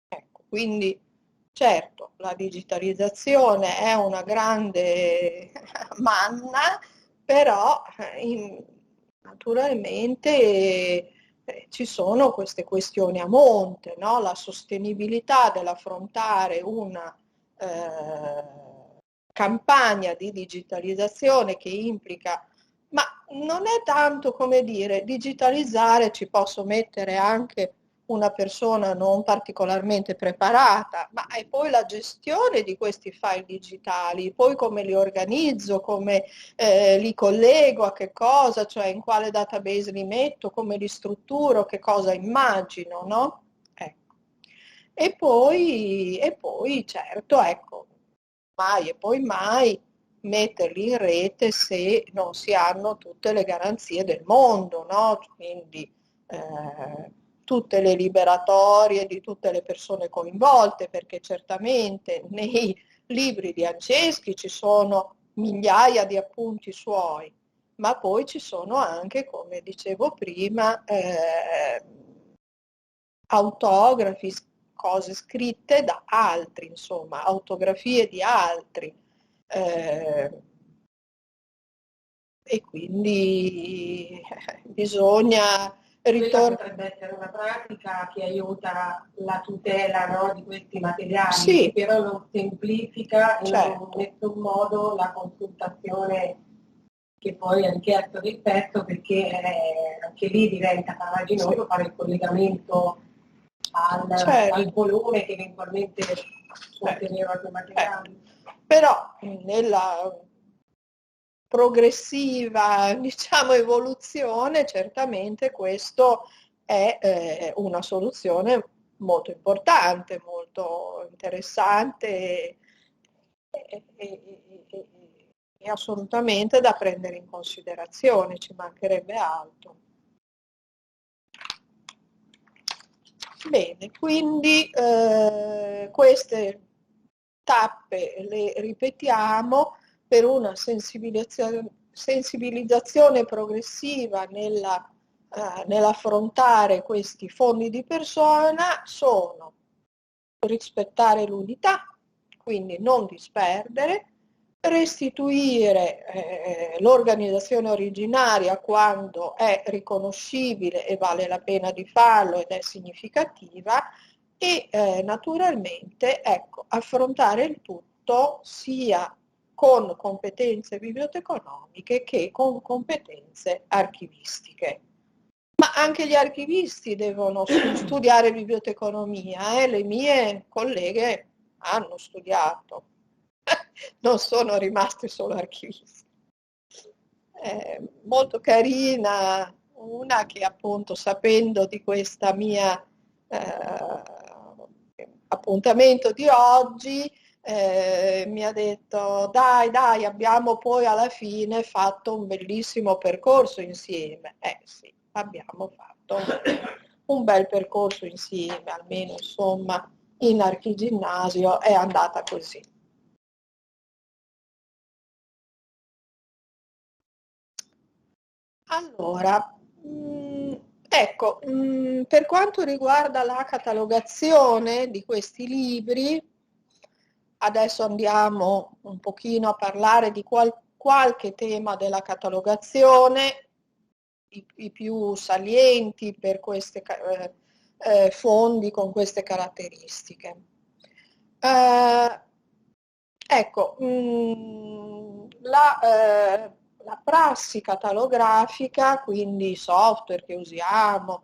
Ecco, quindi certo la digitalizzazione è una grande manna, però naturalmente ci sono queste questioni a monte, no? La sostenibilità dell'affrontare una campagna di digitalizzazione che implica, ma non è tanto come dire digitalizzare, ci posso mettere anche una persona non particolarmente preparata, ma è poi la gestione di questi file digitali, poi come li organizzo, come li collego, a che cosa, cioè in quale database li metto, come li strutturo, che cosa immagino, no? Ecco. E poi certo, ecco, mai e poi mai metterli in rete se non si hanno tutte le garanzie del mondo, no? Quindi tutte le liberatorie di tutte le persone coinvolte, perché certamente nei libri di Anceschi ci sono migliaia di appunti suoi, ma poi ci sono anche, come dicevo prima, autografi, cose scritte da altri, insomma, autografie di altri. E quindi bisogna Questa potrebbe essere una pratica che aiuta la tutela, no, di questi materiali, sì, che però non semplifica in certo. nessun modo la consultazione che poi è richiesto del testo, perché anche lì diventa farraginoso fare il collegamento Certo. al volume che eventualmente conteneva quei materiali. Però nella progressiva, diciamo, evoluzione, certamente questo è una soluzione molto importante, molto interessante e assolutamente da prendere in considerazione, ci mancherebbe altro. Bene, quindi queste tappe le ripetiamo per una sensibilizzazione progressiva nell'affrontare questi fondi di persona. Sono rispettare l'unità, quindi non disperdere, restituire l'organizzazione originaria quando è riconoscibile e vale la pena di farlo ed è significativa, e naturalmente ecco, affrontare il tutto sia con competenze biblioteconomiche che con competenze archivistiche. Ma anche gli archivisti devono studiare biblioteconomia, le mie colleghe hanno studiato, non sono rimaste solo archivisti. Molto carina, una che appunto sapendo di questa mia appuntamento di oggi mi ha detto dai, abbiamo poi alla fine fatto un bellissimo percorso insieme. Sì, abbiamo fatto un bel percorso insieme, almeno insomma in archiginnasio è andata così. Allora, ecco, per quanto riguarda la catalogazione di questi libri, adesso andiamo un pochino a parlare di qualche tema della catalogazione, i più salienti per questi fondi con queste caratteristiche. Ecco, la prassi catalografica, quindi i software che usiamo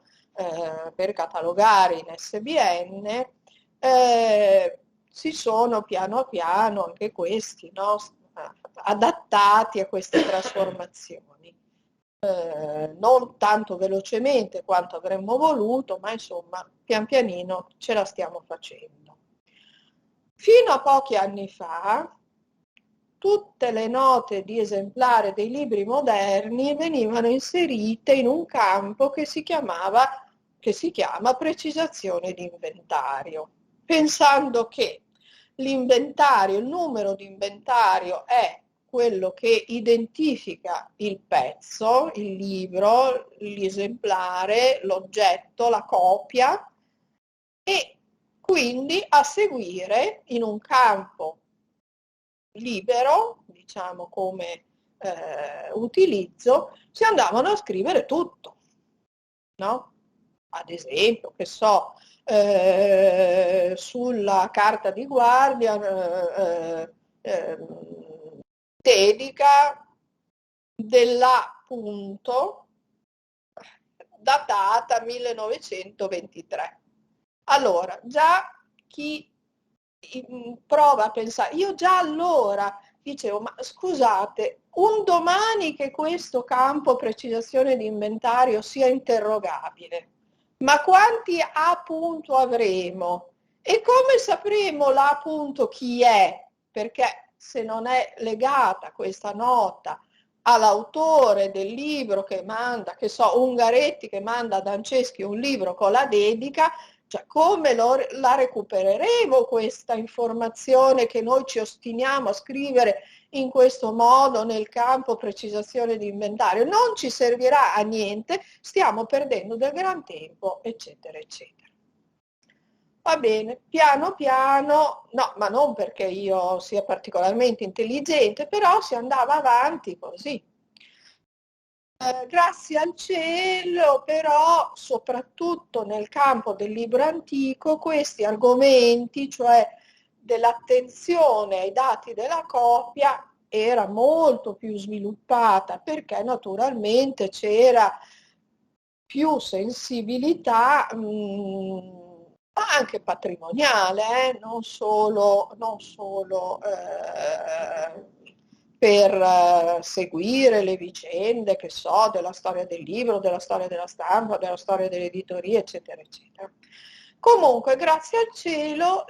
per catalogare in SBN, si sono piano piano anche questi, no, adattati a queste trasformazioni. Non tanto velocemente quanto avremmo voluto, ma insomma pian pianino ce la stiamo facendo. Fino a pochi anni fa tutte le note di esemplare dei libri moderni venivano inserite in un campo che si chiama precisazione di inventario, pensando che l'inventario, il numero di inventario è quello che identifica il pezzo, il libro, l'esemplare, l'oggetto, la copia, e quindi a seguire in un campo libero, diciamo come utilizzo, si andavano a scrivere tutto, no? Ad esempio, che so, sulla carta di guardia dedica dell'A punto datata 1923. Allora, già chi prova a pensare, io già allora dicevo, ma scusate, un domani che questo campo precisazione di inventario sia interrogabile, ma quanti A punto avremo? E come sapremo l'A punto chi è? Perché se non è legata questa nota all'autore del libro che manda, che so, Ungaretti che manda ad Anceschi un libro con la dedica, cioè come la recupereremo questa informazione che noi ci ostiniamo a scrivere in questo modo nel campo precisazione di inventario? Non ci servirà a niente, stiamo perdendo del gran tempo, eccetera, eccetera. Va bene, piano piano, no, ma non perché io sia particolarmente intelligente, però si andava avanti così. Grazie al cielo, però, soprattutto nel campo del libro antico, questi argomenti, cioè dell'attenzione ai dati della copia, era molto più sviluppata perché naturalmente c'era più sensibilità, ma anche patrimoniale, non solo per seguire le vicende, che so, della storia del libro, della storia della stampa, della storia dell'editoria, eccetera, eccetera. Comunque, grazie al cielo,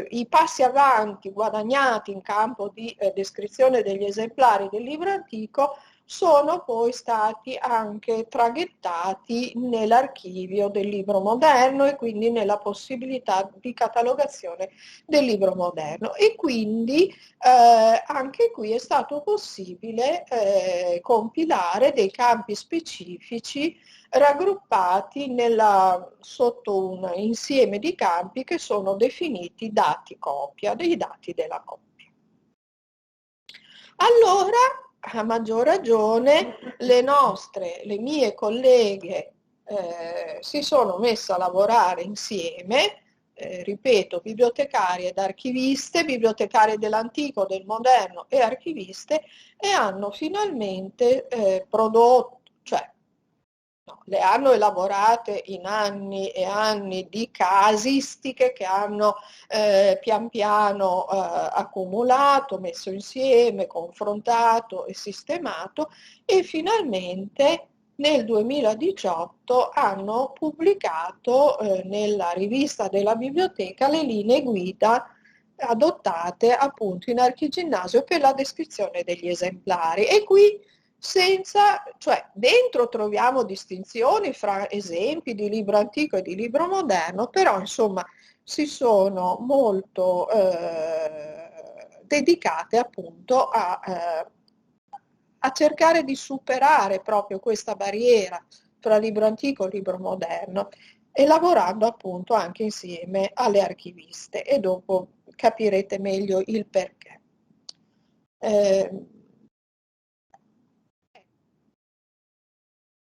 i passi avanti guadagnati in campo di descrizione degli esemplari del libro antico sono poi stati anche traghettati nell'archivio del libro moderno e quindi nella possibilità di catalogazione del libro moderno. E quindi anche qui è stato possibile compilare dei campi specifici raggruppati sotto un insieme di campi che sono definiti dati copia, dei dati della copia. Allora, a maggior ragione, le mie colleghe si sono messe a lavorare insieme, ripeto, bibliotecarie ed archiviste, bibliotecarie dell'antico, del moderno e archiviste, e hanno finalmente prodotto, cioè no, le hanno elaborate in anni e anni di casistiche che hanno pian piano accumulato, messo insieme, confrontato e sistemato, e finalmente nel 2018 hanno pubblicato nella rivista della biblioteca le linee guida adottate appunto in Archiginnasio per la descrizione degli esemplari. E qui cioè dentro troviamo distinzioni fra esempi di libro antico e di libro moderno, però insomma si sono molto dedicate appunto a cercare di superare proprio questa barriera fra libro antico e libro moderno, e lavorando appunto anche insieme alle archiviste, e dopo capirete meglio il perché.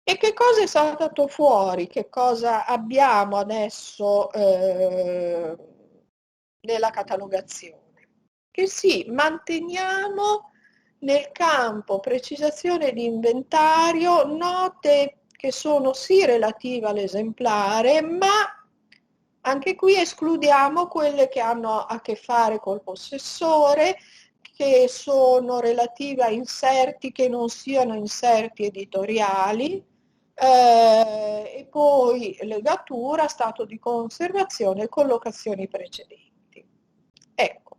E che cosa è saltato fuori? Che cosa abbiamo adesso nella catalogazione? Che sì, manteniamo nel campo precisazione di inventario note che sono sì relative all'esemplare, ma anche qui escludiamo quelle che hanno a che fare col possessore, che sono relative a inserti che non siano inserti editoriali, e poi legatura, stato di conservazione e collocazioni precedenti. Ecco,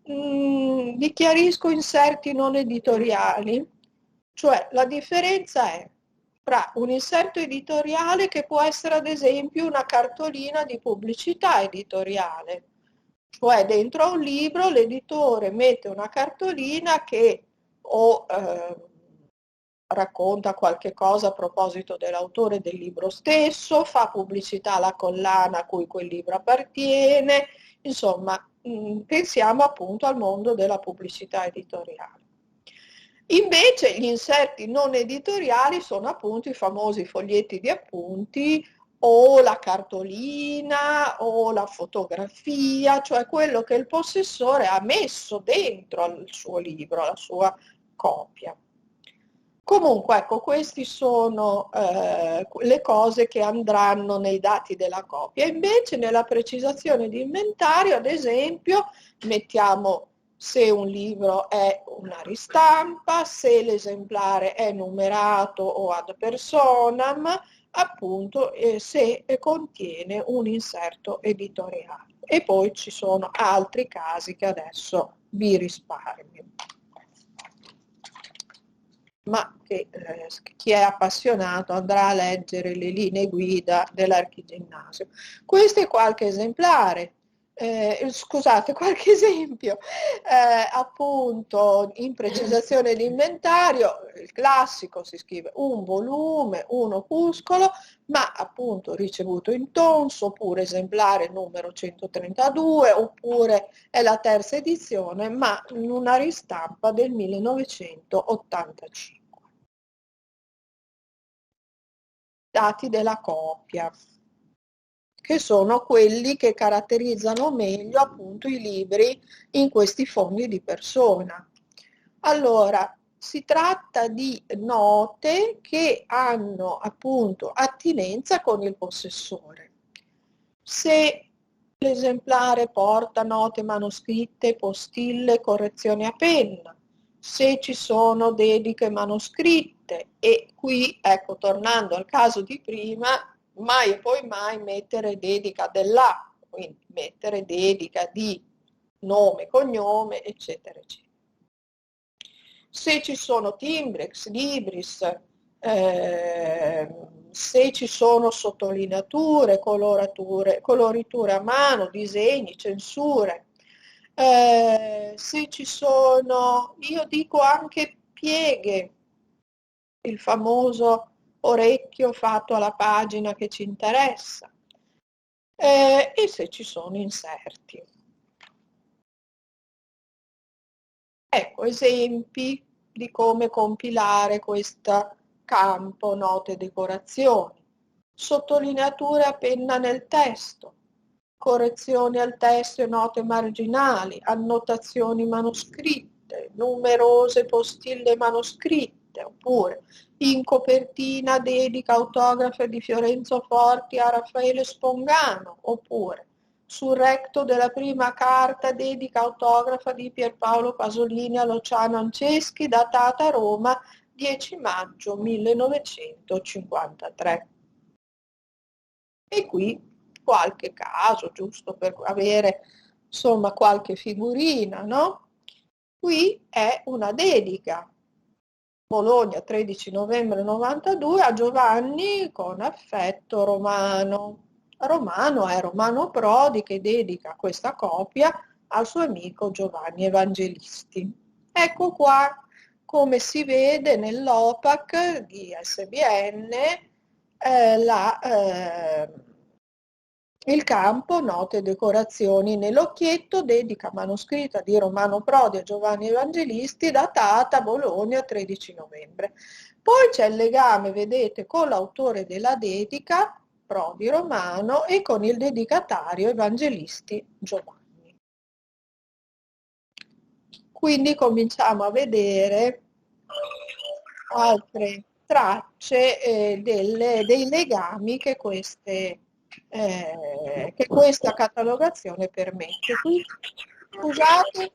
Vi chiarisco inserti non editoriali, cioè la differenza è fra un inserto editoriale che può essere ad esempio una cartolina di pubblicità editoriale, cioè dentro a un libro l'editore mette una cartolina che o racconta qualche cosa a proposito dell'autore del libro stesso, fa pubblicità alla collana a cui quel libro appartiene, insomma, pensiamo appunto al mondo della pubblicità editoriale. Invece gli inserti non editoriali sono appunto i famosi foglietti di appunti o la cartolina o la fotografia, cioè quello che il possessore ha messo dentro al suo libro, alla sua copia. Comunque, ecco, queste sono le cose che andranno nei dati della copia. Invece nella precisazione di inventario, ad esempio, mettiamo se un libro è una ristampa, se l'esemplare è numerato o ad personam, appunto se contiene un inserto editoriale. E poi ci sono altri casi che adesso vi risparmio, ma che chi è appassionato andrà a leggere le linee guida dell'Archiginnasio. Questo è qualche esemplare, scusate, qualche esempio, appunto in precisazione di inventario, il classico si scrive un volume, un opuscolo, ma appunto ricevuto in tons, oppure esemplare numero 132, oppure è la terza edizione, ma in una ristampa del 1985. Dati della copia, che sono quelli che caratterizzano meglio appunto i libri in questi fondi di persona. Allora, si tratta di note che hanno appunto attinenza con il possessore. Se l'esemplare porta note manoscritte, postille, correzioni a penna, se ci sono dediche manoscritte, e qui, ecco, tornando al caso di prima, mai e poi mai mettere dedica dell'A, quindi mettere dedica di nome, cognome, eccetera, eccetera. Se ci sono timbrex, libris, se ci sono sottolineature, coloriture a mano, disegni, censure, se ci sono, io dico anche pieghe, il famoso orecchio fatto alla pagina che ci interessa, e se ci sono inserti. Ecco, esempi di come compilare questo campo note e decorazioni. Sottolineature a penna nel testo, correzioni al testo e note marginali, annotazioni manoscritte, numerose postille manoscritte, oppure in copertina dedica autografe di Fiorenzo Forti a Raffaele Spongano, oppure sul recto della prima carta dedica autografa di Pierpaolo Pasolini a Luciano Anceschi, datata Roma 10 maggio 1953. E qui qualche caso, giusto per avere insomma qualche figurina, no? Qui è una dedica. Bologna, 13 novembre 92, a Giovanni con affetto Romano. Romano è Romano Prodi che dedica questa copia al suo amico Giovanni Evangelisti. Ecco qua come si vede nell'OPAC di SBN il campo note e decorazioni nell'occhietto, dedica manoscritta di Romano Prodi a Giovanni Evangelisti, datata Bologna 13 novembre. Poi c'è il legame, vedete, con l'autore della dedica, Prodi Romano, e con il dedicatario Evangelisti Giovanni. Quindi cominciamo a vedere altre tracce dei legami che questa catalogazione permette. Scusate,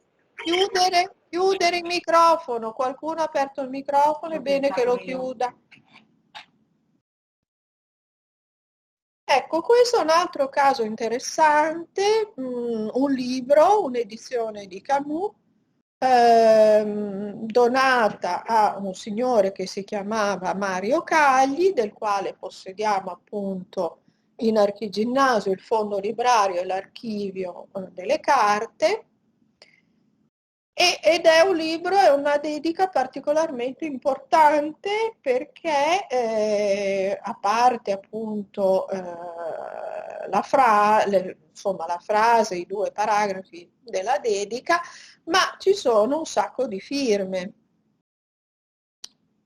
chiudere il microfono. Qualcuno ha aperto il microfono, è bene che lo chiuda. Ecco, questo è un altro caso interessante, un libro, un'edizione di Camus, donata a un signore che si chiamava Mario Cagli, del quale possediamo appunto in Archiginnasio il fondo librario e l'archivio delle carte. Ed è un libro, è una dedica particolarmente importante perché a parte appunto insomma, la frase, i 2 paragrafi della dedica, ma ci sono un sacco di firme.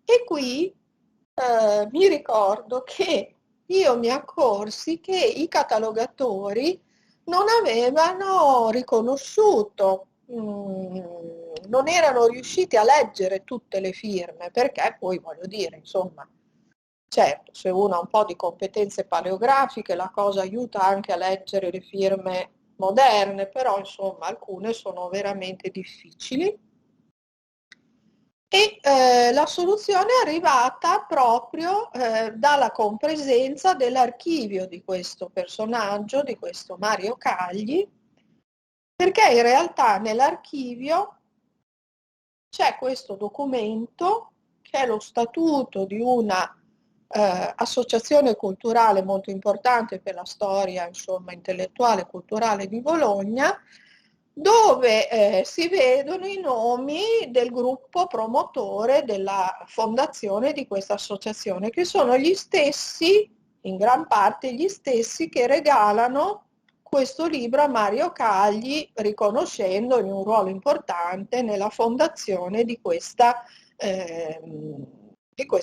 E qui mi ricordo che io mi accorsi che i catalogatori non avevano riconosciuto, non erano riusciti a leggere tutte le firme, perché poi voglio dire, insomma, certo, se uno ha un po' di competenze paleografiche la cosa aiuta anche a leggere le firme moderne, però insomma alcune sono veramente difficili. E la soluzione è arrivata proprio dalla compresenza dell'archivio di questo personaggio, di questo Mario Cagli, perché in realtà nell'archivio c'è questo documento che è lo statuto di una associazione culturale molto importante per la storia, insomma, intellettuale e culturale di Bologna, dove si vedono i nomi del gruppo promotore della fondazione di questa associazione, che sono gli stessi, in gran parte gli stessi, che regalano questo libro a Mario Cagli, riconoscendogli un ruolo importante nella fondazione di questa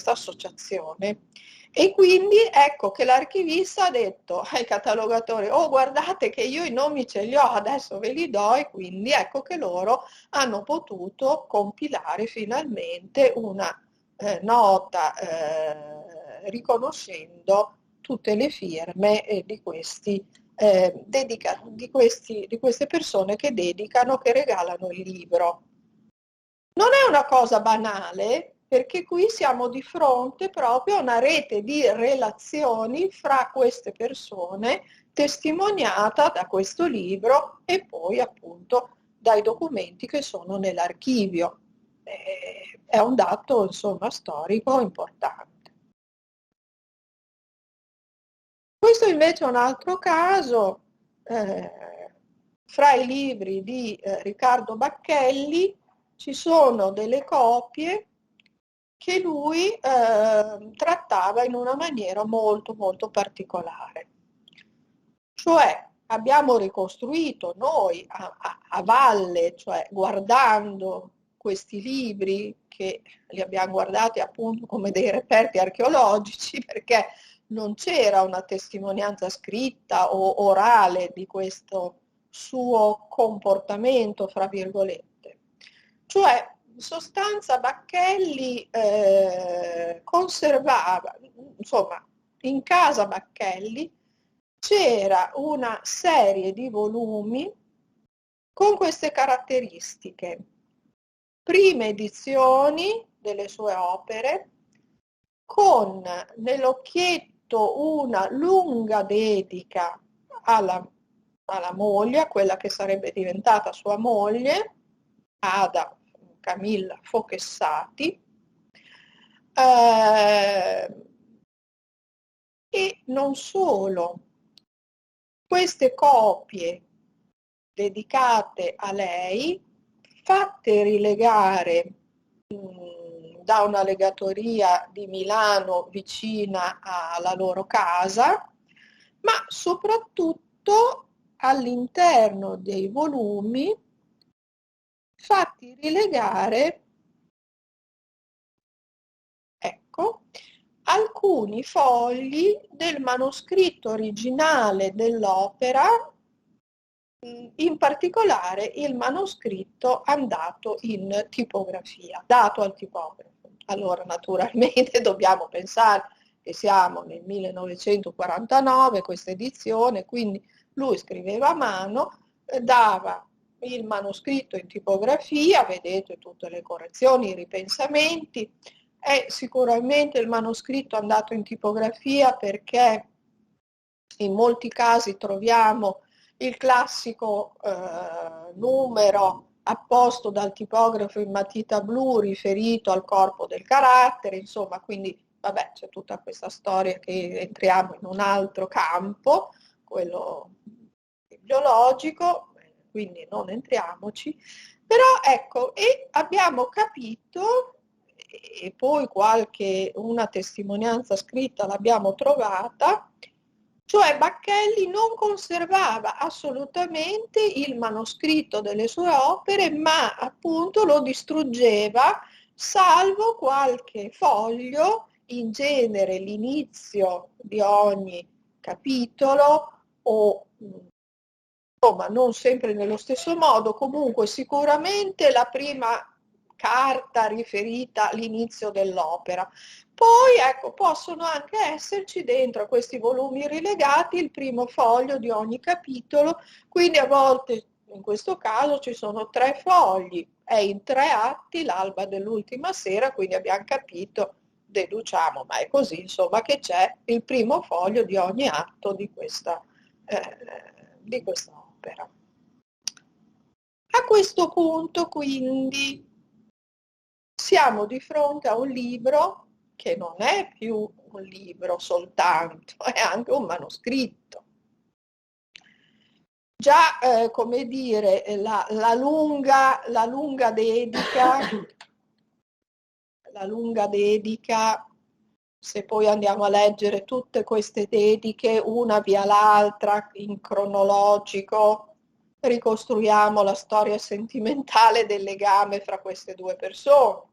associazione. E quindi ecco che l'archivista ha detto ai catalogatori: oh, guardate che io i nomi ce li ho, adesso ve li do, e quindi ecco che loro hanno potuto compilare finalmente una nota riconoscendo tutte le firme di queste persone che dedicano, che regalano il libro. Non è una cosa banale, perché qui siamo di fronte proprio a una rete di relazioni fra queste persone, testimoniata da questo libro e poi appunto dai documenti che sono nell'archivio. È un dato, insomma, storico importante. Questo invece è un altro caso, fra i libri di Riccardo Bacchelli ci sono delle copie che lui trattava in una maniera molto molto particolare. Cioè abbiamo ricostruito noi a valle, cioè guardando questi libri, che li abbiamo guardati appunto come dei reperti archeologici, perché non c'era una testimonianza scritta o orale di questo suo comportamento, fra virgolette. Cioè, in sostanza, Bacchelli conservava, insomma, in casa Bacchelli c'era una serie di volumi con queste caratteristiche: prime edizioni delle sue opere, con nell'occhietto una lunga dedica alla moglie, a quella che sarebbe diventata sua moglie, Ada Camilla Fochessati, e non solo. Queste copie dedicate a lei, fatte rilegare da una legatoria di Milano vicina alla loro casa, ma soprattutto all'interno dei volumi fatti rilegare, ecco, alcuni fogli del manoscritto originale dell'opera, in particolare il manoscritto andato in tipografia, dato al tipografo. Allora naturalmente dobbiamo pensare che siamo nel 1949, questa edizione, quindi lui scriveva a mano, dava il manoscritto in tipografia, vedete tutte le correzioni, i ripensamenti. È sicuramente il manoscritto andato in tipografia perché In molti casi troviamo il classico numero apposto dal tipografo in matita blu riferito al corpo del carattere, insomma, quindi vabbè, c'è tutta questa storia che entriamo in un altro campo, quello biologico, quindi non entriamoci, però ecco, e abbiamo capito, e poi una testimonianza scritta l'abbiamo trovata, cioè Bacchelli non conservava assolutamente il manoscritto delle sue opere, ma appunto lo distruggeva, salvo qualche foglio, in genere l'inizio di ogni capitolo o insomma non sempre nello stesso modo, comunque sicuramente la prima carta riferita all'inizio dell'opera. Poi ecco, possono anche esserci dentro questi volumi rilegati il primo foglio di ogni capitolo, quindi a volte in questo caso ci sono 3 fogli, è in 3 atti l'alba dell'ultima sera, quindi abbiamo capito, deduciamo, ma è così, insomma, che c'è il primo foglio di ogni atto di questa opera. A questo punto, quindi, siamo di fronte a un libro che non è più un libro soltanto, è anche un manoscritto. Già, come dire, la lunga dedica, se poi andiamo a leggere tutte queste dediche, una via l'altra, in cronologico, ricostruiamo la storia sentimentale del legame fra queste 2 persone.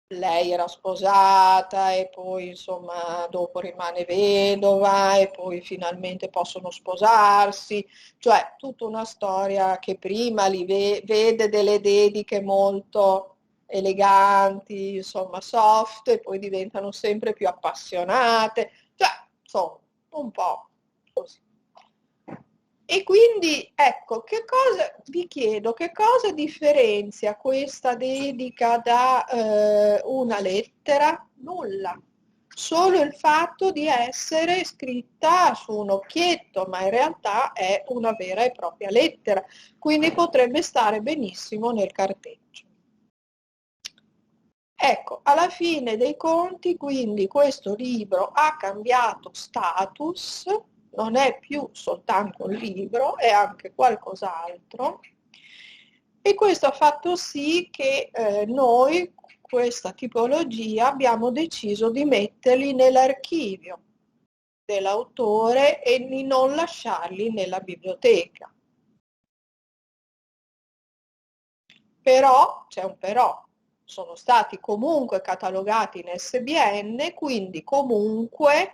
Lei era sposata e poi insomma dopo rimane vedova e poi finalmente possono sposarsi, cioè tutta una storia che prima li vede delle dediche molto eleganti, insomma soft, e poi diventano sempre più appassionate, cioè insomma un po' così. E quindi, ecco, vi chiedo, che cosa differenzia questa dedica da una lettera? Nulla. Solo il fatto di essere scritta su un occhietto, ma in realtà è una vera e propria lettera, quindi potrebbe stare benissimo nel carteggio. Ecco, alla fine dei conti, quindi, questo libro ha cambiato status, non è più soltanto un libro, è anche qualcos'altro, e questo ha fatto sì che noi, questa tipologia, abbiamo deciso di metterli nell'archivio dell'autore e di non lasciarli nella biblioteca. Però, c'è un però, sono stati comunque catalogati in SBN, quindi comunque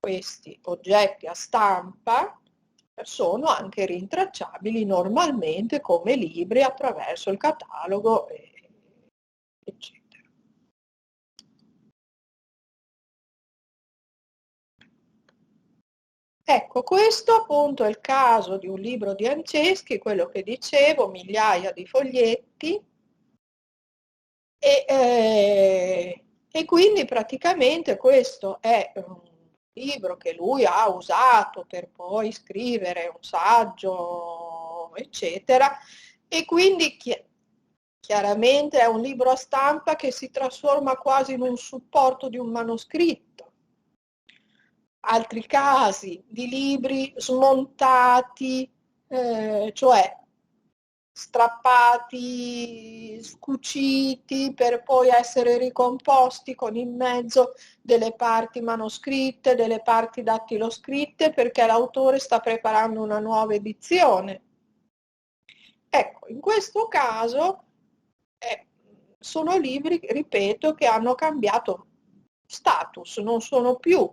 questi oggetti a stampa sono anche rintracciabili normalmente come libri attraverso il catalogo, eccetera. Ecco, questo appunto è il caso di un libro di Anceschi, quello che dicevo, migliaia di foglietti, e quindi praticamente questo è un libro che lui ha usato per poi scrivere un saggio, eccetera, e quindi chiaramente è un libro a stampa che si trasforma quasi in un supporto di un manoscritto. Altri casi di libri smontati, cioè strappati, scuciti per poi essere ricomposti con in mezzo delle parti manoscritte, delle parti dattiloscritte, perché l'autore sta preparando una nuova edizione. Ecco, in questo caso sono libri, ripeto, che hanno cambiato status, non sono più,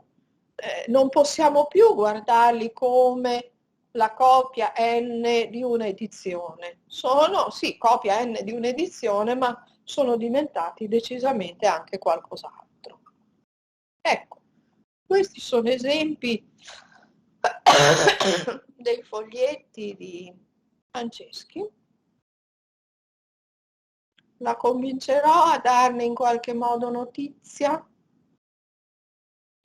non possiamo più guardarli come la copia N di un'edizione. Sono, sì, copia N di un'edizione, ma sono diventati decisamente anche qualcos'altro. Ecco, questi sono esempi dei foglietti di Anceschi. La convincerò a darne in qualche modo notizia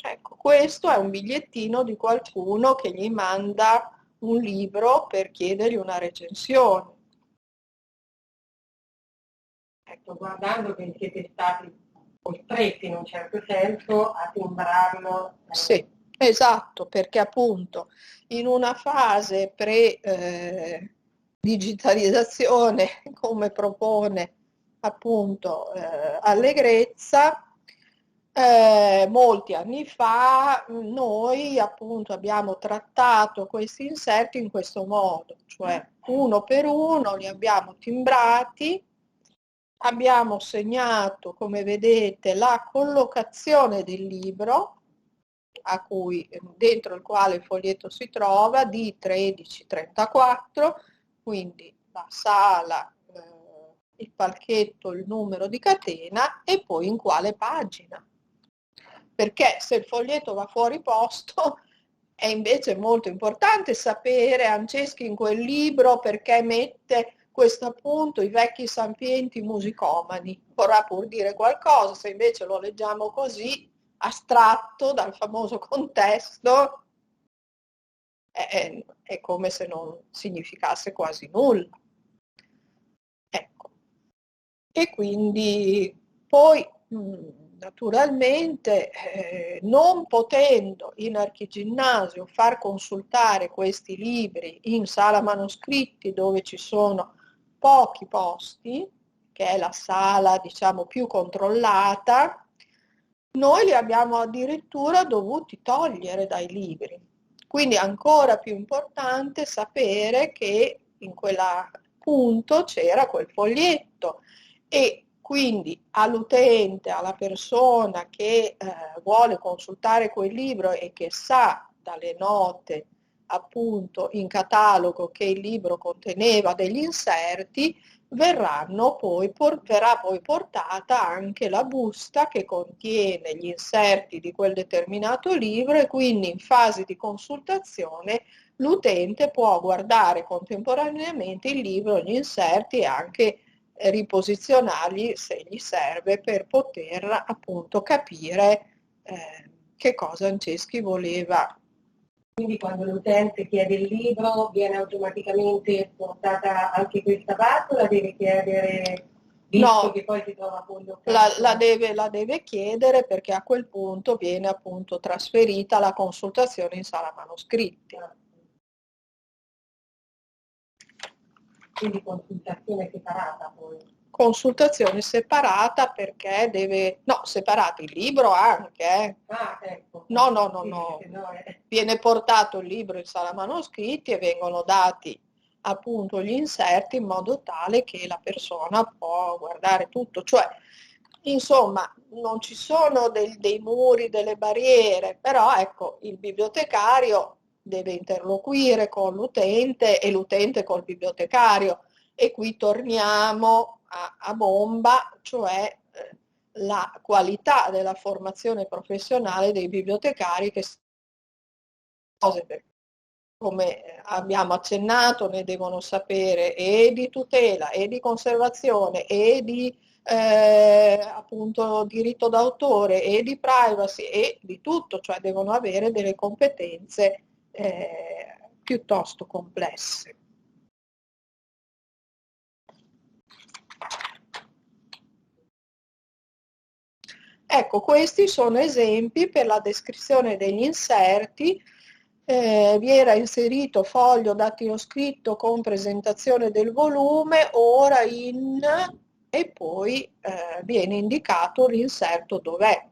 Ecco, questo è un bigliettino di qualcuno che gli manda un libro per chiedergli una recensione. Ecco, guardando che siete stati costretti in un certo senso a timbrarlo. Sì, esatto, perché appunto in una fase pre-digitalizzazione, come propone appunto Allegrezza, molti anni fa noi appunto abbiamo trattato questi inserti in questo modo, cioè uno per uno li abbiamo timbrati, abbiamo segnato, come vedete, la collocazione del libro dentro il quale il foglietto si trova, di 1334, quindi la sala, il palchetto, il numero di catena e poi in quale pagina. Perché se il foglietto va fuori posto è invece molto importante sapere Anceschi in quel libro perché mette questo appunto i vecchi sapienti musicomani. Vorrà pur dire qualcosa, se invece lo leggiamo così, astratto dal famoso contesto, è come se non significasse quasi nulla. Ecco. E quindi poi naturalmente non potendo in archiginnasio far consultare questi libri in sala manoscritti dove ci sono pochi posti, che è la sala diciamo più controllata, noi li abbiamo addirittura dovuti togliere dai libri. Quindi è ancora più importante sapere che in quel punto c'era quel foglietto e quindi all'utente, alla persona che vuole consultare quel libro e che sa dalle note appunto in catalogo che il libro conteneva degli inserti, verrà poi portata anche la busta che contiene gli inserti di quel determinato libro e quindi in fase di consultazione l'utente può guardare contemporaneamente il libro, gli inserti e anche riposizionarli se gli serve per poter appunto capire che cosa Anceschi voleva. Quindi quando l'utente chiede il libro viene automaticamente portata anche questa parte o la deve chiedere visto No, che poi si trova la deve chiedere perché a quel punto viene appunto trasferita la consultazione in sala manoscritti. Quindi consultazione separata poi. Consultazione separata perché deve... No, separato il libro anche. Ah, ecco. No. Viene portato il libro in sala manoscritti e vengono dati appunto gli inserti in modo tale che la persona può guardare tutto. Cioè, insomma, non ci sono dei muri, delle barriere, però ecco, il bibliotecario deve interloquire con l'utente e l'utente col bibliotecario. E qui torniamo a bomba, cioè la qualità della formazione professionale dei bibliotecari che come abbiamo accennato ne devono sapere e di tutela e di conservazione e di appunto diritto d'autore e di privacy e di tutto, cioè devono avere delle competenze piuttosto complesse. Ecco, questi sono esempi per la descrizione degli inserti. Vi era inserito foglio dattiloscritto con presentazione del volume, ora in... e poi viene indicato l'inserto dov'è.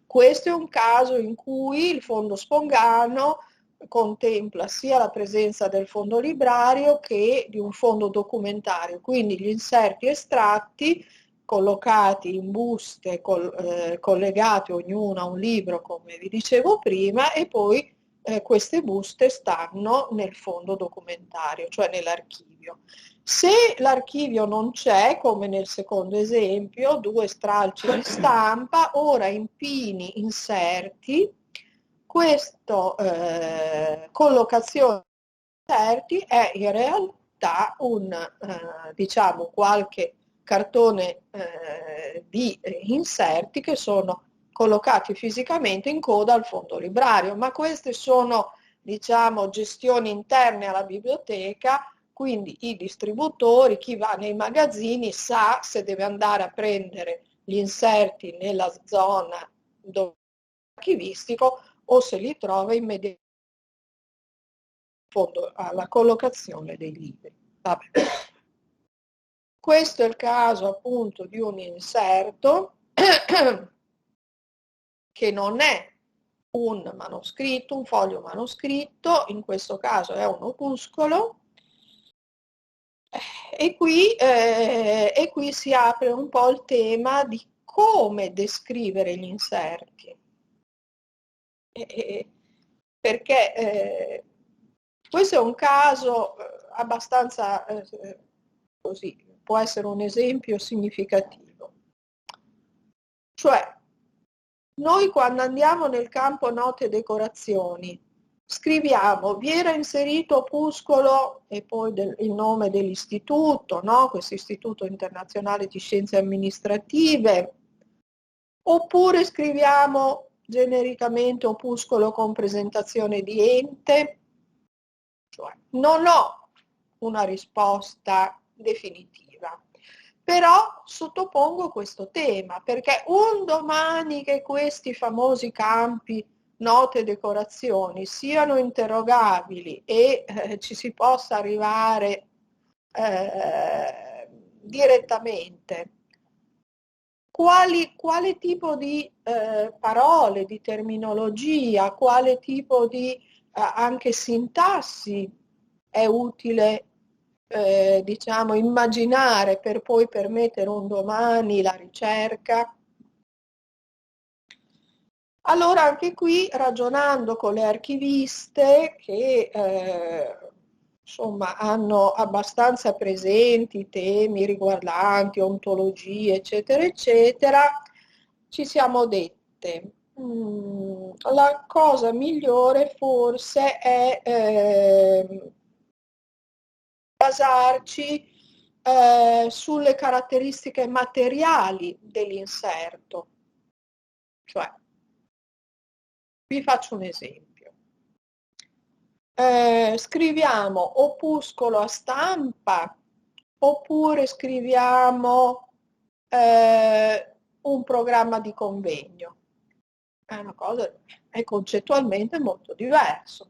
Questo è un caso in cui il fondo Spongano contempla sia la presenza del fondo librario che di un fondo documentario, quindi gli inserti estratti collocati in buste collegate ognuna a un libro, come vi dicevo prima, e poi queste buste stanno nel fondo documentario, cioè nell'archivio. Se l'archivio non c'è, come nel secondo esempio, 2 stralci di stampa, ora impini inserti, questa collocazione di inserti è in realtà diciamo, qualche cartone di inserti che sono collocati fisicamente in coda al fondo librario, ma queste sono, diciamo, gestioni interne alla biblioteca, quindi i distributori, chi va nei magazzini sa se deve andare a prendere gli inserti nella zona archivistico o se li trova immediatamente alla collocazione dei libri. Vabbè. Questo è il caso appunto di un inserto che non è un manoscritto, un foglio manoscritto, in questo caso è un opuscolo, e qui si apre un po' il tema di come descrivere gli inserti. Perché questo è un caso abbastanza così, può essere un esempio significativo. Cioè, noi quando andiamo nel campo note e decorazioni, scriviamo, vi era inserito opuscolo e poi il nome dell'istituto, no? Questo Istituto Internazionale di Scienze Amministrative, oppure scriviamo genericamente opuscolo con presentazione di ente. Cioè, non ho una risposta definitiva, però sottopongo questo tema, perché un domani che questi famosi campi note e decorazioni siano interrogabili e ci si possa arrivare direttamente, quale tipo di parole, di terminologia, quale tipo di anche sintassi è utile diciamo immaginare per poi permettere un domani la ricerca. Allora anche qui, ragionando con le archiviste che insomma hanno abbastanza presenti i temi riguardanti ontologie eccetera eccetera, ci siamo dette la cosa migliore forse è basarci sulle caratteristiche materiali dell'inserto. Cioè, vi faccio un esempio. Scriviamo opuscolo a stampa oppure scriviamo un programma di convegno. È una cosa, è concettualmente molto diverso.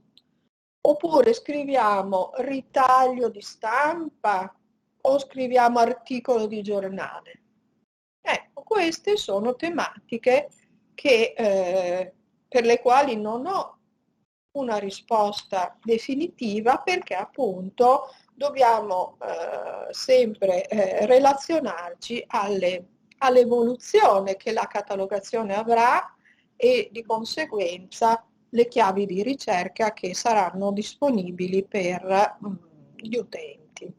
Oppure scriviamo ritaglio di stampa o scriviamo articolo di giornale. Ecco, queste sono tematiche che, per le quali non ho una risposta definitiva, perché appunto dobbiamo sempre relazionarci all'evoluzione che la catalogazione avrà e di conseguenza le chiavi di ricerca che saranno disponibili per gli utenti.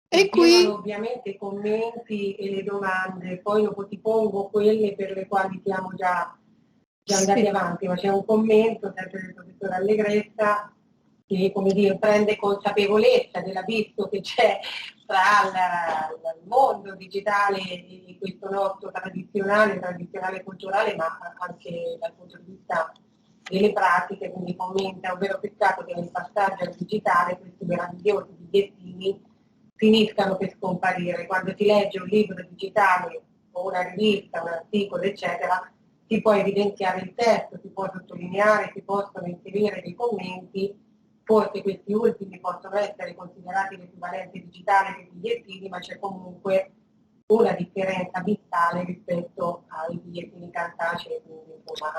E qui ovviamente i commenti e le domande, poi dopo ti pongo quelle per le quali siamo già andati avanti, ma c'è un commento sempre del professor Allegretta che, come dire, prende consapevolezza dell'abisso che c'è tra il mondo digitale e questo nostro tradizionale culturale, ma anche dal punto di vista delle pratiche, quindi commenta, ovvero peccato che nel passaggio al digitale questi meravigliosi bigliettini finiscano per scomparire. Quando si legge un libro digitale o una rivista, un articolo, eccetera, si può evidenziare il testo, si può sottolineare, si possono inserire dei commenti, forse questi ultimi possono essere considerati l'equivalente digitale dei bigliettini, ma c'è comunque una differenza abissale rispetto ai bigliettini cartacei, quindi insomma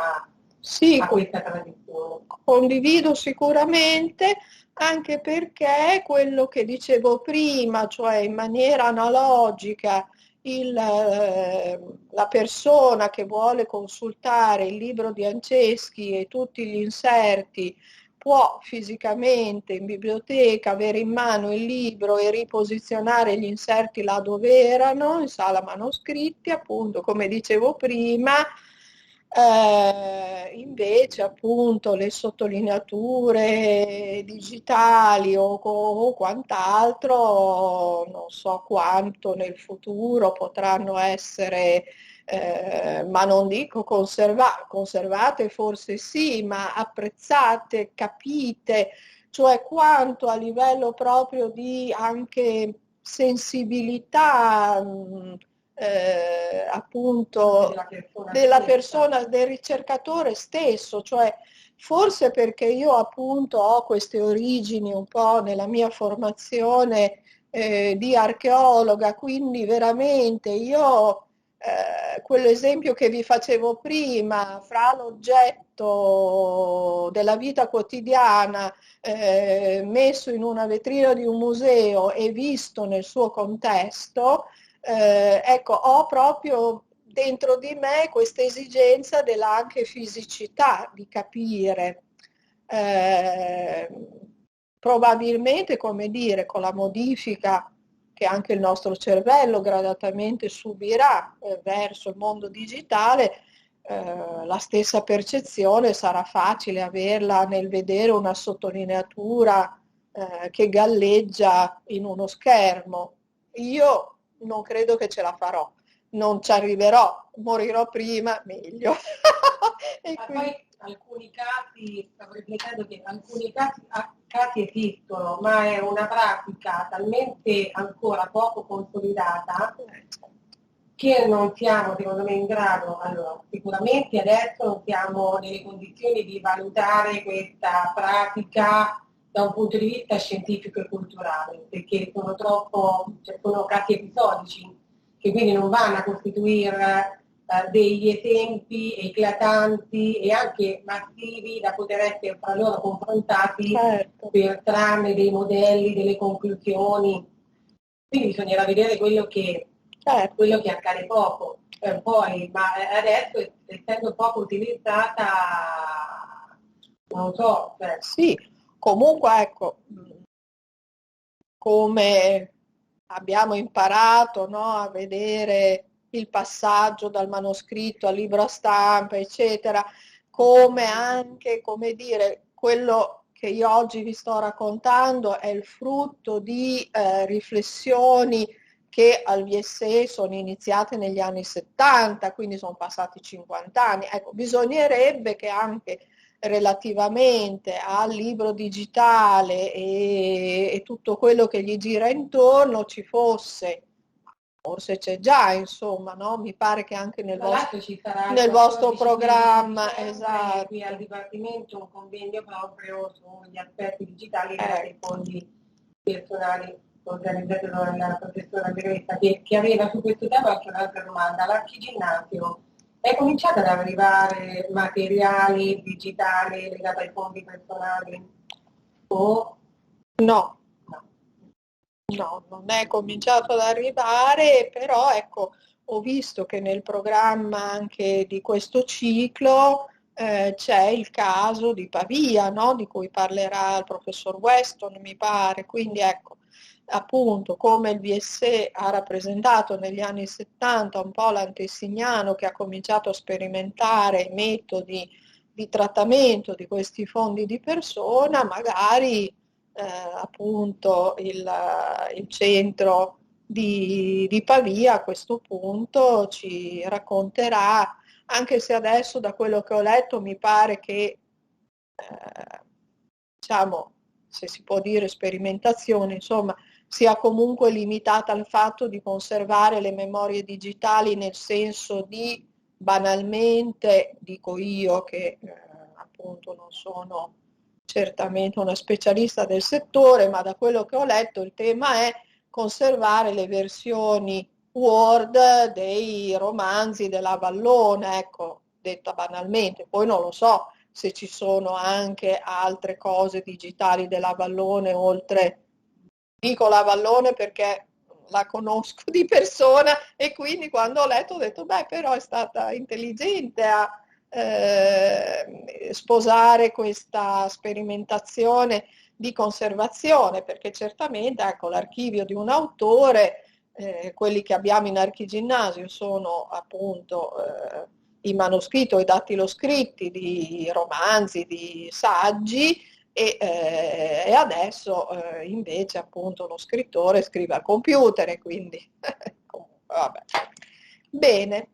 a questa tradizione. Condivido sicuramente, anche perché quello che dicevo prima, cioè in maniera analogica la persona che vuole consultare il libro di Anceschi e tutti gli inserti può fisicamente in biblioteca avere in mano il libro e riposizionare gli inserti là dove erano, in sala manoscritti, appunto come dicevo prima. Invece appunto le sottolineature digitali o quant'altro non so quanto nel futuro potranno essere ma non dico conservate forse sì, ma apprezzate, capite, cioè quanto a livello proprio di anche sensibilità appunto della persona, del ricercatore stesso, cioè forse perché io appunto ho queste origini un po' nella mia formazione di archeologa, quindi veramente io quell'esempio che vi facevo prima fra l'oggetto della vita quotidiana messo in una vetrina di un museo e visto nel suo contesto, ecco, ho proprio dentro di me questa esigenza della anche fisicità, di capire. Probabilmente, come dire, con la modifica che anche il nostro cervello gradatamente subirà verso il mondo digitale, la stessa percezione sarà facile averla nel vedere una sottolineatura che galleggia in uno schermo. Io non credo che ce la farò, non ci arriverò, morirò prima, meglio. E poi alcuni casi, stavo riflettendo che alcuni casi esistono, ma è una pratica talmente ancora poco consolidata che non siamo secondo me in grado, allora sicuramente adesso non siamo nelle condizioni di valutare questa pratica da un punto di vista scientifico e culturale, perché sono sono casi episodici che quindi non vanno a costituire degli esempi eclatanti e anche massivi da poter essere fra loro confrontati, certo, per trarne dei modelli, delle conclusioni. Quindi bisognerà vedere quello che accade poco. Poi, ma adesso essendo poco utilizzata, non so. Sì, comunque ecco, come abbiamo imparato, no, a vedere il passaggio dal manoscritto al libro a stampa, eccetera, come anche, come dire, quello che io oggi vi sto raccontando è il frutto di riflessioni che al VSE sono iniziate negli anni 70, quindi sono passati 50 anni. Ecco, bisognerebbe che anche relativamente al libro digitale e tutto quello che gli gira intorno ci fosse, forse c'è già, insomma, no? Mi pare che anche nel vostro programma, esatto. Qui al Dipartimento un convegno proprio sugli aspetti digitali dei fondi personali organizzato dalla professora Gretta, che aveva su questo tema anche un'altra domanda. L'Archiginnasio è cominciato ad arrivare materiali digitali legati ai fondi personali? O no? No, non è cominciato ad arrivare, però ecco, ho visto che nel programma anche di questo ciclo c'è il caso di Pavia, no? Di cui parlerà il professor Weston, mi pare, quindi ecco, appunto come il VSE ha rappresentato negli anni 70 un po' l'antesignano che ha cominciato a sperimentare i metodi di trattamento di questi fondi di persona, magari appunto il centro di Pavia a questo punto ci racconterà, anche se adesso da quello che ho letto mi pare che diciamo, se si può dire sperimentazione, insomma, sia comunque limitata al fatto di conservare le memorie digitali nel senso di banalmente, dico io che appunto non sono certamente una specialista del settore, ma da quello che ho letto il tema è conservare le versioni Word dei romanzi della Vallone, ecco, detta banalmente. Poi non lo so se ci sono anche altre cose digitali della Vallone, oltre, dico la Vallone perché la conosco di persona e quindi quando ho letto ho detto, beh, però è stata intelligente a sposare questa sperimentazione di conservazione, perché certamente ecco, l'archivio di un autore, quelli che abbiamo in Archiginnasio sono appunto i manoscritti o i dattiloscritti di romanzi, di saggi e adesso invece appunto lo scrittore scrive al computer e quindi vabbè. Bene,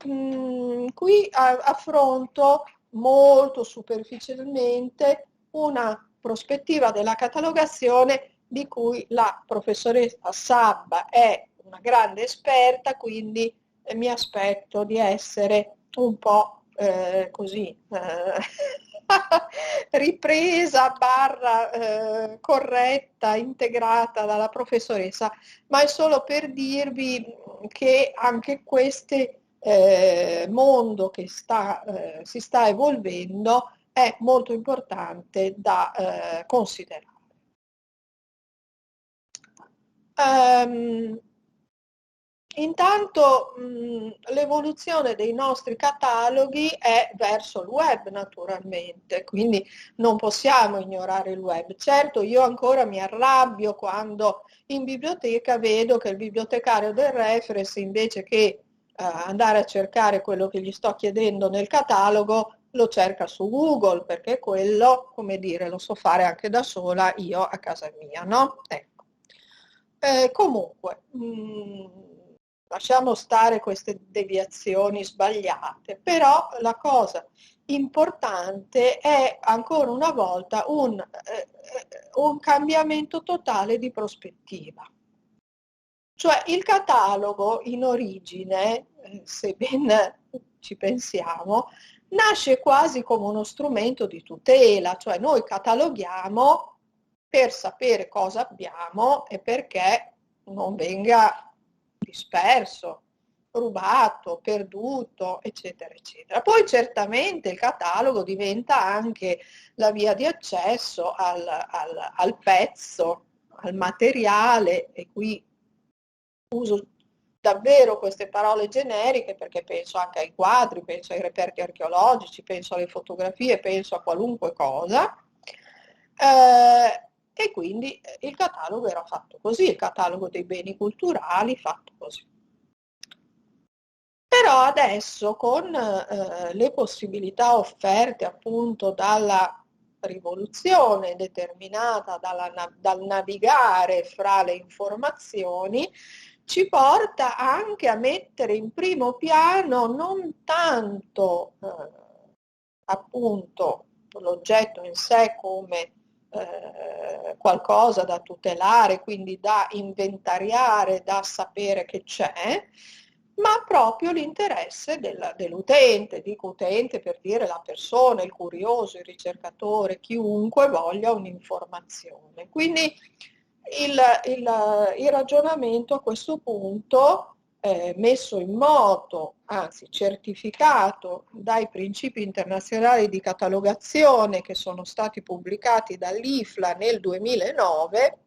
qui affronto molto superficialmente una prospettiva della catalogazione di cui la professoressa Sabba è una grande esperta, quindi mi aspetto di essere un po' così ripresa, barra corretta, integrata dalla professoressa, ma è solo per dirvi che anche questo mondo che si sta evolvendo è molto importante da considerare. Intanto l'evoluzione dei nostri cataloghi è verso il web naturalmente, quindi non possiamo ignorare il web. Certo, io ancora mi arrabbio quando in biblioteca vedo che il bibliotecario del reference, invece che andare a cercare quello che gli sto chiedendo nel catalogo, lo cerca su Google, perché quello, come dire, lo so fare anche da sola io a casa mia, no? Ecco. Comunque, lasciamo stare queste deviazioni sbagliate, però la cosa importante è ancora una volta un cambiamento totale di prospettiva. Cioè il catalogo in origine, se ben ci pensiamo, nasce quasi come uno strumento di tutela, cioè noi cataloghiamo per sapere cosa abbiamo e perché non venga disperso, rubato, perduto, eccetera, eccetera. Poi certamente il catalogo diventa anche la via di accesso al pezzo, al materiale, e qui uso davvero queste parole generiche perché penso anche ai quadri, penso ai reperti archeologici, penso alle fotografie, penso a qualunque cosa. E quindi il catalogo era fatto così, il catalogo dei beni culturali fatto così. Però adesso con le possibilità offerte appunto dalla rivoluzione determinata dal navigare fra le informazioni, ci porta anche a mettere in primo piano non tanto appunto l'oggetto in sé come qualcosa da tutelare, quindi da inventariare, da sapere che c'è, ma proprio l'interesse dell'utente, dico utente per dire la persona, il curioso, il ricercatore, chiunque voglia un'informazione. Quindi il ragionamento a questo punto messo in moto, anzi certificato dai principi internazionali di catalogazione che sono stati pubblicati dall'IFLA nel 2009,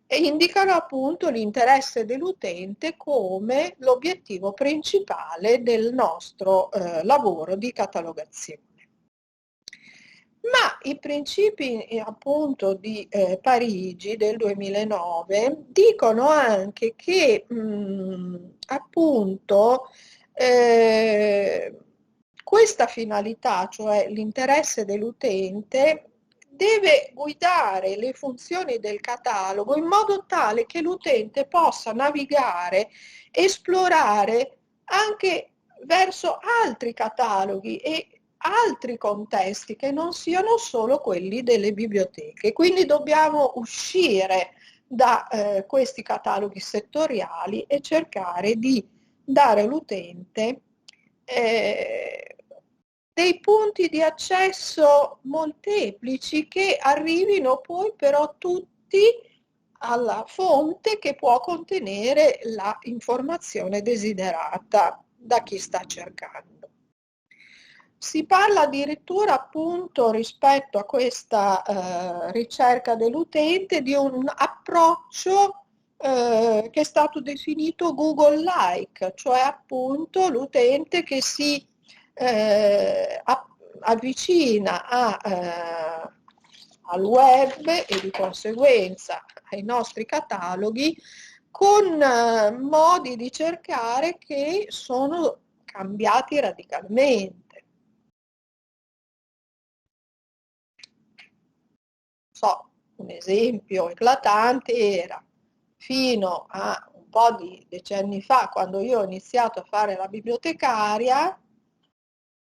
e indicano appunto l'interesse dell'utente come l'obiettivo principale del nostro lavoro di catalogazione. Ma i principi appunto di Parigi del 2009 dicono anche che appunto questa finalità, cioè l'interesse dell'utente, deve guidare le funzioni del catalogo in modo tale che l'utente possa navigare, esplorare anche verso altri cataloghi e altri contesti che non siano solo quelli delle biblioteche. Quindi dobbiamo uscire da questi cataloghi settoriali e cercare di dare all'utente dei punti di accesso molteplici che arrivino poi però tutti alla fonte che può contenere la informazione desiderata da chi sta cercando. Si parla addirittura appunto rispetto a questa ricerca dell'utente di un approccio che è stato definito Google-like, cioè appunto l'utente che si avvicina al web e di conseguenza ai nostri cataloghi con modi di cercare che sono cambiati radicalmente. Un esempio eclatante era fino a un po' di decenni fa, quando io ho iniziato a fare la bibliotecaria,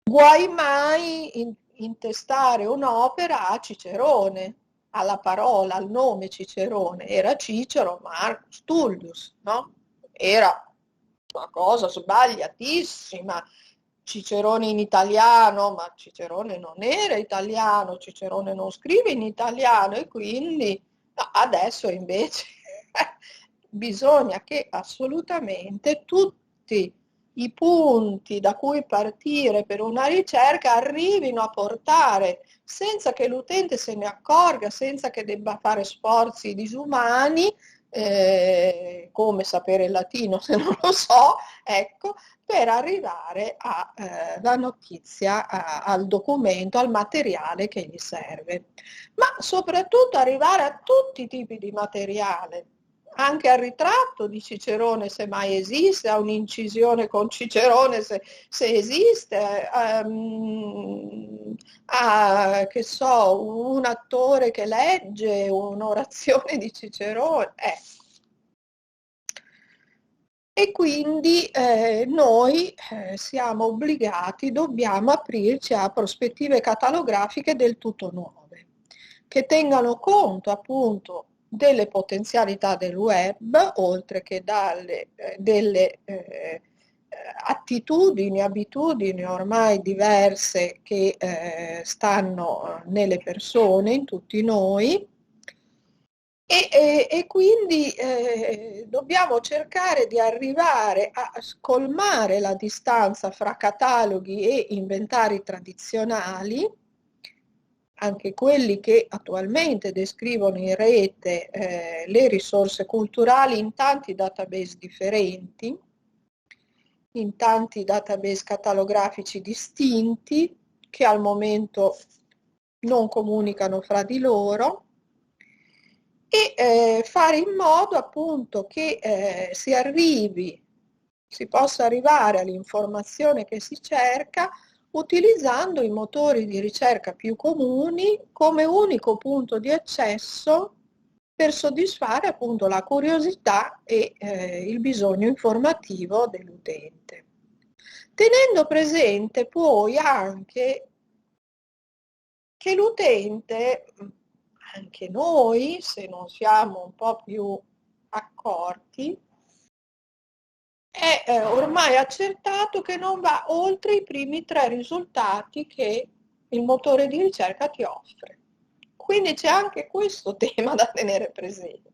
guai mai intestare un'opera a Cicerone, alla parola, al nome Cicerone. Era Cicero Marcus Tullius, no? Era una cosa sbagliatissima. Cicerone in italiano, ma Cicerone non era italiano, Cicerone non scrive in italiano e quindi adesso invece bisogna che assolutamente tutti i punti da cui partire per una ricerca arrivino a portare, senza che l'utente se ne accorga, senza che debba fare sforzi disumani, come sapere il latino se non lo so, ecco, per arrivare alla notizia, al documento, al materiale che gli serve. Ma soprattutto arrivare a tutti i tipi di materiale, anche al ritratto di Cicerone se mai esiste, a un'incisione con Cicerone se esiste, a che so, un attore che legge un'orazione di Cicerone, ecco. E quindi noi siamo obbligati, dobbiamo aprirci a prospettive catalografiche del tutto nuove, che tengano conto appunto delle potenzialità del web, oltre che delle attitudini, abitudini ormai diverse che stanno nelle persone, in tutti noi, e quindi dobbiamo cercare di arrivare a scolmare la distanza fra cataloghi e inventari tradizionali, anche quelli che attualmente descrivono in rete le risorse culturali in tanti database differenti, in tanti database catalografici distinti che al momento non comunicano fra di loro, e fare in modo appunto che si possa arrivare all'informazione che si cerca utilizzando i motori di ricerca più comuni come unico punto di accesso per soddisfare appunto la curiosità e il bisogno informativo dell'utente. Tenendo presente poi anche che l'utente, anche noi, se non siamo un po' più accorti, è ormai accertato che non va oltre i primi 3 risultati che il motore di ricerca ti offre. Quindi c'è anche questo tema da tenere presente.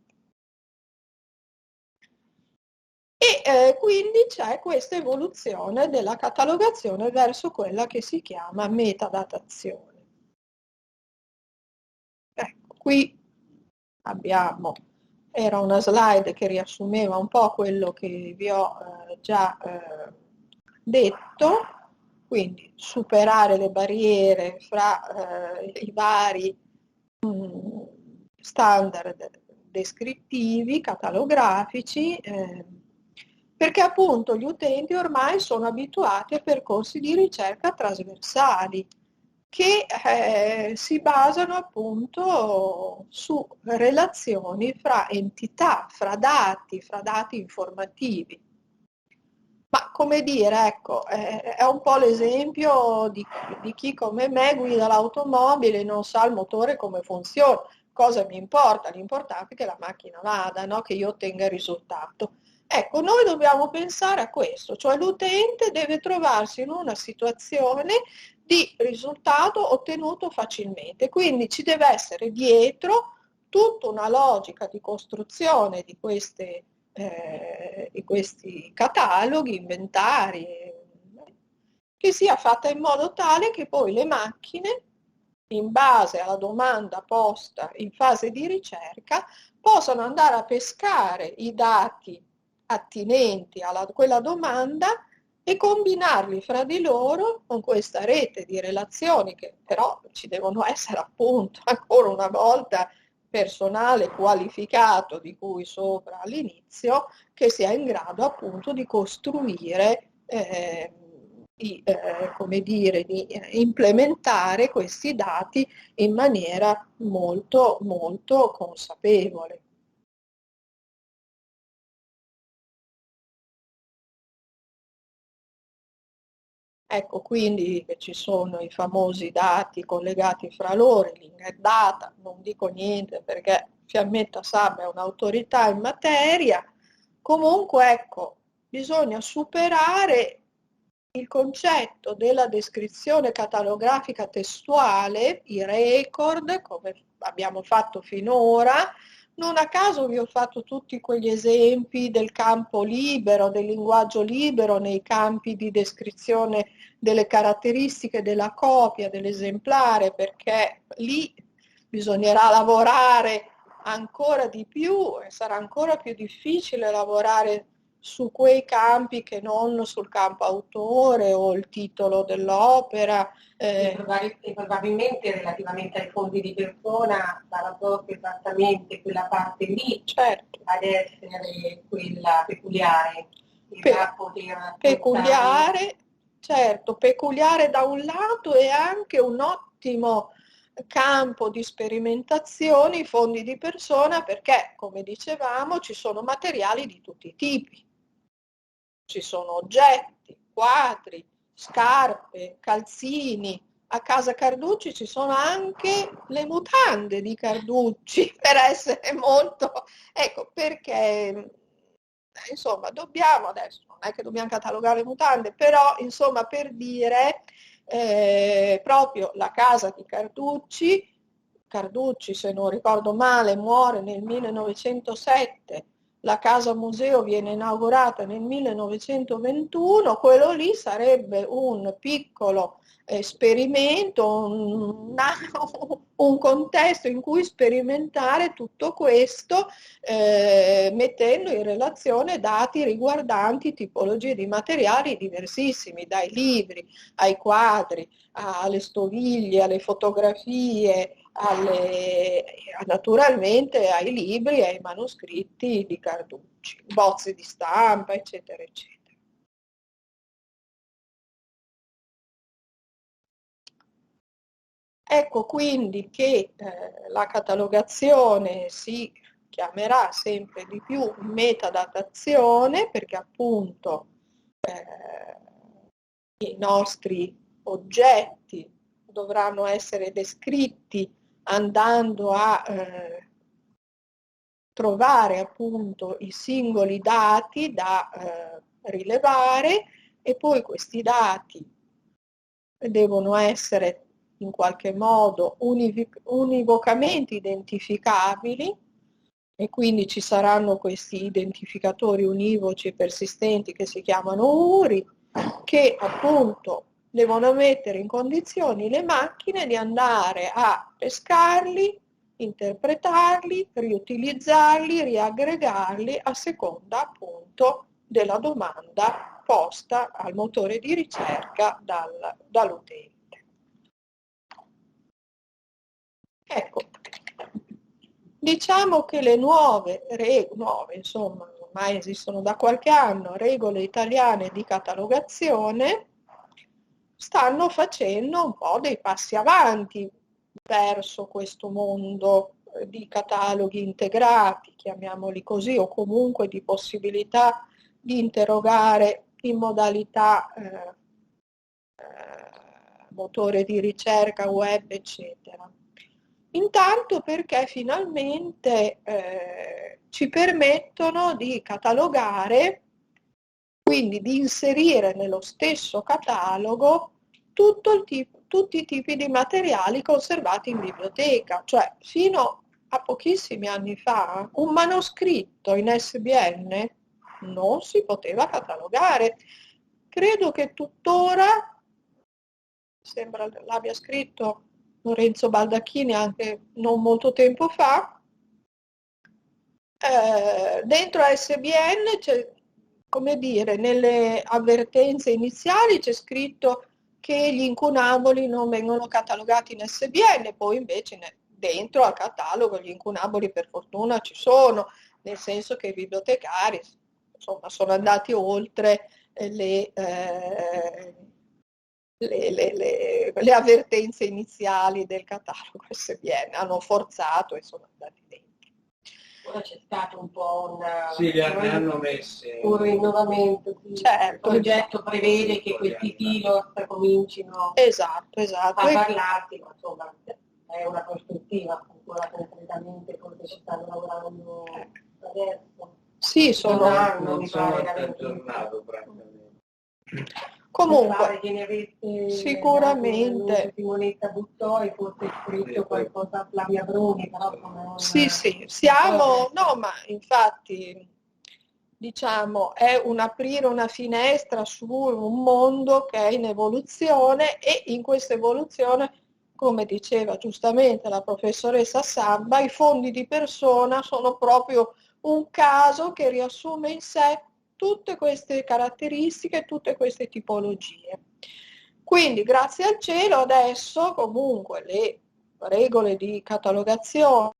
E quindi c'è questa evoluzione della catalogazione verso quella che si chiama metadatazione. Ecco, qui abbiamo, era una slide che riassumeva un po' quello che vi ho già detto, quindi superare le barriere fra i vari standard descrittivi, catalografici, perché appunto gli utenti ormai sono abituati a percorsi di ricerca trasversali che si basano appunto su relazioni fra entità, fra dati informativi. Ma come dire, ecco, è un po' l'esempio di chi come me guida l'automobile e non sa il motore come funziona. Cosa mi importa? L'importante è che la macchina vada, no? Che io ottenga il risultato. Ecco, noi dobbiamo pensare a questo, cioè l'utente deve trovarsi in una situazione di risultato ottenuto facilmente, quindi ci deve essere dietro tutta una logica di costruzione di questi cataloghi, inventari, che sia fatta in modo tale che poi le macchine, in base alla domanda posta in fase di ricerca, possano andare a pescare i dati attinenti a quella domanda e combinarli fra di loro con questa rete di relazioni che però ci devono essere appunto ancora una volta personale qualificato di cui sopra all'inizio, che sia in grado appunto di costruire come dire, di implementare questi dati in maniera molto molto consapevole. Ecco, quindi ci sono i famosi dati collegati fra loro, l'Inget Data, non dico niente perché Fiammetta Sabba è un'autorità in materia. Comunque, ecco, bisogna superare il concetto della descrizione catalografica testuale, i record, come abbiamo fatto finora. Non a caso vi ho fatto tutti quegli esempi del campo libero, del linguaggio libero nei campi di descrizione delle caratteristiche della copia, dell'esemplare, perché lì bisognerà lavorare ancora di più e sarà ancora più difficile lavorare su quei campi che non sul campo autore o il titolo dell'opera. E probabilmente relativamente ai fondi di persona sarà proprio esattamente quella parte lì, certo, ad essere quella peculiare, peculiare, certo, peculiare da un lato e anche un ottimo campo di sperimentazione, i fondi di persona, perché, come dicevamo, ci sono materiali di tutti i tipi. Ci sono oggetti, quadri, scarpe, calzini. A casa Carducci ci sono anche le mutande di Carducci, per essere molto... Ecco, perché insomma dobbiamo adesso, non è che dobbiamo catalogare le mutande, però insomma per dire proprio la casa di Carducci, Carducci se non ricordo male muore nel 1907, la casa museo viene inaugurata nel 1921, quello lì sarebbe un piccolo esperimento, un contesto in cui sperimentare tutto questo, mettendo in relazione dati riguardanti tipologie di materiali diversissimi, dai libri ai quadri, alle stoviglie, alle fotografie, naturalmente ai libri e ai manoscritti di Carducci, bozze di stampa, eccetera, eccetera. Ecco quindi che la catalogazione si chiamerà sempre di più metadatazione, perché appunto i nostri oggetti dovranno essere descritti andando a trovare appunto i singoli dati da rilevare e poi questi dati devono essere in qualche modo univocamente identificabili e quindi ci saranno questi identificatori univoci e persistenti che si chiamano URI, che appunto devono mettere in condizioni le macchine di andare a pescarli, interpretarli, riutilizzarli, riaggregarli a seconda appunto della domanda posta al motore di ricerca dall'utente. Ecco, diciamo che le nuove, insomma, ormai esistono da qualche anno, regole italiane di catalogazione, stanno facendo un po' dei passi avanti verso questo mondo di cataloghi integrati, chiamiamoli così, o comunque di possibilità di interrogare in modalità motore di ricerca web, eccetera. Intanto perché finalmente ci permettono di catalogare, quindi di inserire nello stesso catalogo tutti i tipi di materiali conservati in biblioteca, cioè fino a pochissimi anni fa un manoscritto in SBN non si poteva catalogare. Credo che tuttora, sembra l'abbia scritto Lorenzo Baldacchini anche non molto tempo fa, dentro SBN c'è, come dire, nelle avvertenze iniziali c'è scritto che gli incunaboli non vengono catalogati in SBN, poi invece dentro al catalogo gli incunaboli per fortuna ci sono, nel senso che i bibliotecari insomma sono andati oltre le avvertenze iniziali del catalogo SBN, hanno forzato e sono andati dentro. Ora c'è stato un po' sì, ne hanno messe un rinnovamento. Sì. Certo, il progetto prevede che questi kilo comincino esatto. a parlarsi, ma insomma è una prospettiva, ancora concretamente forse ci stanno lavorando adesso. Sì, non sono aggiornato praticamente. Comunque, che ne avesse sicuramente Simonetta Buzzoi, forse scritto qualcosa a Flavia Bruni, però sì, siamo, no, ma infatti diciamo è un aprire una finestra su un mondo che è in evoluzione, e in questa evoluzione, come diceva giustamente la professoressa Samba, i fondi di persona sono proprio un caso che riassume in sé tutte queste caratteristiche, tutte queste tipologie. Quindi grazie al cielo adesso comunque le regole di catalogazione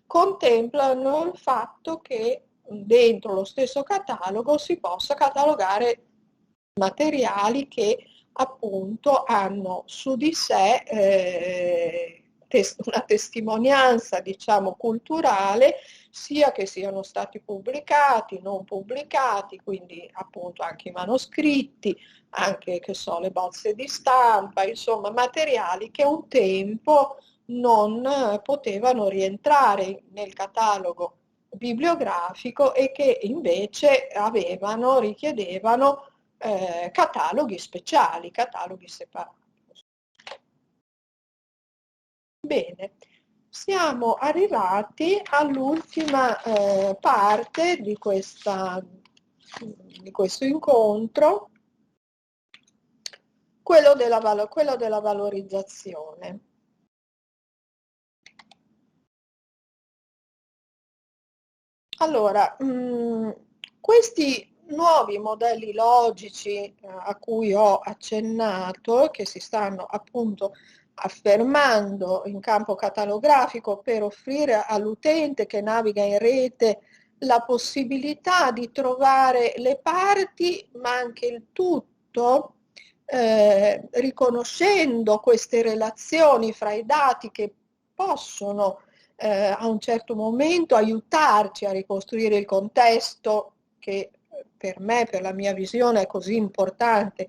contemplano il fatto che dentro lo stesso catalogo si possa catalogare materiali che appunto hanno su di sé una testimonianza, diciamo, culturale, sia che siano stati pubblicati, non pubblicati, quindi appunto anche i manoscritti, anche, che so, le bozze di stampa, insomma, materiali che un tempo non potevano rientrare nel catalogo bibliografico e che invece richiedevano cataloghi speciali, cataloghi separati. Bene, siamo arrivati all'ultima parte di questo incontro, quello della valorizzazione. Allora, questi nuovi modelli logici a cui ho accennato, che si stanno appunto affermando in campo catalografico per offrire all'utente che naviga in rete la possibilità di trovare le parti ma anche il tutto, riconoscendo queste relazioni fra i dati che possono a un certo momento aiutarci a ricostruire il contesto che per me, per la mia visione, è così importante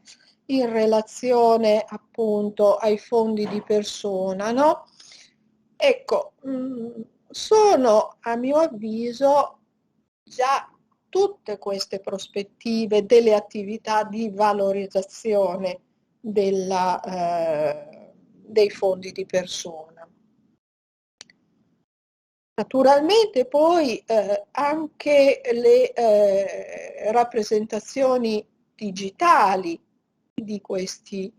in relazione appunto ai fondi di persona, no? Ecco, sono a mio avviso già tutte queste prospettive delle attività di valorizzazione dei fondi di persona. Naturalmente poi anche le rappresentazioni digitali di questi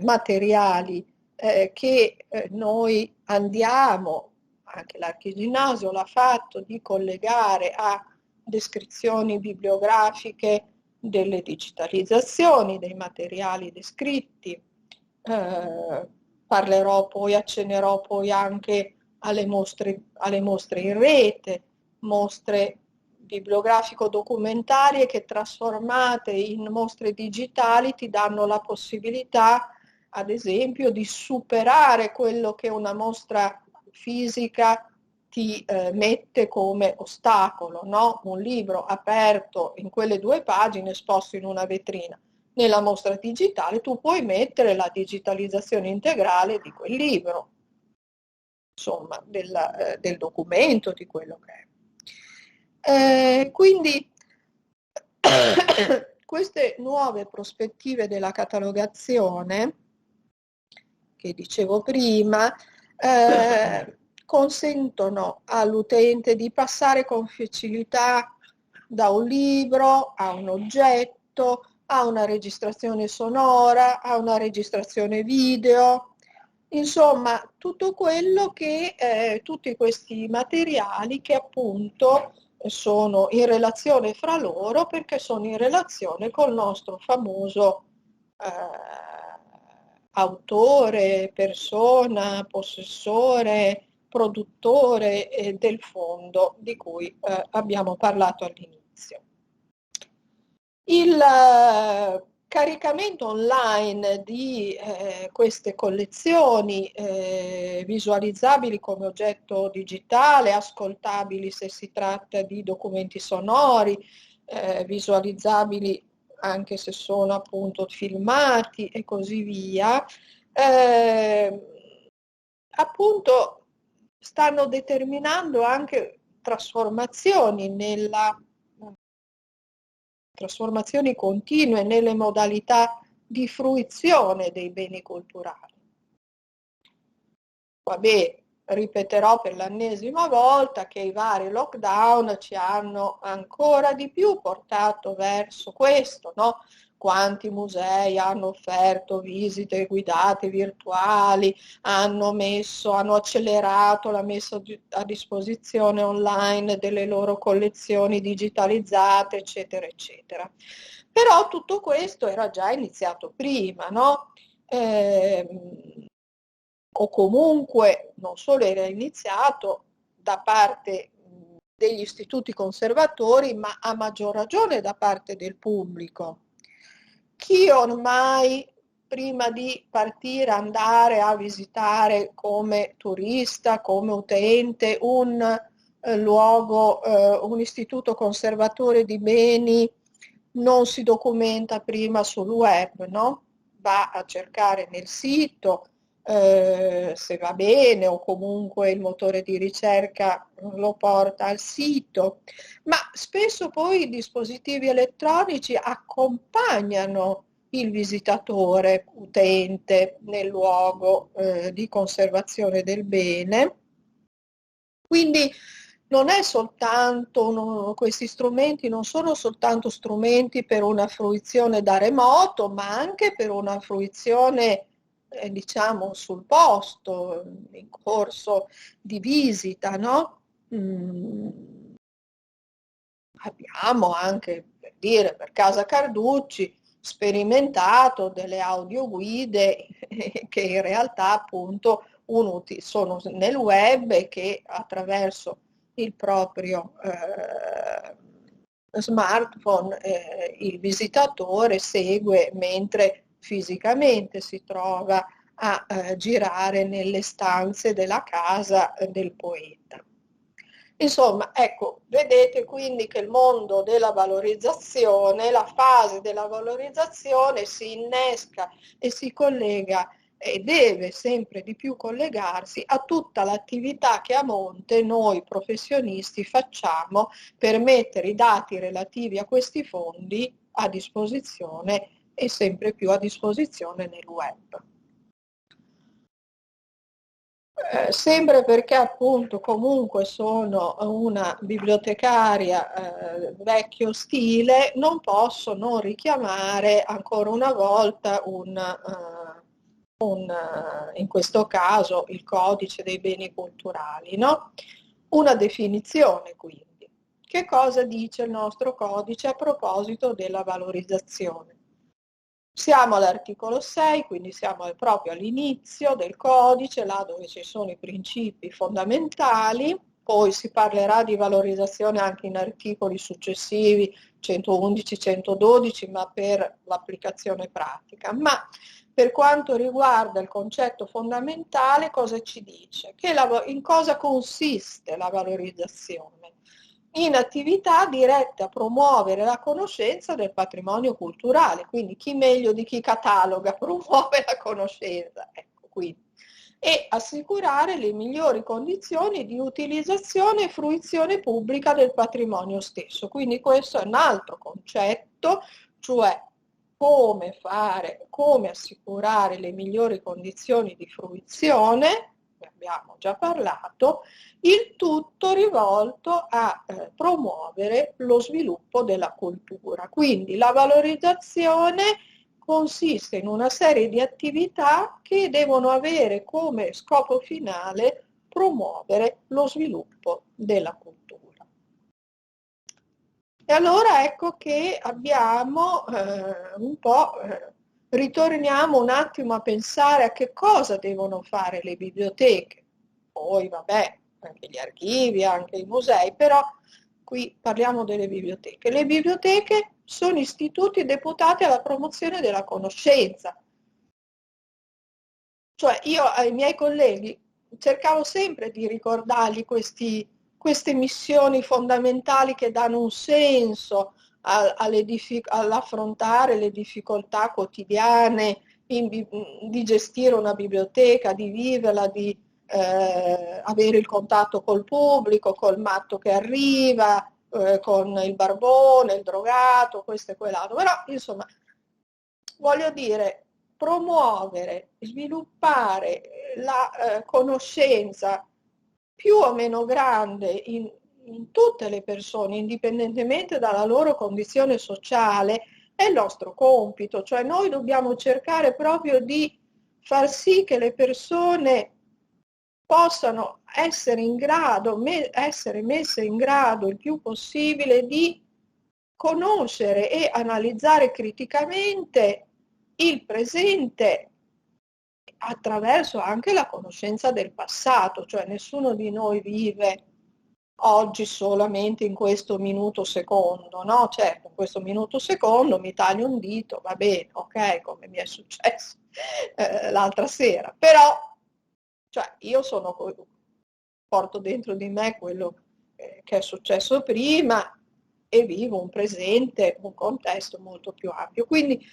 materiali che noi andiamo, anche l'Archiginnasio l'ha fatto, di collegare a descrizioni bibliografiche delle digitalizzazioni dei materiali descritti. Accennerò poi anche alle mostre in rete, mostre bibliografico-documentarie che trasformate in mostre digitali ti danno la possibilità, ad esempio, di superare quello che una mostra fisica ti mette come ostacolo, no? Un libro aperto in quelle 2 pagine esposto in una vetrina. Nella mostra digitale tu puoi mettere la digitalizzazione integrale di quel libro, insomma, del documento, di quello che è. Quindi queste nuove prospettive della catalogazione, che dicevo prima, consentono all'utente di passare con facilità da un libro a un oggetto, a una registrazione sonora, a una registrazione video, insomma tutto quello che, tutti questi materiali che appunto sono in relazione fra loro perché sono in relazione col nostro famoso autore, persona, possessore, produttore del fondo di cui abbiamo parlato all'inizio. Il caricamento online di queste collezioni visualizzabili come oggetto digitale, ascoltabili se si tratta di documenti sonori, visualizzabili anche se sono appunto filmati e così via, appunto stanno determinando anche trasformazioni continue nelle modalità di fruizione dei beni culturali. Vabbè, ripeterò per l'ennesima volta che i vari lockdown ci hanno ancora di più portato verso questo, no? Quanti musei hanno offerto visite guidate virtuali, hanno accelerato la messa a disposizione online delle loro collezioni digitalizzate, eccetera, eccetera. Però tutto questo era già iniziato prima, no? O comunque non solo era iniziato da parte degli istituti conservatori, ma a maggior ragione da parte del pubblico. Chi ormai prima di partire andare a visitare come turista, come utente, un luogo, un istituto conservatore di beni, non si documenta prima sul web, no? Va a cercare nel sito, se va bene, o comunque il motore di ricerca lo porta al sito, ma spesso poi i dispositivi elettronici accompagnano il visitatore, utente, nel luogo di conservazione del bene. Quindi non è soltanto, questi strumenti non sono soltanto strumenti per una fruizione da remoto, ma anche per una fruizione diciamo sul posto, in corso di visita, no? Abbiamo anche, per dire, per Casa Carducci, sperimentato delle audioguide che in realtà appunto sono nel web e che attraverso il proprio smartphone il visitatore segue mentre fisicamente si trova a girare nelle stanze della casa del poeta. Insomma, ecco, vedete quindi che il mondo della valorizzazione, la fase della valorizzazione si innesca e si collega e deve sempre di più collegarsi a tutta l'attività che a monte noi professionisti facciamo per mettere i dati relativi a questi fondi a disposizione e sempre più a disposizione nel web. Sempre perché appunto comunque sono una bibliotecaria vecchio stile, non posso non richiamare ancora una volta in questo caso il codice dei beni culturali, no? Una definizione quindi. Che cosa dice il nostro codice a proposito della valorizzazione? Siamo all'articolo 6, quindi siamo proprio all'inizio del codice, là dove ci sono i principi fondamentali, poi si parlerà di valorizzazione anche in articoli successivi, 111, 112, ma per l'applicazione pratica. Ma per quanto riguarda il concetto fondamentale, cosa ci dice? In cosa consiste la valorizzazione? In attività dirette a promuovere la conoscenza del patrimonio culturale, quindi chi meglio di chi cataloga promuove la conoscenza, ecco, quindi, e assicurare le migliori condizioni di utilizzazione e fruizione pubblica del patrimonio stesso. Quindi questo è un altro concetto, cioè come assicurare le migliori condizioni di fruizione, ne abbiamo già parlato, il tutto rivolto a promuovere lo sviluppo della cultura. Quindi la valorizzazione consiste in una serie di attività che devono avere come scopo finale promuovere lo sviluppo della cultura. E allora ecco che abbiamo ritorniamo un attimo a pensare a che cosa devono fare le biblioteche, poi vabbè, anche gli archivi, anche i musei, però qui parliamo delle biblioteche. Le biblioteche sono istituti deputati alla promozione della conoscenza. Cioè io ai miei colleghi cercavo sempre di ricordargli queste missioni fondamentali che danno un senso all'affrontare le difficoltà quotidiane, di gestire una biblioteca, di viverla, di avere il contatto col pubblico, col matto che arriva, con il barbone, il drogato, questo e quell'altro. Però, insomma, voglio dire, promuovere, sviluppare la conoscenza più o meno grande in tutte le persone, indipendentemente dalla loro condizione sociale, è il nostro compito. Cioè noi dobbiamo cercare proprio di far sì che le persone possano essere in grado, essere messe in grado il più possibile di conoscere e analizzare criticamente il presente attraverso anche la conoscenza del passato, cioè nessuno di noi vive oggi solamente in questo minuto secondo, no? Certo, in questo minuto secondo mi taglio un dito, va bene, ok, come mi è successo l'altra sera, però cioè, io porto dentro di me quello che è successo prima e vivo un presente, un contesto molto più ampio. Quindi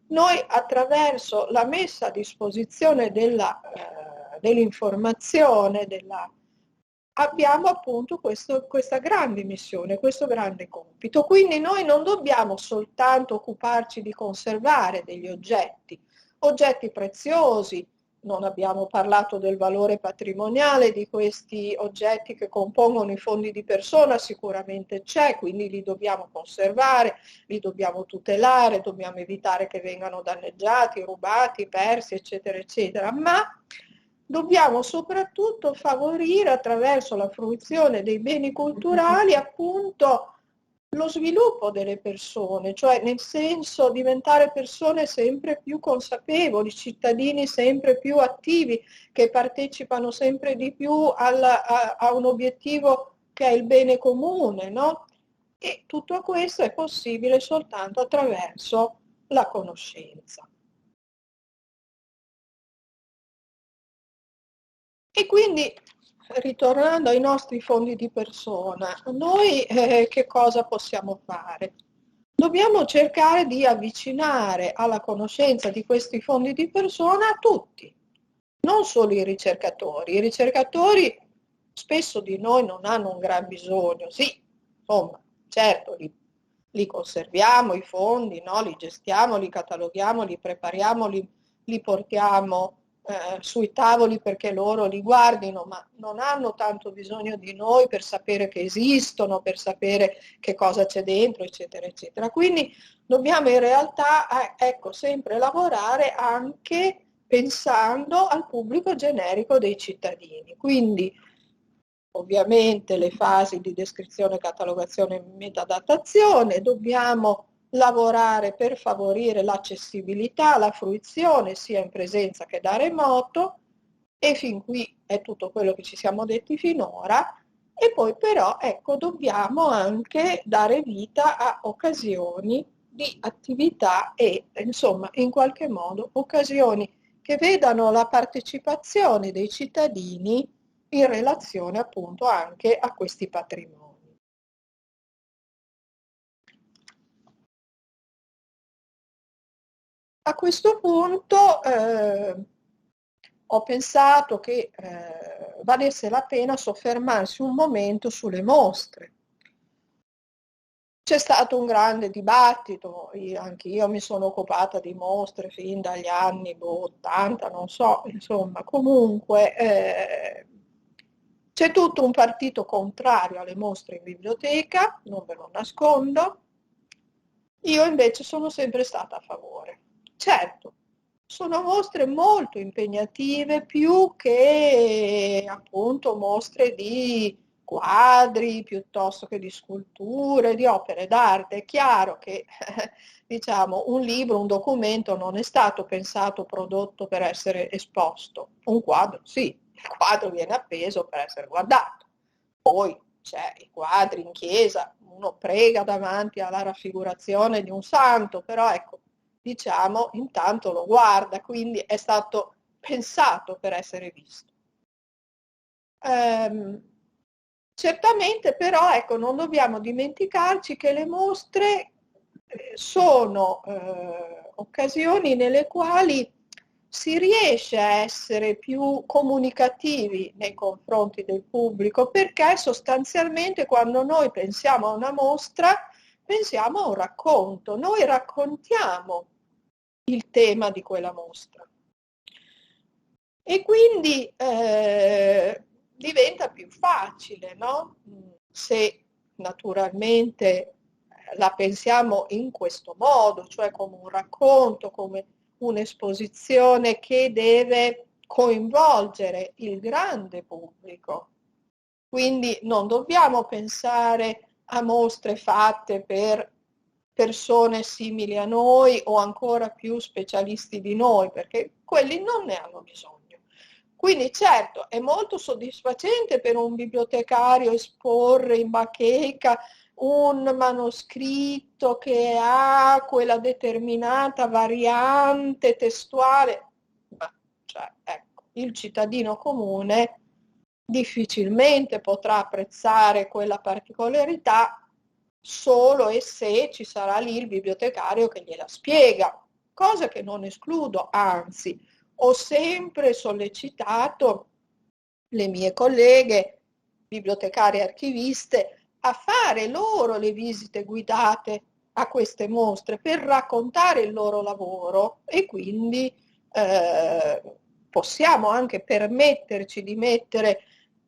noi attraverso la messa a disposizione dell'informazione, abbiamo appunto questa grande missione, questo grande compito. Quindi noi non dobbiamo soltanto occuparci di conservare degli oggetti preziosi. Non abbiamo parlato del valore patrimoniale di questi oggetti che compongono i fondi di persona, sicuramente c'è, quindi li dobbiamo conservare, li dobbiamo tutelare, dobbiamo evitare che vengano danneggiati, rubati, persi, eccetera, eccetera, ma dobbiamo soprattutto favorire attraverso la fruizione dei beni culturali appunto lo sviluppo delle persone, cioè nel senso diventare persone sempre più consapevoli, cittadini sempre più attivi, che partecipano sempre di più a un obiettivo che è il bene comune, no? E tutto questo è possibile soltanto attraverso la conoscenza. E quindi, ritornando ai nostri fondi di persona, noi che cosa possiamo fare? Dobbiamo cercare di avvicinare alla conoscenza di questi fondi di persona a tutti, non solo i ricercatori. I ricercatori spesso di noi non hanno un gran bisogno, sì, insomma, certo, li conserviamo i fondi, no? Li gestiamo, li cataloghiamo, li prepariamo, li portiamo sui tavoli perché loro li guardino, ma non hanno tanto bisogno di noi per sapere che esistono, per sapere che cosa c'è dentro, eccetera, eccetera. Quindi dobbiamo in realtà, ecco, sempre lavorare anche pensando al pubblico generico dei cittadini. Quindi ovviamente le fasi di descrizione, catalogazione e metadatazione, dobbiamo lavorare per favorire l'accessibilità, la fruizione sia in presenza che da remoto, e fin qui è tutto quello che ci siamo detti finora. E poi però ecco, dobbiamo anche dare vita a occasioni di attività e insomma in qualche modo occasioni che vedano la partecipazione dei cittadini in relazione appunto anche a questi patrimoni. A questo punto ho pensato che valesse la pena soffermarsi un momento sulle mostre. C'è stato un grande dibattito, anche io mi sono occupata di mostre fin dagli anni 80, non so, insomma, comunque c'è tutto un partito contrario alle mostre in biblioteca, non ve lo nascondo. Io invece sono sempre stata a favore. Certo, sono mostre molto impegnative, più che appunto mostre di quadri, piuttosto che di sculture, di opere d'arte. È chiaro che diciamo, un libro, un documento non è stato pensato, prodotto per essere esposto. Un quadro, sì, il quadro viene appeso per essere guardato. Poi c'è i quadri in chiesa, uno prega davanti alla raffigurazione di un santo, però ecco, diciamo, intanto lo guarda, quindi è stato pensato per essere visto. Certamente però, ecco, non dobbiamo dimenticarci che le mostre sono occasioni nelle quali si riesce a essere più comunicativi nei confronti del pubblico, perché sostanzialmente quando noi pensiamo a una mostra, pensiamo a un racconto, noi raccontiamo il tema di quella mostra. E quindi diventa più facile, no? Se naturalmente la pensiamo in questo modo, cioè come un racconto, come un'esposizione che deve coinvolgere il grande pubblico. Quindi non dobbiamo pensare a mostre fatte per persone simili a noi o ancora più specialisti di noi, perché quelli non ne hanno bisogno. Quindi certo è molto soddisfacente per un bibliotecario esporre in bacheca un manoscritto che ha quella determinata variante testuale, ma cioè, ecco, il cittadino comune difficilmente potrà apprezzare quella particolarità solo e se ci sarà lì il bibliotecario che gliela spiega, cosa che non escludo, anzi, ho sempre sollecitato le mie colleghe bibliotecarie archiviste a fare loro le visite guidate a queste mostre per raccontare il loro lavoro e quindi possiamo anche permetterci di mettere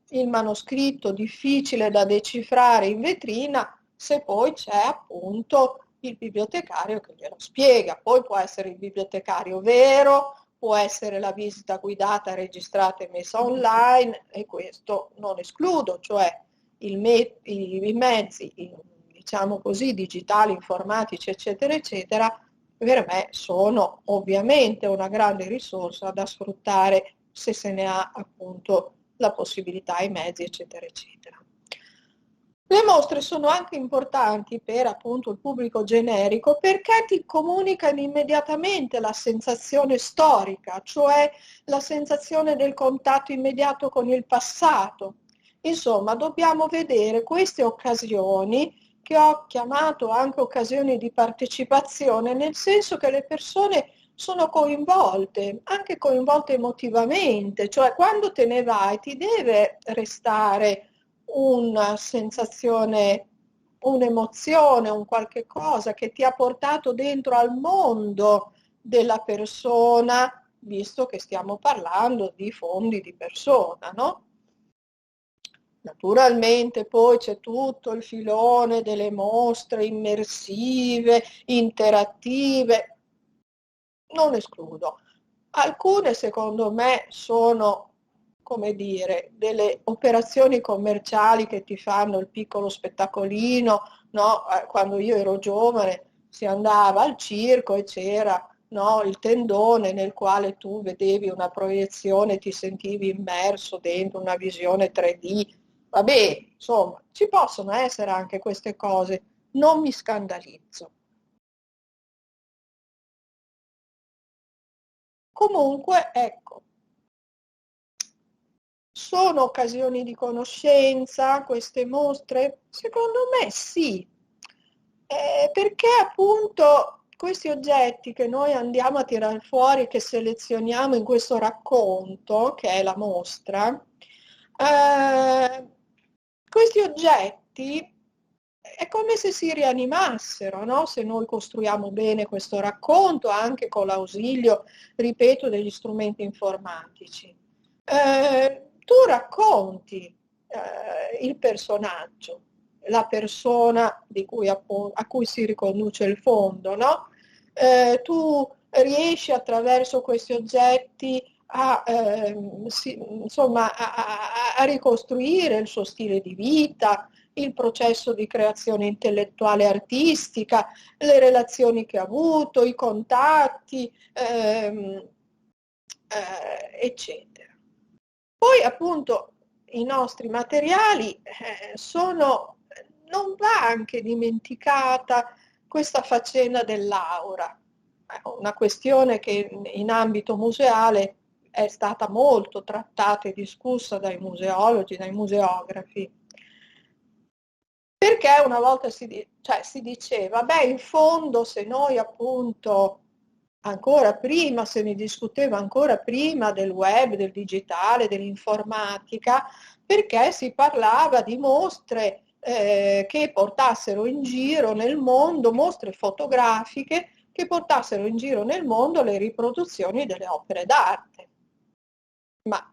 il manoscritto difficile da decifrare in vetrina se poi c'è appunto il bibliotecario che glielo spiega. Poi può essere il bibliotecario vero, può essere la visita guidata, registrata e messa online, e questo non escludo, cioè i mezzi, diciamo così, digitali, informatici, eccetera, eccetera, per me sono ovviamente una grande risorsa da sfruttare se se ne ha appunto la possibilità, i mezzi, eccetera, eccetera. Le mostre sono anche importanti per appunto il pubblico generico perché ti comunicano immediatamente la sensazione storica, cioè la sensazione del contatto immediato con il passato. Insomma, dobbiamo vedere queste occasioni che ho chiamato anche occasioni di partecipazione, nel senso che le persone sono coinvolte, anche coinvolte emotivamente, cioè quando te ne vai ti deve restare una sensazione, un'emozione, un qualche cosa che ti ha portato dentro al mondo della persona, visto che stiamo parlando di fondi di persona, no? Naturalmente poi c'è tutto il filone delle mostre immersive, interattive, non escludo. Alcune secondo me sono, come dire, delle operazioni commerciali che ti fanno il piccolo spettacolino, no? Quando io ero giovane si andava al circo e c'era, no, il tendone nel quale tu vedevi una proiezione, ti sentivi immerso dentro una visione 3D. Vabbè, insomma, ci possono essere anche queste cose, non mi scandalizzo. Comunque, ecco, sono occasioni di conoscenza queste mostre? Secondo me sì, perché appunto questi oggetti che noi andiamo a tirare fuori, che selezioniamo in questo racconto, che è la mostra, questi oggetti è come se si rianimassero, no? Se noi costruiamo bene questo racconto, anche con l'ausilio, ripeto, degli strumenti informatici. Tu racconti il personaggio, la persona a cui si riconduce il fondo, no? Tu riesci attraverso questi oggetti insomma, a ricostruire il suo stile di vita, il processo di creazione intellettuale e artistica, le relazioni che ha avuto, i contatti, eccetera. Poi appunto i nostri materiali non va anche dimenticata questa faccenda dell'aura, una questione che in ambito museale è stata molto trattata e discussa dai museologi, dai museografi. Perché una volta si diceva, beh, in fondo se noi appunto ancora prima, se ne discuteva ancora prima del web, del digitale, dell'informatica, perché si parlava di mostre che portassero in giro nel mondo, mostre fotografiche che portassero in giro nel mondo le riproduzioni delle opere d'arte. Ma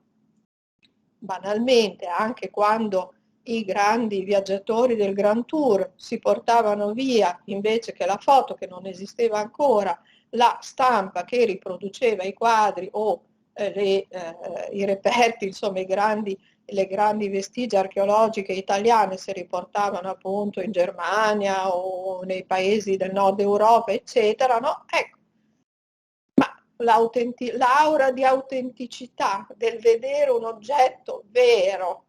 banalmente, anche quando i grandi viaggiatori del Grand Tour si portavano via, invece che la foto, che non esisteva ancora, la stampa che riproduceva i quadri o i reperti, insomma le grandi vestigia archeologiche italiane si riportavano appunto in Germania o nei paesi del nord Europa, eccetera, no? Ecco, l'aura di autenticità del vedere un oggetto vero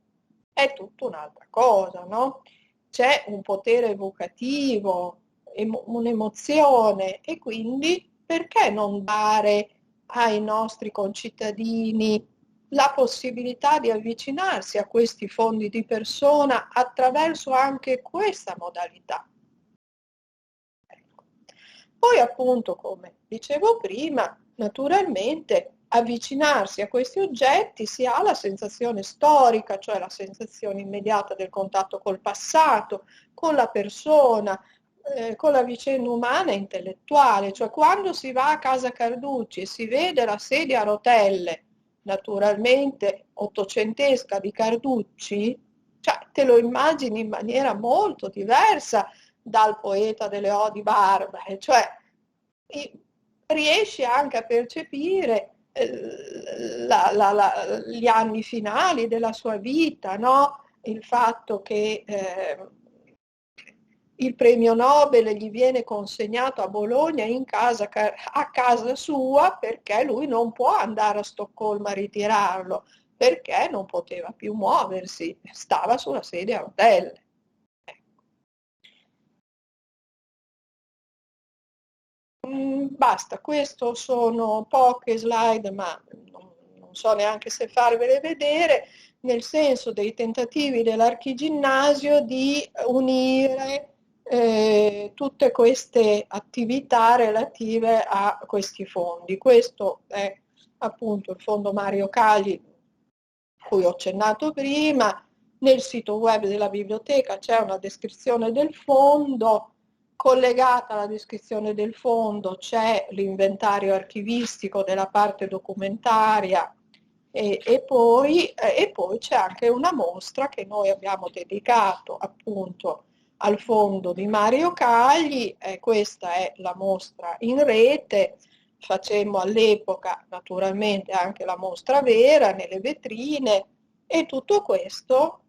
è tutta un'altra cosa, no? C'è un potere evocativo, un'emozione, e quindi perché non dare ai nostri concittadini la possibilità di avvicinarsi a questi fondi di persona attraverso anche questa modalità? Ecco. Poi appunto, come dicevo prima, naturalmente avvicinarsi a questi oggetti si ha la sensazione storica, cioè la sensazione immediata del contatto col passato, con la persona, con la vicenda umana e intellettuale, cioè quando si va a casa Carducci e si vede la sedia a rotelle, naturalmente ottocentesca di Carducci, cioè te lo immagini in maniera molto diversa dal poeta delle odi barbare, cioè riesci anche a percepire gli anni finali della sua vita, no? Il fatto che il premio Nobel gli viene consegnato a Bologna a casa sua, perché lui non può andare a Stoccolma a ritirarlo, perché non poteva più muoversi, stava sulla sedia a rotelle. Basta, questo sono poche slide, ma non so neanche se farvele vedere, nel senso dei tentativi dell'Archiginnasio di unire tutte queste attività relative a questi fondi. Questo è appunto il fondo Mario Cagli, cui ho accennato prima. Nel sito web della biblioteca c'è una descrizione del fondo. Collegata alla descrizione del fondo c'è l'inventario archivistico della parte documentaria e poi c'è anche una mostra che noi abbiamo dedicato appunto al fondo di Mario Cagli. Questa è la mostra in rete. Facemmo all'epoca naturalmente anche la mostra vera nelle vetrine, e tutto questo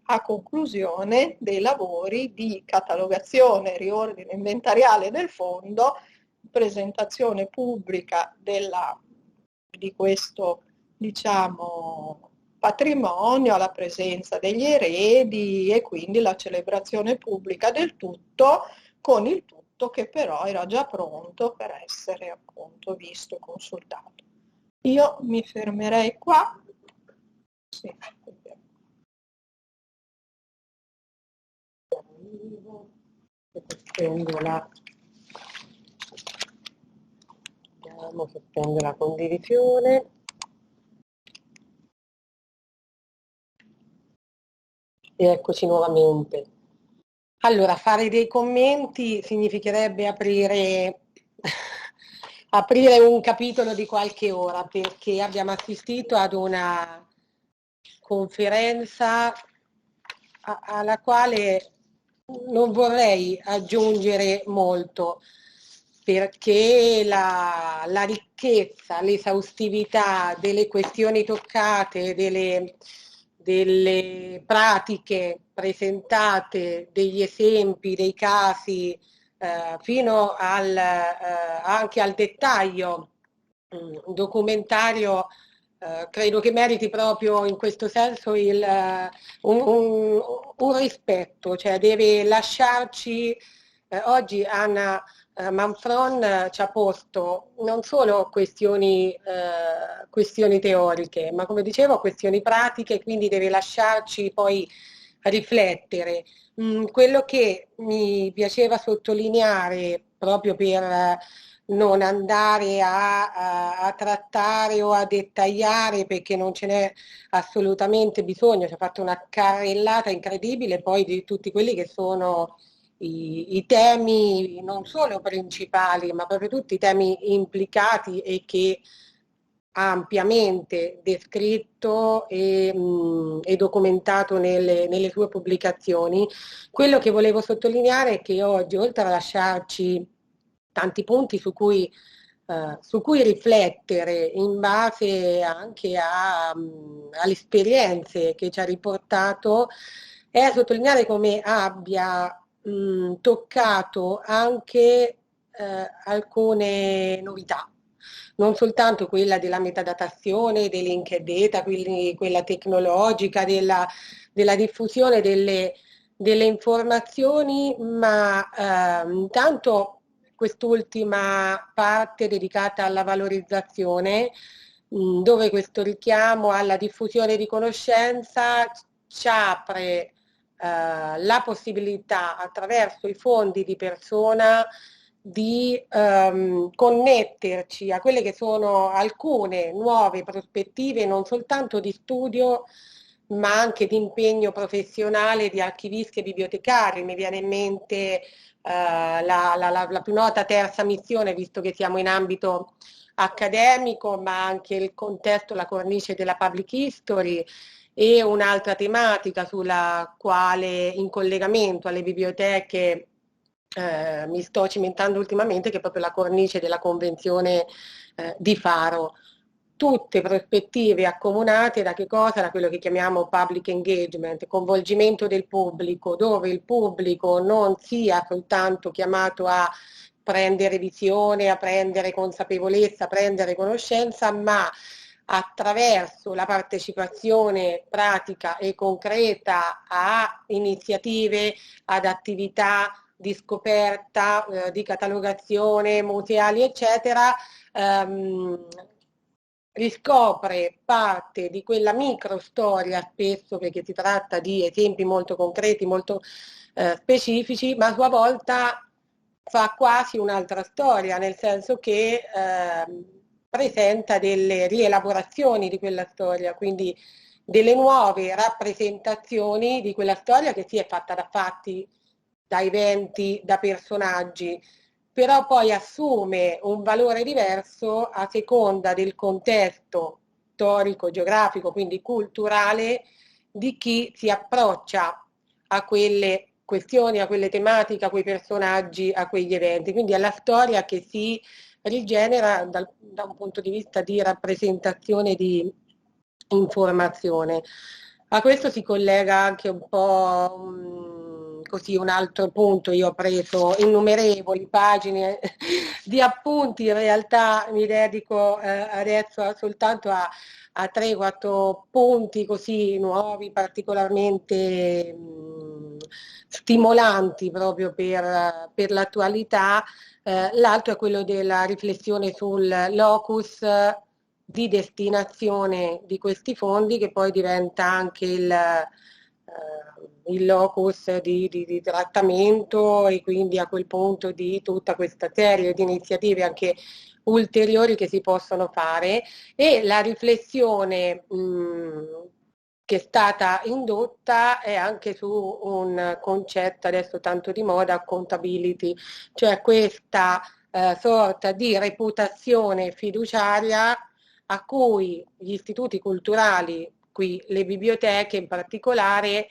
a conclusione dei lavori di catalogazione e riordine inventariale del fondo, presentazione pubblica di questo, diciamo, patrimonio alla presenza degli eredi, e quindi la celebrazione pubblica del tutto, con il tutto che però era già pronto per essere appunto visto e consultato. Io mi fermerei qua. Sì. Sospendo la condivisione. E eccoci nuovamente. Allora, fare dei commenti significherebbe aprire un capitolo di qualche ora, perché abbiamo assistito ad una conferenza alla quale non vorrei aggiungere molto, perché la ricchezza, l'esaustività delle questioni toccate, delle pratiche presentate, degli esempi, dei casi, fino anche al dettaglio documentario credo che meriti proprio in questo senso un rispetto, cioè deve lasciarci, oggi Anna Manfron ci ha posto non solo questioni teoriche, ma come dicevo questioni pratiche, quindi deve lasciarci poi riflettere. Quello che mi piaceva sottolineare proprio per non andare a trattare o a dettagliare perché non ce n'è assolutamente bisogno, ci ha fatto una carrellata incredibile poi di tutti quelli che sono i temi non solo principali, ma proprio tutti i temi implicati e che ha ampiamente descritto e documentato nelle sue pubblicazioni. Quello che volevo sottolineare è che oggi, oltre a lasciarci tanti punti su cui riflettere in base anche alle esperienze che ci ha riportato, è sottolineare come abbia toccato anche alcune novità, non soltanto quella della metadatazione, dei linked data, quindi quella tecnologica, della diffusione delle informazioni, ma intanto quest'ultima parte dedicata alla valorizzazione, dove questo richiamo alla diffusione di conoscenza ci apre la possibilità attraverso i fondi di persona di connetterci a quelle che sono alcune nuove prospettive non soltanto di studio ma anche di impegno professionale di archivisti e bibliotecari. Mi viene in mente la più nota terza missione, visto che siamo in ambito accademico, ma anche il contesto, la cornice della public history, e un'altra tematica sulla quale in collegamento alle biblioteche mi sto cimentando ultimamente, che è proprio la cornice della Convenzione di Faro. Tutte prospettive accomunate da che cosa? Da quello che chiamiamo public engagement, coinvolgimento del pubblico, dove il pubblico non sia soltanto chiamato a prendere visione, a prendere consapevolezza, a prendere conoscenza, ma attraverso la partecipazione pratica e concreta a iniziative, ad attività di scoperta, di catalogazione, museali, eccetera, riscopre parte di quella microstoria, spesso perché si tratta di esempi molto concreti, molto specifici, ma a sua volta fa quasi un'altra storia, nel senso che presenta delle rielaborazioni di quella storia, quindi delle nuove rappresentazioni di quella storia che si è fatta da fatti, da eventi, da personaggi, però poi assume un valore diverso a seconda del contesto storico, geografico, quindi culturale, di chi si approccia a quelle questioni, a quelle tematiche, a quei personaggi, a quegli eventi. Quindi è la storia che si rigenera da un punto di vista di rappresentazione di informazione. A questo si collega anche un po' così un altro punto. Io ho preso innumerevoli pagine di appunti, in realtà mi dedico adesso soltanto a 3-4 punti così nuovi, particolarmente stimolanti proprio per l'attualità. L'altro è quello della riflessione sul locus di destinazione di questi fondi, che poi diventa anche il locus di trattamento, e quindi a quel punto di tutta questa serie di iniziative anche ulteriori che si possono fare, e la riflessione che è stata indotta è anche su un concetto adesso tanto di moda, accountability, cioè questa sorta di reputazione fiduciaria a cui gli istituti culturali, qui le biblioteche in particolare,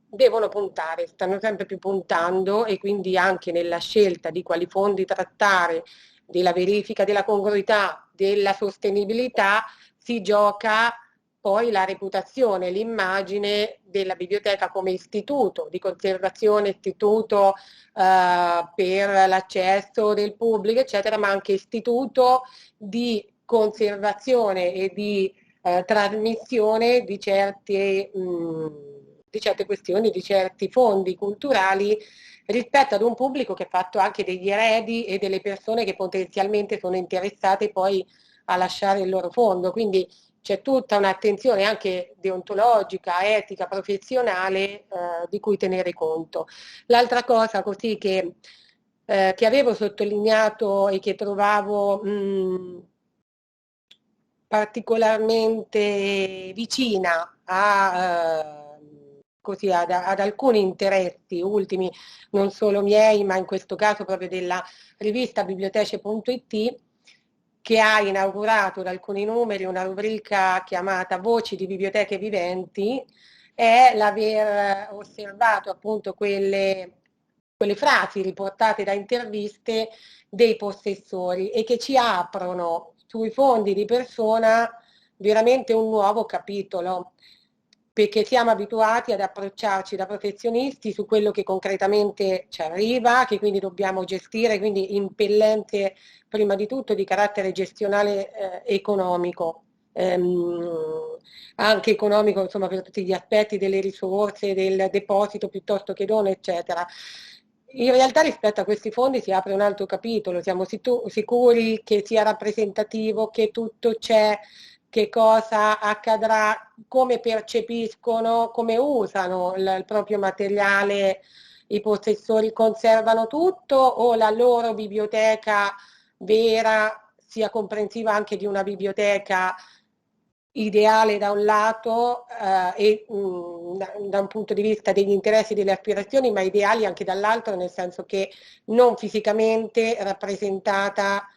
devono puntare, stanno sempre più puntando, e quindi anche nella scelta di quali fondi trattare, della verifica della congruità, della sostenibilità, si gioca poi la reputazione, l'immagine della biblioteca come istituto di conservazione, istituto per l'accesso del pubblico, eccetera, ma anche istituto di conservazione e di trasmissione di certe questioni, di certi fondi culturali rispetto ad un pubblico che è fatto anche degli eredi e delle persone che potenzialmente sono interessate poi a lasciare il loro fondo. Quindi c'è tutta un'attenzione anche deontologica, etica, professionale di cui tenere conto. L'altra cosa così che avevo sottolineato e che trovavo particolarmente vicina ad alcuni interessi ultimi, non solo miei, ma in questo caso proprio della rivista bibliotece.it, che ha inaugurato da alcuni numeri una rubrica chiamata Voci di biblioteche viventi, è l'aver osservato appunto quelle frasi riportate da interviste dei possessori e che ci aprono sui fondi di persona veramente un nuovo capitolo, perché siamo abituati ad approcciarci da professionisti su quello che concretamente ci arriva, che quindi dobbiamo gestire, quindi impellente prima di tutto di carattere gestionale economico, anche economico insomma per tutti gli aspetti delle risorse, del deposito piuttosto che dono, eccetera. In realtà rispetto a questi fondi si apre un altro capitolo, siamo sicuri che sia rappresentativo, che tutto c'è, che cosa accadrà, come percepiscono, come usano il proprio materiale i possessori, conservano tutto o la loro biblioteca vera sia comprensiva anche di una biblioteca ideale da un lato e da un punto di vista degli interessi e delle aspirazioni, ma ideali anche dall'altro, nel senso che non fisicamente rappresentata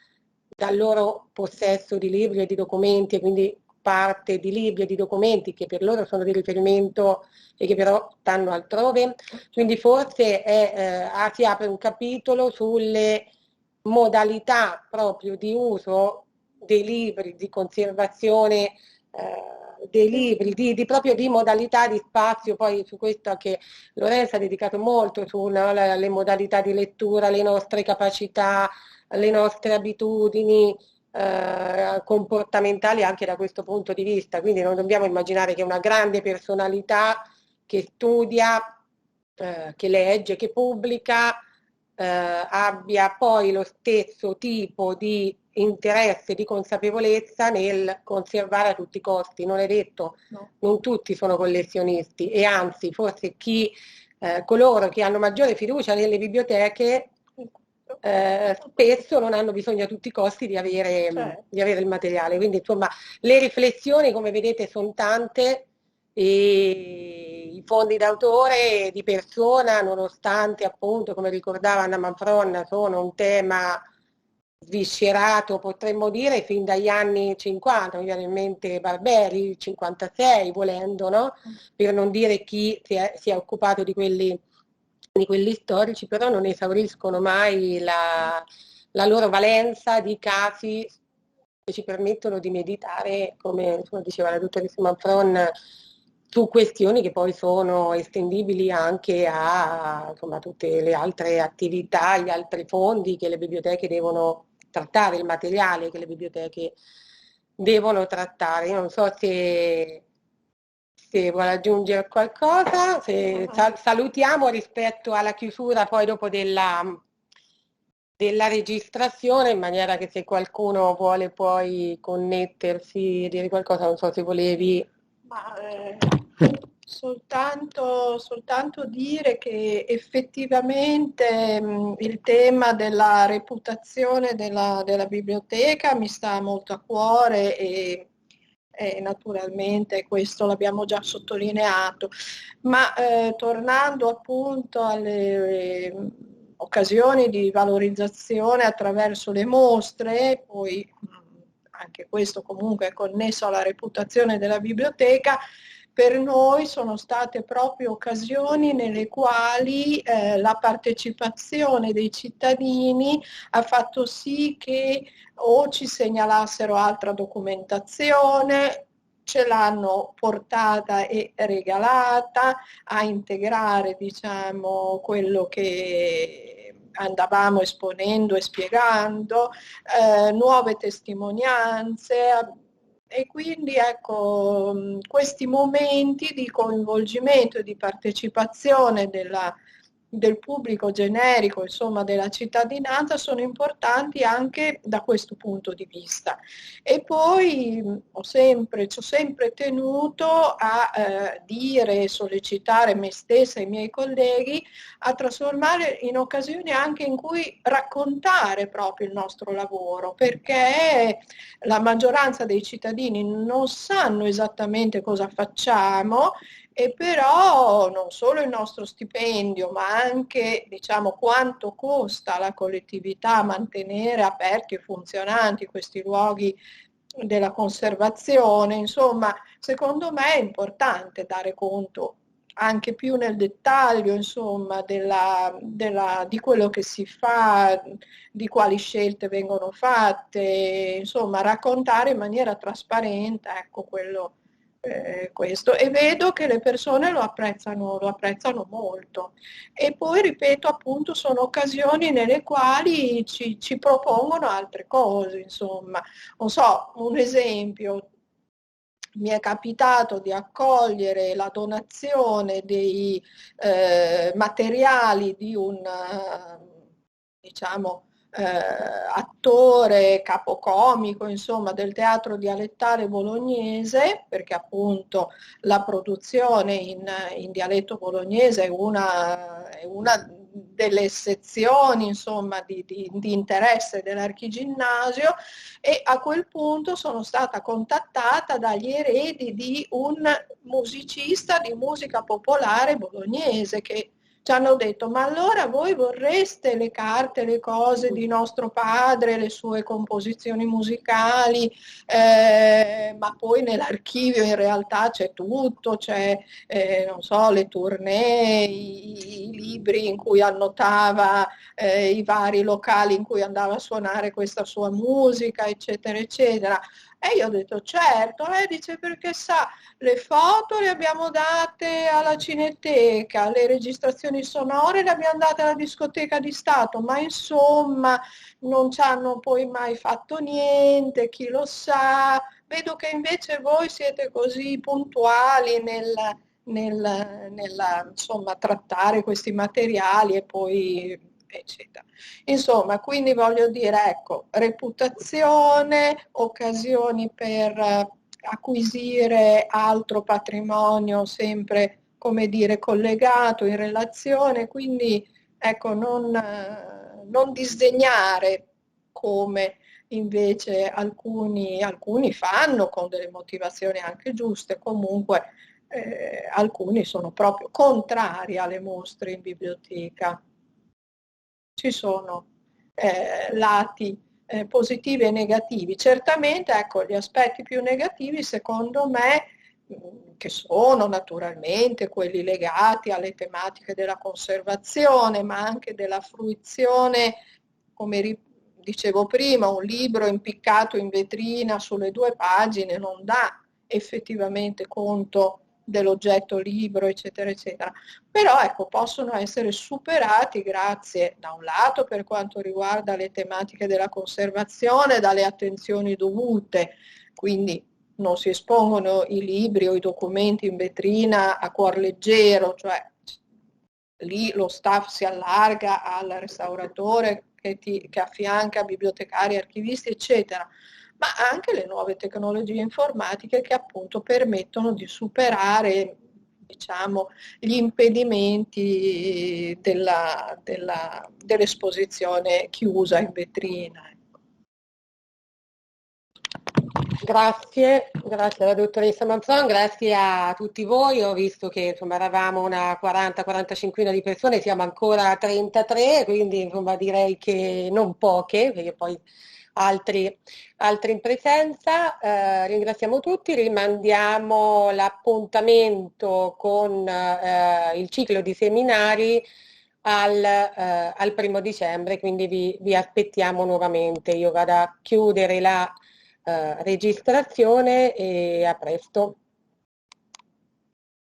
dal loro possesso di libri e di documenti, e quindi parte di libri e di documenti che per loro sono di riferimento e che però stanno altrove. Quindi forse si apre un capitolo sulle modalità proprio di uso dei libri, di conservazione dei libri, proprio di modalità di spazio. Poi su questo anche Lorenzo ha dedicato molto le modalità di lettura, le nostre capacità, le nostre abitudini comportamentali anche da questo punto di vista. Quindi non dobbiamo immaginare che una grande personalità che studia, che legge, che pubblica, abbia poi lo stesso tipo di interesse, di consapevolezza nel conservare a tutti i costi. Non è detto, no. Non tutti sono collezionisti e anzi forse coloro che hanno maggiore fiducia nelle biblioteche spesso non hanno bisogno a tutti i costi di avere il materiale. Quindi insomma le riflessioni, come vedete, sono tante e i fondi d'autore di persona, nonostante appunto, come ricordava Anna Manfron, sono un tema sviscerato, potremmo dire, fin dagli anni 50, mi viene in mente Barberi, 56 volendo, no? Per non dire chi si è occupato di quelli storici, però non esauriscono mai la loro valenza di casi che ci permettono di meditare, come diceva la dottoressa Manfron, su questioni che poi sono estendibili anche a tutte le altre attività, gli altri fondi che le biblioteche devono trattare, il materiale che le biblioteche devono trattare. Io non so se vuole aggiungere qualcosa, salutiamo rispetto alla chiusura poi dopo della registrazione, in maniera che se qualcuno vuole poi connettersi e dire qualcosa, non so se volevi. Soltanto dire che effettivamente il tema della reputazione della biblioteca mi sta molto a cuore e naturalmente questo l'abbiamo già sottolineato, ma tornando appunto alle occasioni di valorizzazione attraverso le mostre, poi anche questo comunque è connesso alla reputazione della biblioteca, per noi sono state proprio occasioni nelle quali la partecipazione dei cittadini ha fatto sì che o ci segnalassero altra documentazione, ce l'hanno portata e regalata a integrare, diciamo, quello che andavamo esponendo e spiegando, nuove testimonianze. E quindi ecco, questi momenti di coinvolgimento e di partecipazione del pubblico generico, insomma della cittadinanza, sono importanti anche da questo punto di vista. E poi ci ho sempre tenuto a dire e sollecitare me stessa e i miei colleghi a trasformare in occasioni anche in cui raccontare proprio il nostro lavoro, perché la maggioranza dei cittadini non sanno esattamente cosa facciamo, e però non solo il nostro stipendio, ma anche diciamo quanto costa alla collettività mantenere aperti e funzionanti questi luoghi della conservazione. Insomma, secondo me è importante dare conto anche più nel dettaglio, insomma, di quello che si fa, di quali scelte vengono fatte, insomma, raccontare in maniera trasparente, ecco, questo. E vedo che le persone lo apprezzano molto. E poi, ripeto, appunto, sono occasioni nelle quali ci propongono altre cose, insomma. Non so, un esempio, mi è capitato di accogliere la donazione dei materiali di un, diciamo, attore capocomico, insomma, del teatro dialettale bolognese, perché appunto la produzione in dialetto bolognese è una delle sezioni, insomma, di interesse dell'Archiginnasio, e a quel punto sono stata contattata dagli eredi di un musicista di musica popolare bolognese che ci hanno detto: ma allora voi vorreste le carte, le cose di nostro padre, le sue composizioni musicali, ma poi nell'archivio in realtà c'è tutto, c'è non so, le tournée, i libri in cui annotava i vari locali in cui andava a suonare questa sua musica, eccetera, eccetera. E io ho detto certo, dice, perché sa, le foto le abbiamo date alla Cineteca, le registrazioni sonore le abbiamo date alla discoteca di Stato, ma insomma non ci hanno poi mai fatto niente, chi lo sa. Vedo che invece voi siete così puntuali insomma, trattare questi materiali e poi eccetera. Insomma, quindi voglio dire, ecco, reputazione, occasioni per acquisire altro patrimonio sempre, come dire, collegato, in relazione, quindi ecco, non disdegnare come invece alcuni fanno con delle motivazioni anche giuste, comunque alcuni sono proprio contrari alle mostre in biblioteca. Ci sono lati positivi e negativi. Certamente, ecco, gli aspetti più negativi, secondo me, che sono naturalmente quelli legati alle tematiche della conservazione, ma anche della fruizione, come dicevo prima, un libro impiccato in vetrina sulle 2 pagine non dà effettivamente conto dell'oggetto libro, eccetera, eccetera. Però ecco, possono essere superati grazie, da un lato, per quanto riguarda le tematiche della conservazione, dalle attenzioni dovute, quindi non si espongono i libri o i documenti in vetrina a cuor leggero, cioè lì lo staff si allarga al restauratore che affianca bibliotecari, archivisti, eccetera, ma anche le nuove tecnologie informatiche che appunto permettono di superare, diciamo, gli impedimenti dell'esposizione chiusa in vetrina. Grazie alla dottoressa Manzon, grazie a tutti voi. Ho visto che insomma eravamo una 40-45 di persone, siamo ancora 33, quindi insomma direi che non poche, perché poi altri in presenza. Ringraziamo tutti, rimandiamo l'appuntamento con il ciclo di seminari al 1° dicembre, quindi vi aspettiamo nuovamente. Io vado a chiudere la registrazione e a presto.